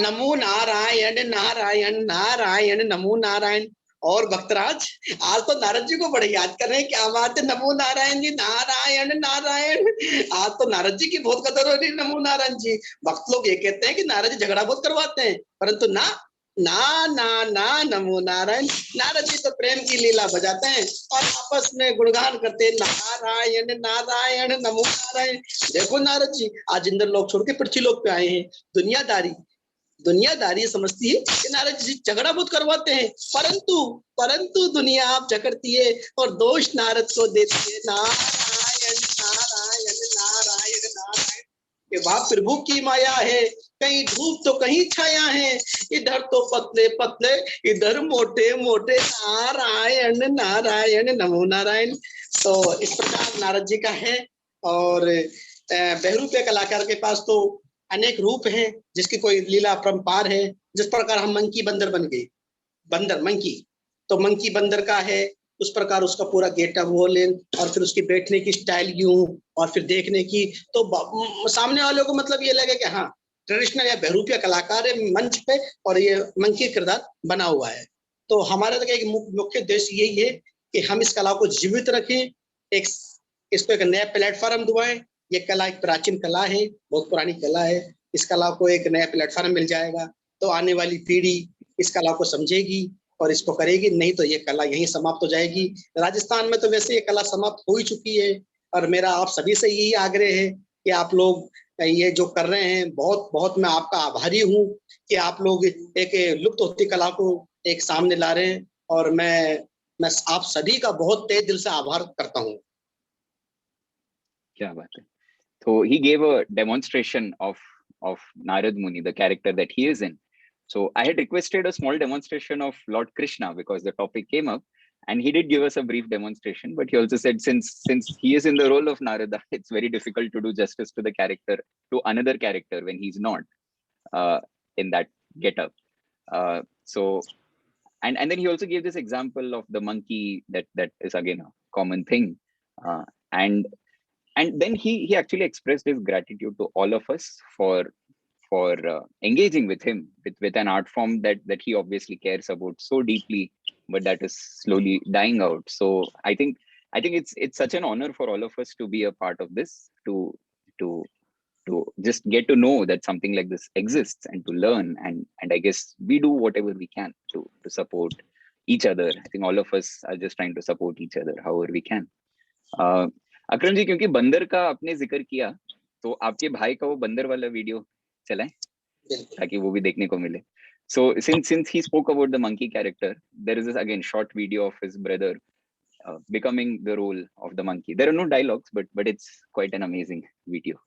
नमो नारायण नारायण नारायण नमो नारायण. और भक्तराज आज तो नारद जी को बड़े याद कर रहे हैं, क्या बात है. नमो नारायण जी, नारायण नारायण. आज तो नारद जी की बहुत कदर हो रही है. नमो नारायण जी. भक्त लोग ये कहते हैं कि नारद जी झगड़ा बहुत करवाते हैं, परंतु ना ना ना ना नमो नारायण. नारद जी तो प्रेम की लीला बजाते हैं और आपस में गुणगान करते हैं, नारायण नारायण नमो नारायण. देखो नारद जी आज इंद्र लोग छोड़ के पृथ्वी लोक पे आए हैं. दुनियादारी समझती है कि नारद जी झगड़ा बहुत करवाते हैं, परंतु दुनिया आप झगड़ती है और दोष नारद को देती है. नारायण नारायण नारायण नारायण. कि वह प्रभु की माया है, कहीं धूप तो कहीं छाया है, इधर तो पतले पतले इधर मोटे मोटे. नारायण नारायण नमो नारायण. तो इस प्रकार नारद जी का है। और बहरूपिया कलाकार के पास तो अनेक रूप हैं, जिसकी कोई लीला अपरंपार है। जिस प्रकार हम मंकी बंदर बन गए, बंदर मंकी, तो मंकी बंदर का है, उस प्रकार उसका पूरा गेटअप वो लेन, और फिर उसकी बैठने की स्टाइल यूं, और फिर देखने की, तो सामने वालों को मतलब ये लगे कि हाँ ट्रेडिशनल या बहरूपिया कलाकार है मंच पे, और ये मंकी किरदार बना हुआ है। तो हमारा तो एक मुख्य उद्देश्य यही है कि हम इस कला को जीवित रखें, एक इसको एक नया प्लेटफॉर्म दुआएं। ये कला एक प्राचीन कला है, बहुत पुरानी कला है। इस कला को एक नया प्लेटफॉर्म मिल जाएगा तो आने वाली पीढ़ी इस कला को समझेगी और इसको करेगी, नहीं तो ये कला यहीं समाप्त हो जाएगी। राजस्थान में तो वैसे ये कला समाप्त हो ही चुकी है, और मेरा आप सभी से यही आग्रह है कि आप लोग ये जो कर रहे हैं, बहुत बहुत मैं आपका आभारी हूँ कि आप लोग एक लुप्त होती कला को एक सामने ला रहे हैं, और मैं आप सभी का बहुत तहे दिल से आभार करता हूँ। क्या बात है। So he gave a demonstration of Narad Muni, the character that he is in. So I had requested a small demonstration of Lord Krishna because the topic came up, and he did give us a brief demonstration. But he also said since he is in the role of Narada, it's very difficult to do justice to the character, to another character when he's not in that getup. So and then he also gave this example of the monkey that is again a common thing, and then he actually expressed his gratitude to all of us for engaging with him with an art form that he obviously cares about so deeply, but that is slowly dying out. So I think it's such an honor for all of us to be a part of this, to just get to know that something like this exists and to learn, and I guess we do whatever we can to support each other. I think all of us are just trying to support each other however we can. अकरम जी, क्योंकि बंदर का आपने जिक्र किया, तो आपके भाई का वो बंदर वाला वीडियो चलाएं ताकि वो भी देखने को मिले. So since he spoke about the monkey character, there is this again short video of his brother becoming the role of the monkey. There are no dialogues, but it's quite an amazing video.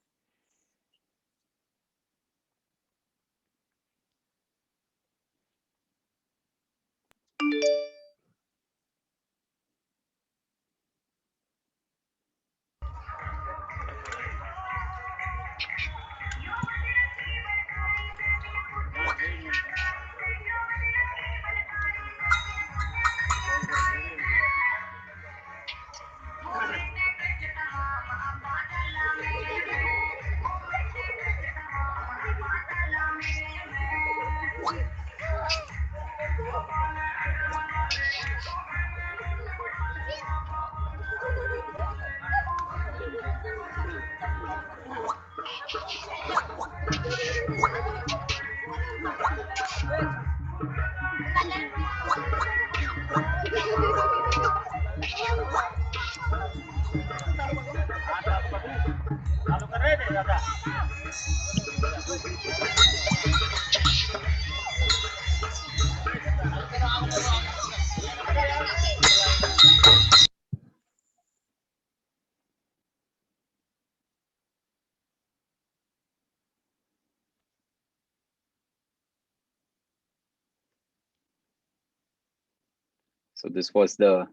So this was the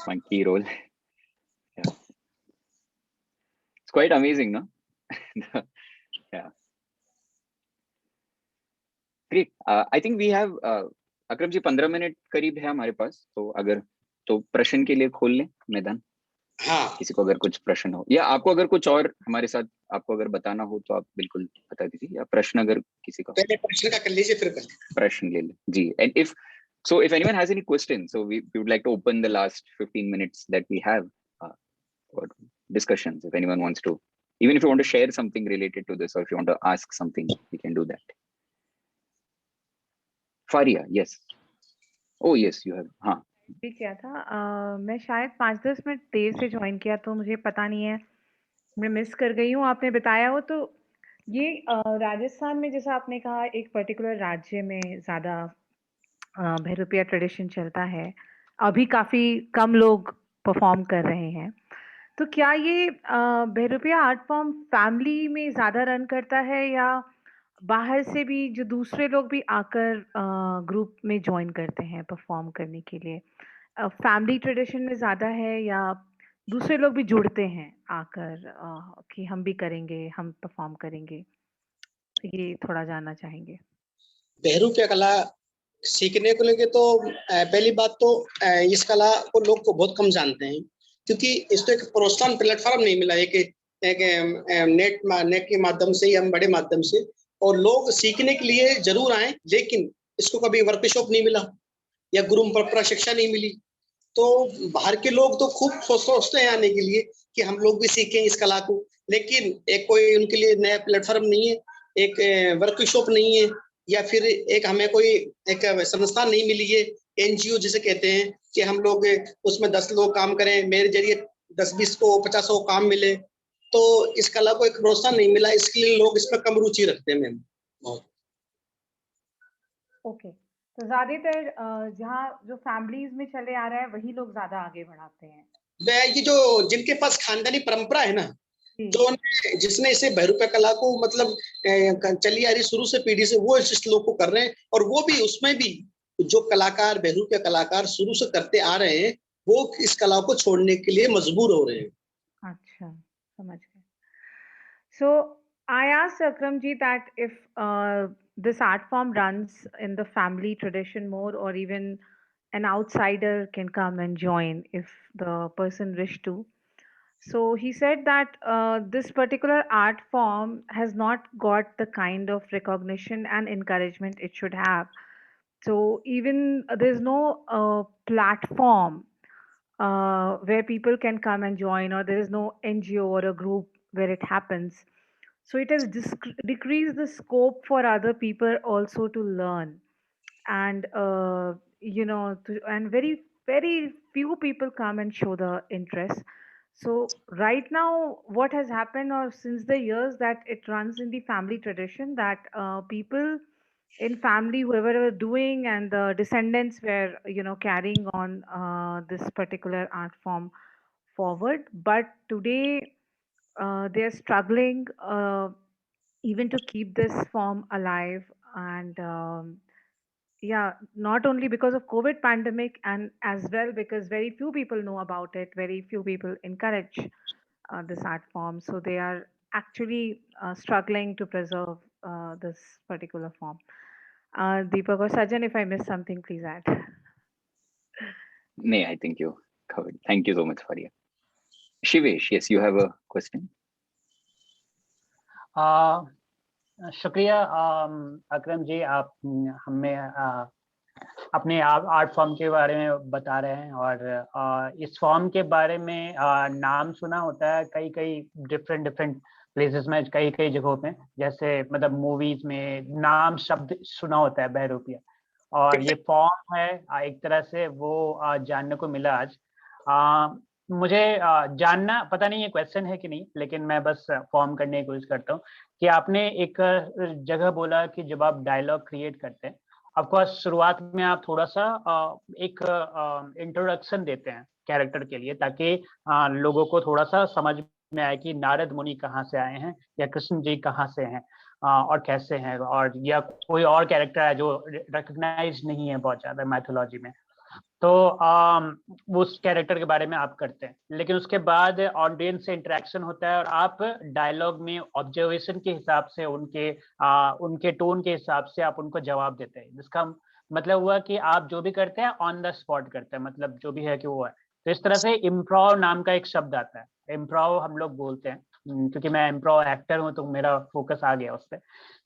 monkey role. Yeah. It's quite amazing, no? Yeah. Great. I think we have Akram ji 15 minute करीब है हमारे पास, तो अगर तो प्रश्न के लिए खोल लें मैदान. हाँ, किसी को अगर कुछ प्रश्न हो, या आपको अगर कुछ और हमारे साथ आपको अगर बताना हो तो आप बिल्कुल बता दीजिए, या प्रश्न अगर किसी का पहले प्रश्न का कर लीजिए फिर कर प्रश्न ले लें जी. And if anyone has any questions, so we would like to open the last 15 minutes that we have for discussions. If anyone wants to, even if you want to share something related to this, or if you want to ask something, we can do that. Faria, yes. Oh yes, you have. हाँ. भी किया था, मैं शायद 5-10 minute देर से join किया, तो मुझे पता नहीं है, मैं मिस कर गई हूँ. आपने बताया हो तो ये राजस्थान में जैसा आपने कहा एक पर्टिकुलर राज्य में ज़्यादा बहरूपिया ट्रेडिशन चलता है, अभी काफ़ी कम लोग परफॉर्म कर रहे हैं. तो क्या ये बहरूपिया आर्ट फॉर्म फैमिली में ज़्यादा रन करता है, या बाहर से भी जो दूसरे लोग भी आकर ग्रुप में ज्वाइन करते हैं परफॉर्म करने के लिए? फैमिली ट्रेडिशन में ज़्यादा है या दूसरे लोग भी जुड़ते हैं आकर कि हम भी करेंगे, हम परफॉर्म करेंगे? तो ये थोड़ा जानना चाहेंगे। बहरूपिया कला सीखने को लेके तो पहली बात तो इस कला को लोग को बहुत कम जानते हैं, क्योंकि इसको एक प्रोत्साहन प्लेटफॉर्म नहीं मिला है कि एक नेट के माध्यम से या बड़े माध्यम से, और लोग सीखने के लिए जरूर आए, लेकिन इसको कभी वर्कशॉप नहीं मिला या गुरु परंपरा शिक्षा नहीं मिली। तो बाहर के लोग तो खूब सोचते हैं आने के लिए कि हम लोग भी सीखें इस कला को, लेकिन एक कोई उनके लिए नया प्लेटफॉर्म नहीं है, एक वर्कशॉप नहीं है, या फिर एक हमें कोई एक संस्था नहीं मिली है, एनजीओ जिसे कहते हैं कि हम लोग उसमें 10 लोग काम करें, मेरे जरिए 10-20 को 50 को काम मिले। तो इस कला को एक प्रोत्साहन नहीं मिला, इसलिए लोग इसमें कम रुचि रखते हैं मैम। ओके, तो ज्यादातर जहाँ जो फैमिलीज में चले आ रहा है वही लोग ज्यादा आगे बढ़ाते हैं। ये जो जिनके पास खानदानी परंपरा है ना, तो जिसने इसे बहरूपिया कला को मतलब चली आ रही शुरू से पीढ़ी से, वो इस लोग को कर रहे हैं, और वो भी उसमें भी जो कलाकार बहरूपिया कलाकार शुरू से करते आ रहे हैं, वो इस कला को छोड़ने के लिए मजबूर हो रहे हैं। अच्छा, समझ गए। So I asked Akram ji that if this art form runs in the family tradition more, or even an outsider can come and join if the person wish to. So he said that this particular art form has not got the kind of recognition and encouragement it should have. So even there's no platform where people can come and join, or there is no NGO or a group where it happens. So it has decreased the scope for other people also to learn, and and very few people come and show the interest. So right now, what has happened, or since the years that it runs in the family tradition, that people in family, whoever were doing, and the descendants were carrying on this particular art form forward. But today they are struggling even to keep this form alive, and yeah, not only because of COVID pandemic, and as well because very few people know about it, very few people encourage this art form, so they are actually struggling to preserve this particular form. Deepak or Sajan, if I missed something, please add. No, I think you covered. Thank you so much, Faria. Shivesh, yes, you have a question. शुक्रिया अकरम जी, आप हमें अपने art form के बारे में बता रहे हैं, और इस फॉर्म के बारे में नाम सुना होता है कई डिफरेंट प्लेसेस में, कई जगहों पे, जैसे मतलब मूवीज में नाम शब्द सुना होता है बहरूपिया, और ये फॉर्म है एक तरह से वो जानने को मिला आज। मुझे जानना, पता नहीं ये क्वेश्चन है कि नहीं, लेकिन मैं बस फॉर्म करने की कोशिश करता हूँ कि आपने एक जगह बोला कि जब आप डायलॉग क्रिएट करते हैं, ऑफ कोर्स शुरुआत में आप थोड़ा सा एक इंट्रोडक्शन देते हैं कैरेक्टर के लिए, ताकि लोगों को थोड़ा सा समझ में आए कि नारद मुनि कहाँ से आए हैं, या कृष्ण जी कहाँ से हैं और कैसे हैं, और या कोई और कैरेक्टर है जो रिकग्नाइज नहीं है बहुत ज्यादा मैथोलॉजी में, तो उस कैरेक्टर के बारे में आप करते हैं। लेकिन उसके बाद ऑडियंस से इंटरेक्शन होता है, और आप डायलॉग में ऑब्जर्वेशन के हिसाब से, उनके टोन के हिसाब से आप उनको जवाब देते हैं, जिसका मतलब हुआ कि आप जो भी करते हैं ऑन द स्पॉट करते हैं, मतलब जो भी है कि वो है। तो इस तरह से इम्प्रोव नाम का एक शब्द आता है, इम्प्रोव हम लोग बोलते हैं, क्योंकि मैं इम्प्रोव एक्टर हूँ तो मेरा फोकस आ गया उस पर।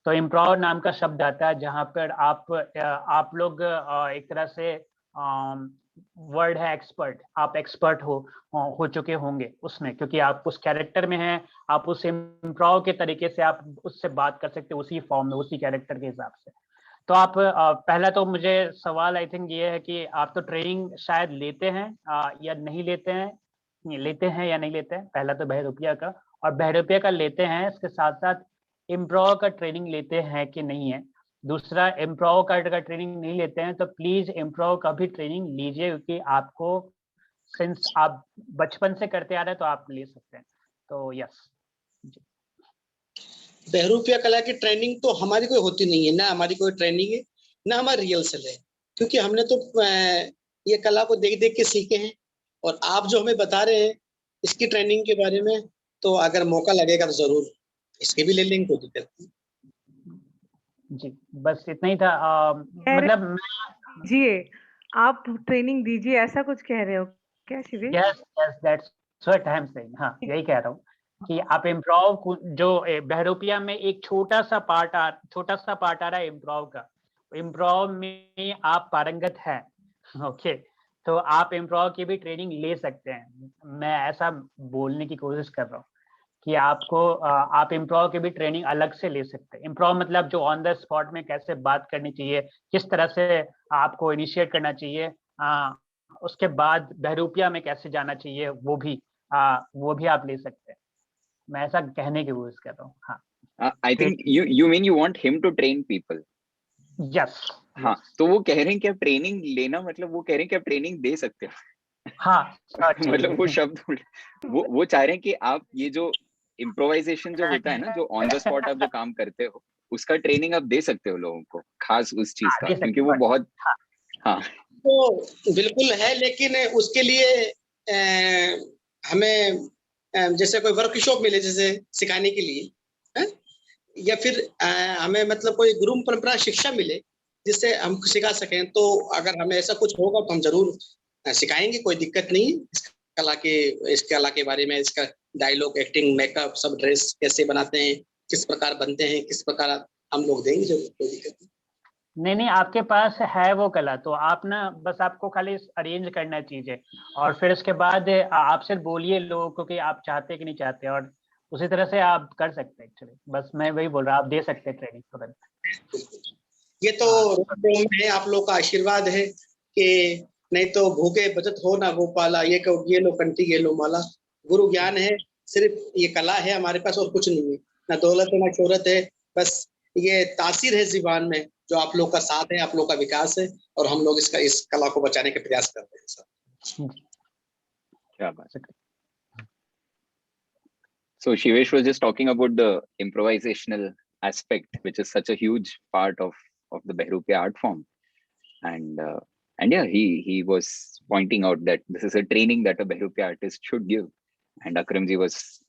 तो इम्प्रोव नाम का शब्द आता है जहाँ पर आप लोग एक तरह से वर्ड है एक्सपर्ट, आप एक्सपर्ट हो चुके होंगे उसमें, क्योंकि आप उस कैरेक्टर में हैं, आप उस इम्प्रोव के तरीके से आप उससे बात कर सकते हैं, उसी फॉर्म में, उसी कैरेक्टर के हिसाब से। तो आप पहला तो मुझे सवाल आई थिंक ये है कि आप तो ट्रेनिंग शायद लेते हैं या नहीं लेते हैं, या नहीं लेते हैं, पहला तो बहरूपिया का, और बहरूपिया का लेते हैं, इसके साथ साथ इम्प्रोव का ट्रेनिंग लेते हैं कि नहीं है। दूसरा, इम्प्रोव का अगर ट्रेनिंग नहीं लेते हैं तो प्लीज इम्प्रोव का भी ट्रेनिंग लीजिए, क्योंकि आपको सिंस आप बचपन से करते आ रहे हैं तो आप ले सकते हैं। तो यस, बहरूपिया कला की ट्रेनिंग तो हमारी कोई होती नहीं है, ना हमारी कोई ट्रेनिंग है, ना हमारा रिहर्सल है, क्योंकि हमने तो ये कला को देख देख के सीखे हैं, और आप जो हमें बता रहे हैं इसकी ट्रेनिंग के बारे में, तो अगर मौका लगेगा तो जरूर इसके भी ले लेंगे, कोई दिक्कत नहीं। जी बस इतना ही था। मतलब दीजिए, आप ट्रेनिंग दीजिए, ऐसा कुछ कह रहे हो क्या Shivesh? Yes yes that's what I am saying. हाँ यही कह रहा हूँ कि आप इम्प्रोव जो बहरूपिया में एक छोटा सा पार्ट आ रहा है इम्प्रोव का, इम्प्रोव में आप पारंगत हैं, ओके, तो आप इम्प्रोव की भी ट्रेनिंग ले सकते हैं। मैं ऐसा बोलने की कोशिश कर रहा हूँ कि आपको आप इम्प्रोव की भी ट्रेनिंग अलग से ले सकते हैं। इम्प्रोव मतलब जो ऑन द स्पॉट में कैसे बात करनी चाहिए, किस तरह से आपको इनिशिएट करना चाहिए, उसके बाद बहरूपिया में कैसे जाना चाहिए, वो भी आप ले सकते हैं। मैं ऐसा कहने की कोशिश कर रहा हूँ। हाँ I think you mean you want him to train people. Yes. हाँ, तो वो कह रहे हैं कि आप ट्रेनिंग लेना, मतलब वो कह रहे हैं कि आप ट्रेनिंग दे सकते हो। हाँ मतलब वो शब्द वो चाह रहे हैं कि आप ये जो इम्प्रोवाइजेशन जो होता है ना, जो ऑन द स्पॉट आप जो काम करते हो, उसका ट्रेनिंग आप दे सकते हो लोगों को, खास उस चीज का, क्योंकि वो बहुत हाँ तो बिल्कुल है, लेकिन उसके लिए हमें जैसे कोई वर्कशॉप मिले जैसे सिखाने के लिए है? या फिर हमें मतलब कोई गुरु परंपरा शिक्षा मिले जिससे हम सिखा सकें, तो अगर हमें ऐसा कुछ होगा तो हम जरूर सिखाएंगे, कोई दिक्कत नहीं। इस कला के बारे में, इसका डायलॉग, एक्टिंग, मेकअप, सब ड्रेस कैसे बनाते हैं, किस प्रकार बनते हैं, किस प्रकार हम लोग देंगे, जरूर, कोई दिक्कत नहीं। नहीं आपके पास है वो कला, तो आप ना बस आपको खाली अरेंज करना चाहिए, और फिर उसके बाद आप सिर्फ बोलिए लोगों को कि आप चाहते कि नहीं चाहते, और उसी तरह से आप कर सकते हैं। एक्चुअली बस मैं वही बोल रहा हूँ, आप दे सकते हैं ट्रेनिंग तुरंत। ये तो है, आप लोग का आशीर्वाद है कि नहीं तो भूखे बचत हो ना गोपाला, ये लो कंठी ये लो माला। गुरु ज्ञान है, सिर्फ ये कला है हमारे पास, और कुछ नहीं है, ना दौलत है ना शोहरत है, बस ये तासीर है जीवान में, जो आप लोग का साथ है, आप लोग का विकास है, और हम लोग इस कला को बचाने के प्रयास कर रहे हैं सब। क्या बात है। So Shivesh was just talking about the improvisational aspect, which is such a huge part of the Bahurupiya art form, and yeah, he was pointing out that this is a training that a Bahurupiya artist should give, and Akramji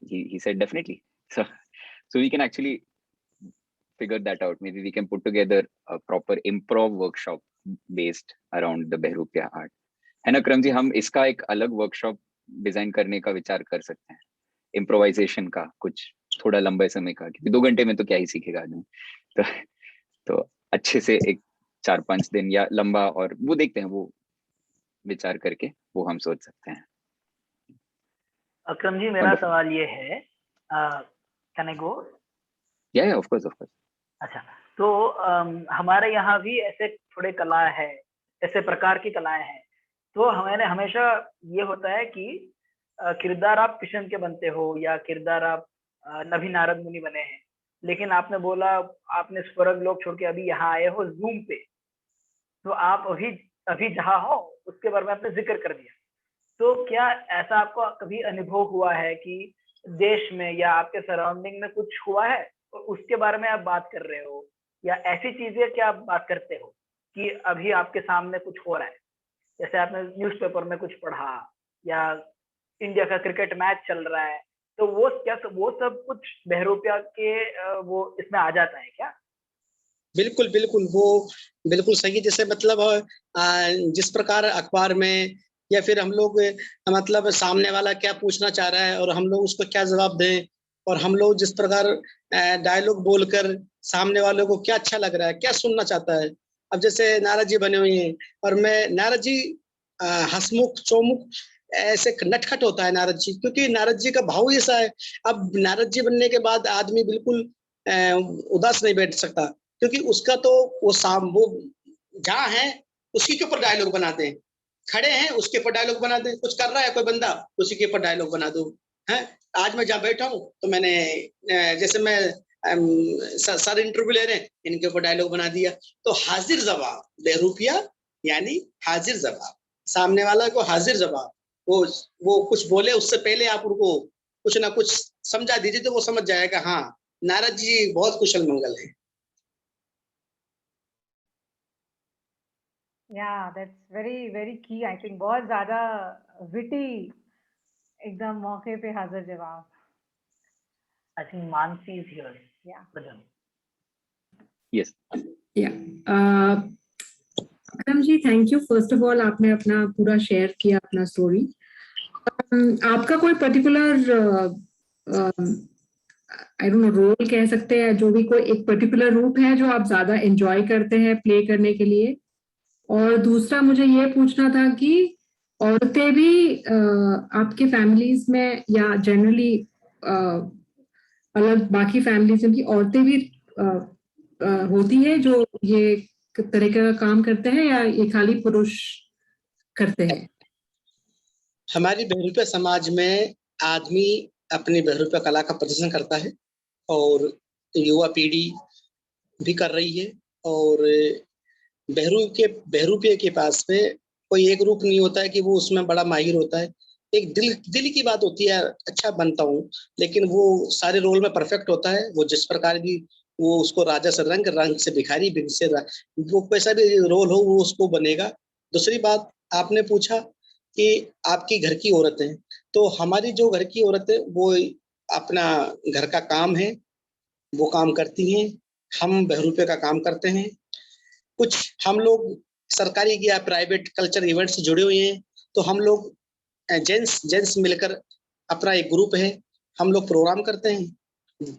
he said definitely. So we can actually figure that out. Maybe we can put together a proper improv workshop based around the Bahurupiya art. है ना Akram जी, हम इसका एक अलग workshop design करने का विचार कर सकते हैं, इम्प्रोवाइजेशन का, कुछ थोड़ा लंबे समय का, क्योंकि 2 घंटे में तो क्या ही सीखेगा आदमी। तो अच्छे से एक 4-5 दिन या लंबा, और वो देखते हैं, वो विचार करके वो हम सोच सकते हैं। अक्रम जी, मेरा सवाल ये है, कैन आई गो? या ऑफ कोर्स। अच्छा, तो हमारे यहाँ भी ऐसे थोड़े कला है, ऐसे प्रकार की कलाएं हैं, तो हमारे हमेशा ये होता है कि किरदार आप किशन के बनते हो या किरदार आप नभी नारद मुनि बने हैं, लेकिन आपने बोला आपने स्वर्ग लोक छोड़ के अभी यहाँ आए हो जूम पे, तो आप अभी जहाँ हो उसके बारे में आपने जिक्र कर दिया। तो क्या ऐसा आपको कभी अनुभव हुआ है कि देश में या आपके सराउंडिंग में कुछ हुआ है और उसके बारे में आप बात कर रहे हो, या ऐसी चीजें क्या आप बात करते हो कि अभी आपके सामने कुछ हो रहा है, जैसे आपने न्यूज़पेपर में कुछ पढ़ा या इंडिया का क्रिकेट मैच चल रहा है, तो वो सब कुछ बहरूपिया के वो इसमें आ जाता है क्या? बिल्कुल बिल्कुल, वो बिल्कुल सही। जैसे मतलब जिस प्रकार अखबार में या फिर हम लोग मतलब सामने वाला क्या पूछना चाह रहा है और हम लोग उसको क्या जवाब दें, और हम लोग जिस प्रकार डायलॉग बोलकर सामने वालों को क्या अच्छा लग रहा है, क्या सुनना चाहता है। अब जैसे नारद जी बने हुए हैं और मैं नारद जी हंसमुख चौमुख ऐसे नटखट होता है नारद जी, क्योंकि नारद जी का भाव ऐसा है। अब नारद जी बनने के बाद आदमी बिल्कुल उदास नहीं बैठ सकता, क्योंकि उसका तो वो जहाँ है उसी के ऊपर डायलॉग बनाते हैं, खड़े हैं उसके ऊपर डायलॉग बनाते हैं, कुछ कर रहा है कोई बंदा उसी के ऊपर डायलॉग बना दो है। आज मैं जहाँ बैठा हूँ तो मैंने जैसे मैं सर इंटरव्यू ले रहे हैं, इनके ऊपर डायलॉग बना दिया, तो हाजिर जवाब बहरूपिया यानी हाजिर जवाब, सामने वाला को हाजिर जवाब। वो कुछ बोले उससे पहले आप उनको कुछ ना कुछ समझा दीजिए तो वो समझ जाएगा, हाँ नारद जी बहुत कुशल मंगल है। Yeah, that's very very key. I think बहुत ज़्यादा witty, एकदम मौके पे हाजिर जवाब. I think Mansi is here. Yeah. Prajan. Yes. Yeah. Akram ji, thank you. First of all, आपने अपना पूरा शेयर किया अपना स्टोरी. आपका कोई particular I don't know role कह सकते हैं, जो भी कोई एक पर्टिकुलर रूप है जो आप ज्यादा एंजॉय करते हैं प्ले करने के लिए? और दूसरा मुझे ये पूछना था कि औरतें भी आपके फैमिलीज में या जनरली अलग बाकी फैमिलीज में की औरतें भी होती हैं जो ये तरह का काम करते हैं, या ये खाली पुरुष करते हैं? हमारी बहरूपिया समाज में आदमी अपनी बहरूपिया कला का प्रदर्शन करता है और युवा पीढ़ी भी कर रही है। और बहरूपिया के पास में कोई एक रूप नहीं होता है कि वो उसमें बड़ा माहिर होता है। एक दिल की बात होती है, अच्छा बनता हूँ, लेकिन वो सारे रोल में परफेक्ट होता है। वो जिस प्रकार भी वो उसको राजा से रंग से भिखारी बिन से वो कैसा भी रोल हो वो उसको बनेगा। दूसरी बात आपने पूछा कि आपकी घर की औरतें, तो हमारी जो घर की औरतें वो अपना घर का काम है वो काम करती हैं। हम बहरूपिया का काम करते हैं। कुछ हम लोग सरकारी या प्राइवेट कल्चर इवेंट से जुड़े हुए हैं, तो हम लोग जेंट्स मिलकर अपना एक ग्रुप है, हम लोग प्रोग्राम करते हैं।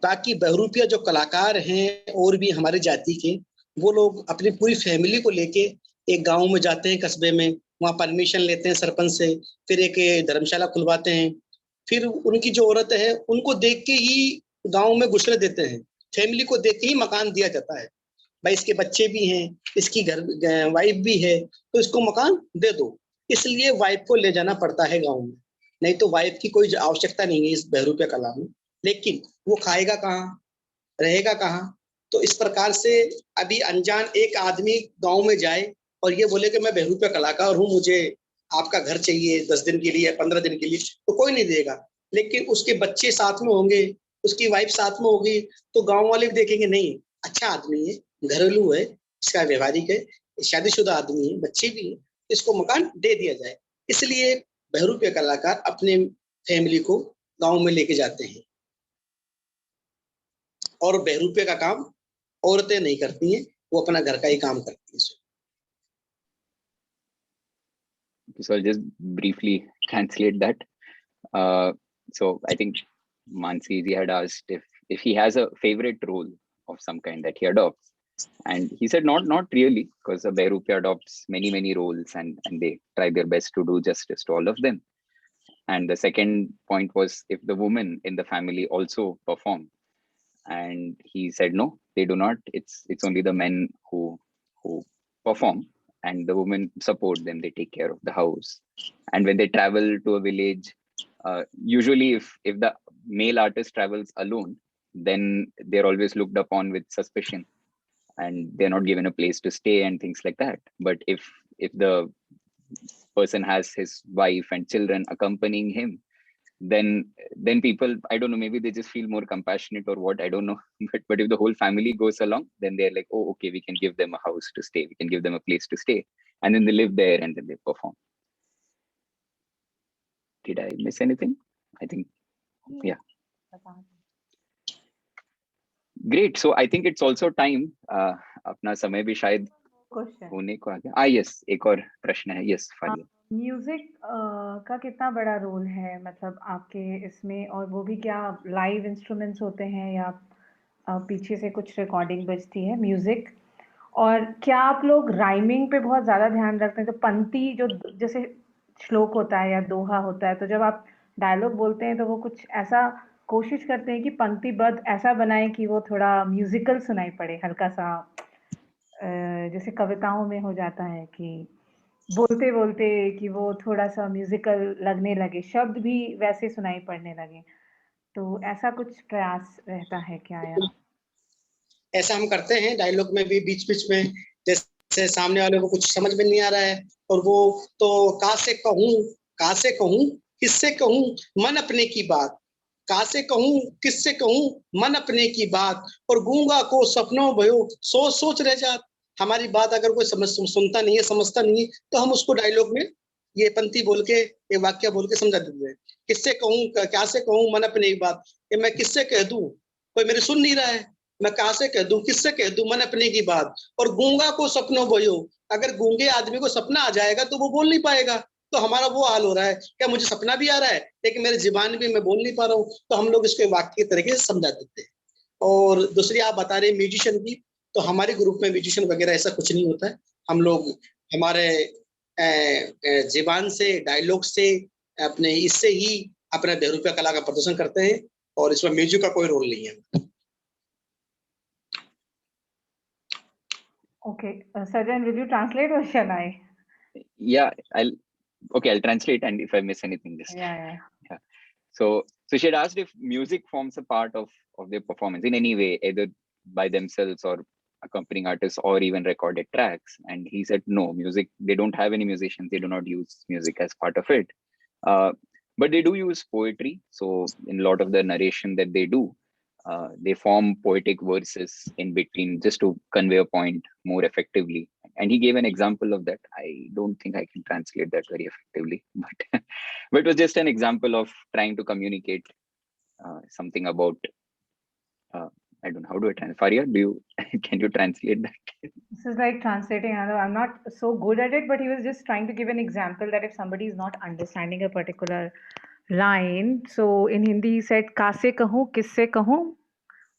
बाकी बहरूपिया जो कलाकार हैं और भी हमारी जाति के, वो लोग अपनी पूरी फैमिली को लेके एक गांव में जाते हैं, कस्बे में, वहाँ परमिशन लेते हैं सरपंच से, फिर एक धर्मशाला खुलवाते हैं। फिर उनकी जो औरत है उनको देख के ही गाँव में घुसने देते हैं, फैमिली को देख के ही मकान दिया जाता है। भाई इसके बच्चे भी हैं, इसकी घर वाइफ भी है, तो इसको मकान दे दो। इसलिए वाइफ को ले जाना पड़ता है गाँव में, नहीं तो वाइफ की कोई आवश्यकता नहीं है इस बहरूपिया कला में। लेकिन वो खाएगा कहाँ, रहेगा कहाँ? तो इस प्रकार से अभी अनजान एक आदमी गाँव में जाए और ये बोले कि मैं बहरूपिया कलाकार हूँ, मुझे आपका घर चाहिए 10 दिन के लिए, 15 दिन के लिए, तो कोई नहीं देगा। लेकिन उसके बच्चे साथ में होंगे, उसकी वाइफ साथ में होगी, तो गाँव वाले भी देखेंगे नहीं अच्छा आदमी है, घरेलू है, इसका व्यवहारिक है, शादीशुदा आदमी है, बच्चे भी है, इसको मकान दे दिया जाए। इसलिए बहरूपिया कलाकार अपने फैमिली को गांव में लेके जाते हैं। और बहरूपिया का काम औरतें नहीं करती हैं, वो अपना घर का ही काम करती हैं। So I'll just briefly translate that. So I think Mansi ji had asked if he has a favorite role of some kind that he adopts, and he said not really, because a Bahurupiya adopts many roles and they try their best to do justice to all of them. And the second point was if the women in the family also perform, and he said no, they do not. It's only the men who perform, and the women support them. They take care of the house. And when they travel to a village, usually if the male artist travels alone, then they're always looked upon with suspicion and they're not given a place to stay and things like that. But if the person has his wife and children accompanying him, then people, I don't know, maybe they just feel more compassionate or what, I don't know. But if the whole family goes along, then they're like, oh, okay, we can give them a house to stay, we can give them a place to stay, and then they live there and then they perform. Did I miss anything? I think, yeah. Great. So I think it's also time. अपना समय भी शायद होने को आ गया. Yes, एक और प्रश्न है. Yes, फारिया. म्यूजिक का कितना बड़ा रोल है मतलब आपके इसमें, और वो भी क्या लाइव इंस्ट्रूमेंट्स होते हैं या पीछे से कुछ रिकॉर्डिंग बजती है म्यूजिक? और क्या आप लोग राइमिंग पे बहुत ज़्यादा ध्यान रखते हैं? तो पंक्ति जो जैसे श्लोक होता है या दोहा होता है, तो जब आप डायलॉग बोलते हैं तो वो कुछ ऐसा कोशिश करते हैं कि पंक्तिबद्ध ऐसा बनाएं कि वो थोड़ा म्यूजिकल सुनाई पड़े, हल्का सा जैसे कविताओं में हो जाता है कि बोलते बोलते कि वो थोड़ा सा म्यूजिकल लगने लगे, शब्द भी वैसे सुनाई पड़ने लगे, तो ऐसा कुछ प्रयास रहता है क्या? या ऐसा हम करते हैं डायलॉग में भी, बीच में जैसे सामने वाले को कुछ समझ में नहीं आ रहा है और वो तो का से कहूँ किससे कहूँ मन अपने की बात, का से कहूँ किससे कहूँ मन अपने की बात, और गूंगा को सपनों भयो सोच रह जात, हमारी बात अगर कोई सुनता नहीं है, समझता नहीं है, तो हम उसको डायलॉग में ये पंक्ति बोल के, ये वाक्य बोल के समझा देते हैं। किससे कहूँ, क्या से कहूँ, मन अपनी बात, कि मैं किससे कह दूं, कोई मेरी सुन नहीं रहा है, मैं कहाँ से कह दूं, किससे कह दूं, मन अपने की बात। और गूंगा को सपनों बोयो, अगर गूंगे आदमी को सपना आ जाएगा तो वो बोल नहीं पाएगा। तो हमारा वो हाल हो रहा है, क्या मुझे सपना भी आ रहा है लेकिन मेरी जुबान भी, मैं बोल नहीं पा रहा हूँ। तो हम लोग इसको वाक्य के तरीके से समझा देते हैं। और दूसरी आप बता रहे म्यूजिशियन की, तो हमारे ग्रुप में म्यूजिशियन वगैरह ऐसा कुछ नहीं होता है। हम लोग हमारे जीवन से, डायलॉग से, अपने इससे ही अपने बहरूपिया कला का प्रदर्शन करते हैं, और इसमें म्यूजिक का कोई रोल नहीं है। Okay, Sajan, will you translate or shall I? Yeah, I'll translate, and if I miss anything, just Yeah. So she had asked if music forms a part of their performance in any way, either by themselves or accompanying artists or even recorded tracks. And he said, no, music, they don't have any musicians. They do not use music as part of it. But they do use poetry. So in a lot of the narration that they do, they form poetic verses in between just to convey a point more effectively. And he gave an example of that. I don't think I can translate that very effectively, but it was just an example of trying to communicate something about, I don't know, how do I translate? Faria, can you translate that? This is like translating. I'm not so good at it, but he was just trying to give an example that if somebody is not understanding a particular line, so in Hindi he said, "Kaase kahun, kisse kahun."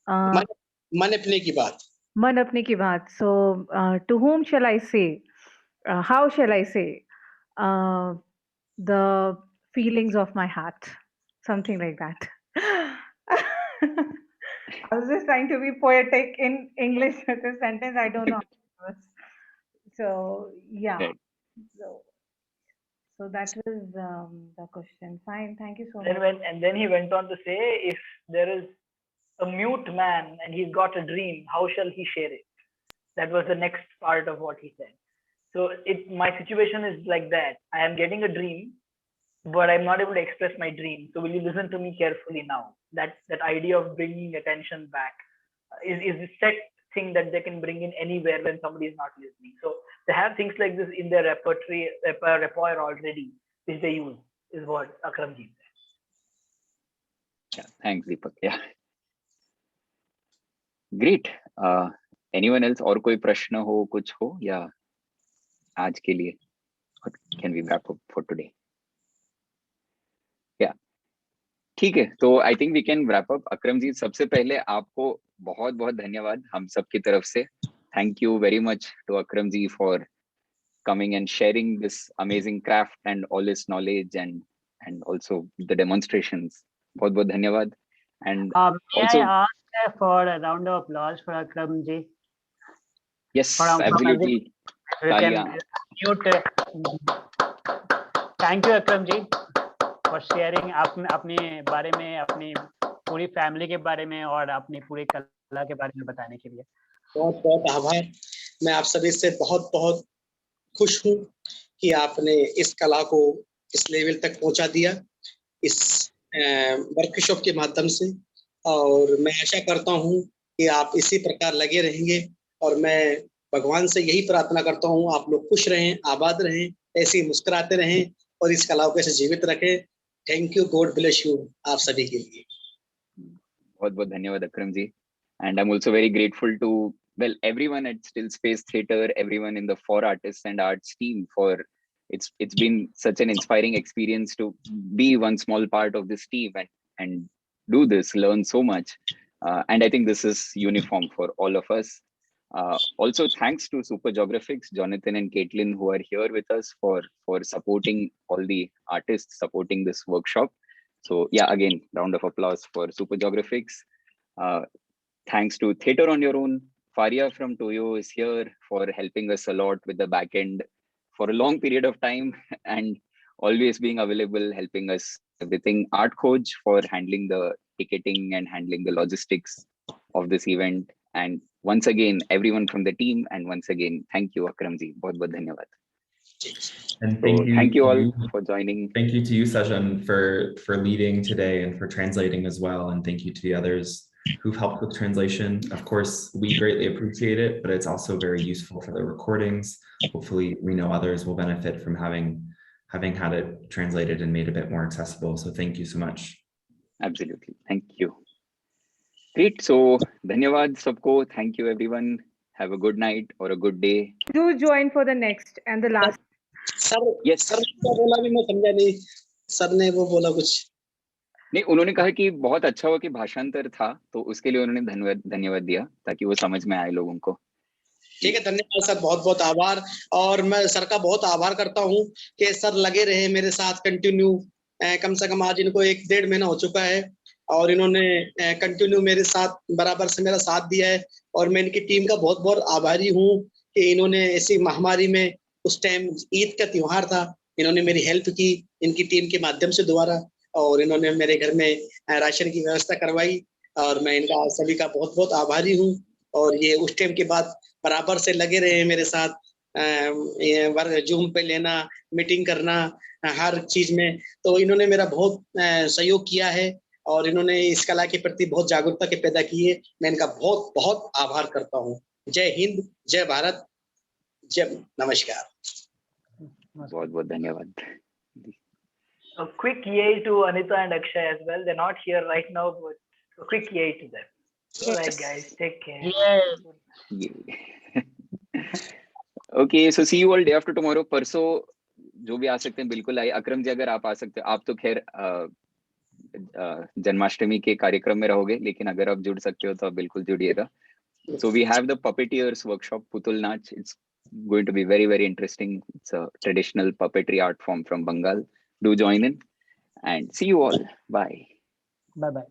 मन अपने की बात. मन अपने की बात. So to whom shall I say? How shall I say? The feelings of my heart, something like that. I was just trying to be poetic in English with this sentence. I don't know. So yeah. Right. So that was the question. Fine, thank you so much. And then he went on to say, if there is a mute man and he's got a dream, how shall he share it? That was the next part of what he said. So my situation is like that. I am getting a dream, but I'm not able to express my dream. So will you listen to me carefully now? That idea of bringing attention back is a set thing that they can bring in anywhere when somebody is not listening. So they have things like this in their repertoire already, which they use, is what Akram ji said. Yeah, thanks, Deepak. Yeah. Great. Anyone else? और कोई प्रश्न हो, कुछ हो, या आज के लिए? Can we wrap up for today? Yeah. ठीक है, तो I think we can wrap up. Akram ji, सबसे पहले आपको बहुत बहुत धन्यवाद हम सब की तरफ से. Thank you very much to Akram ji for coming and sharing this amazing craft and all this knowledge and also the demonstrations. बहुत बहुत धन्यवाद. And may I ask for a round of applause for Akram ji? Yes, absolutely. Thank you Akram ji for sharing अपने बारे में, अपनी पूरी family के बारे में और अपनी पूरी कला के बारे में बताने के लिए. बहुत बहुत आभार. मैं आप सभी से बहुत बहुत खुश हूँ कि आपने इस कला को इस लेवल तक पहुंचा दिया इस वर्कशॉप के माध्यम से, और मैं आशा करता हूँ कि आप इसी प्रकार लगे रहेंगे. और मैं भगवान से यही प्रार्थना करता हूँ, आप लोग खुश रहें, आबाद रहें, ऐसे ही मुस्कुराते रहें और इस कला को ऐसे जीवित रखें. Thank you, God bless you आप सभी के लिए. बहुत बहुत धन्यवाद अकरम जी. And I'm also very grateful to, well, everyone at Still Space Theatre, everyone in the 4 Artists and Arts team for it's been such an inspiring experience to be one small part of this team and do this, learn so much. And I think this is uniform for all of us. Also, thanks to SuperGeoGraphics, Jonathan and Caitlin, who are here with us for supporting all the artists, supporting this workshop. So yeah, again, round of applause for SuperGeoGraphics. Thanks to Theatre on Your Own. Faria from Toyo is here for helping us a lot with the back end for a long period of time and always being available, helping us everything. Art Coach for handling the ticketing and handling the logistics of this event. And once again, everyone from the team. And once again, thank you, Akram ji. Bahut bahut dhanyawad. And thank you all for joining. Thank you to you, Sajan, for leading today and for translating as well. And thank you to the others who've helped with translation. Of course, we greatly appreciate it, but it's also very useful for the recordings. Hopefully, we know others will benefit from having had it translated and made a bit more accessible. So thank you so much. Absolutely. Thank you. Great. So, dhanyawad sabko. Thank you, everyone. Have a good night or a good day. Do join for the next and the last. Sir Yes. Sir क्या बोला भी मैं समझा नहीं, sir ने वो बोला कुछ नहीं, उन्होंने कहा कि बहुत अच्छा हुआ कि भाषांतर था, तो उसके लिए उन्होंने धन्यवाद दिया ताकि वो समझ में आए लोगों को। ठीक है, धन्यवाद सर, बहुत बहुत आभार। और मैं सर का बहुत आभार करता हूँ कि सर लगे रहे मेरे साथ कंटिन्यू। कम से कम आज इनको 1-1.5 महीना हो चुका है और इन्होंने कंटिन्यू मेरे साथ बराबर से मेरा साथ दिया है। और मैं इनकी टीम का बहुत बहुत आभारी हूँ कि इन्होंने ऐसी महामारी में, उस टाइम ईद का त्योहार था, इन्होंने मेरी हेल्प की इनकी टीम के माध्यम से दोबारा, और इन्होंने मेरे घर में राशन की व्यवस्था करवाई और मैं इनका सभी का बहुत बहुत आभारी हूँ। और ये उस टाइम के बाद बराबर से लगे रहे मेरे साथ, जूम पे लेना, मीटिंग करना, हर चीज में। तो इन्होंने मेरा बहुत सहयोग किया है और इन्होंने इस कला के प्रति बहुत जागरूकता के पैदा की है। मैं इनका बहुत बहुत आभार करता हूँ। जय हिंद, जय भारत, जय नमस्कार। बहुत बहुत धन्यवाद। A quick yay to Anita and Akshay as well. They're not here right now, but a quick yay to them. All right, guys, take care. Yeah. Okay, so see you all day after tomorrow. परसों जो भी आ सकते हैं बिल्कुल आइए। अक्रम जी अगर आप आ सकते हैं, आप तो खैर जन्माष्टमी के कार्यक्रम में रहोगे, लेकिन अगर आप जुड़ सकते हो तो आप बिल्कुल जुड़िएगा। So we have the puppeteers workshop, Putul Nach. It's going to be very, very interesting. It's a traditional puppetry art form from Bengal. Do join in and see you all. Bye. Bye bye.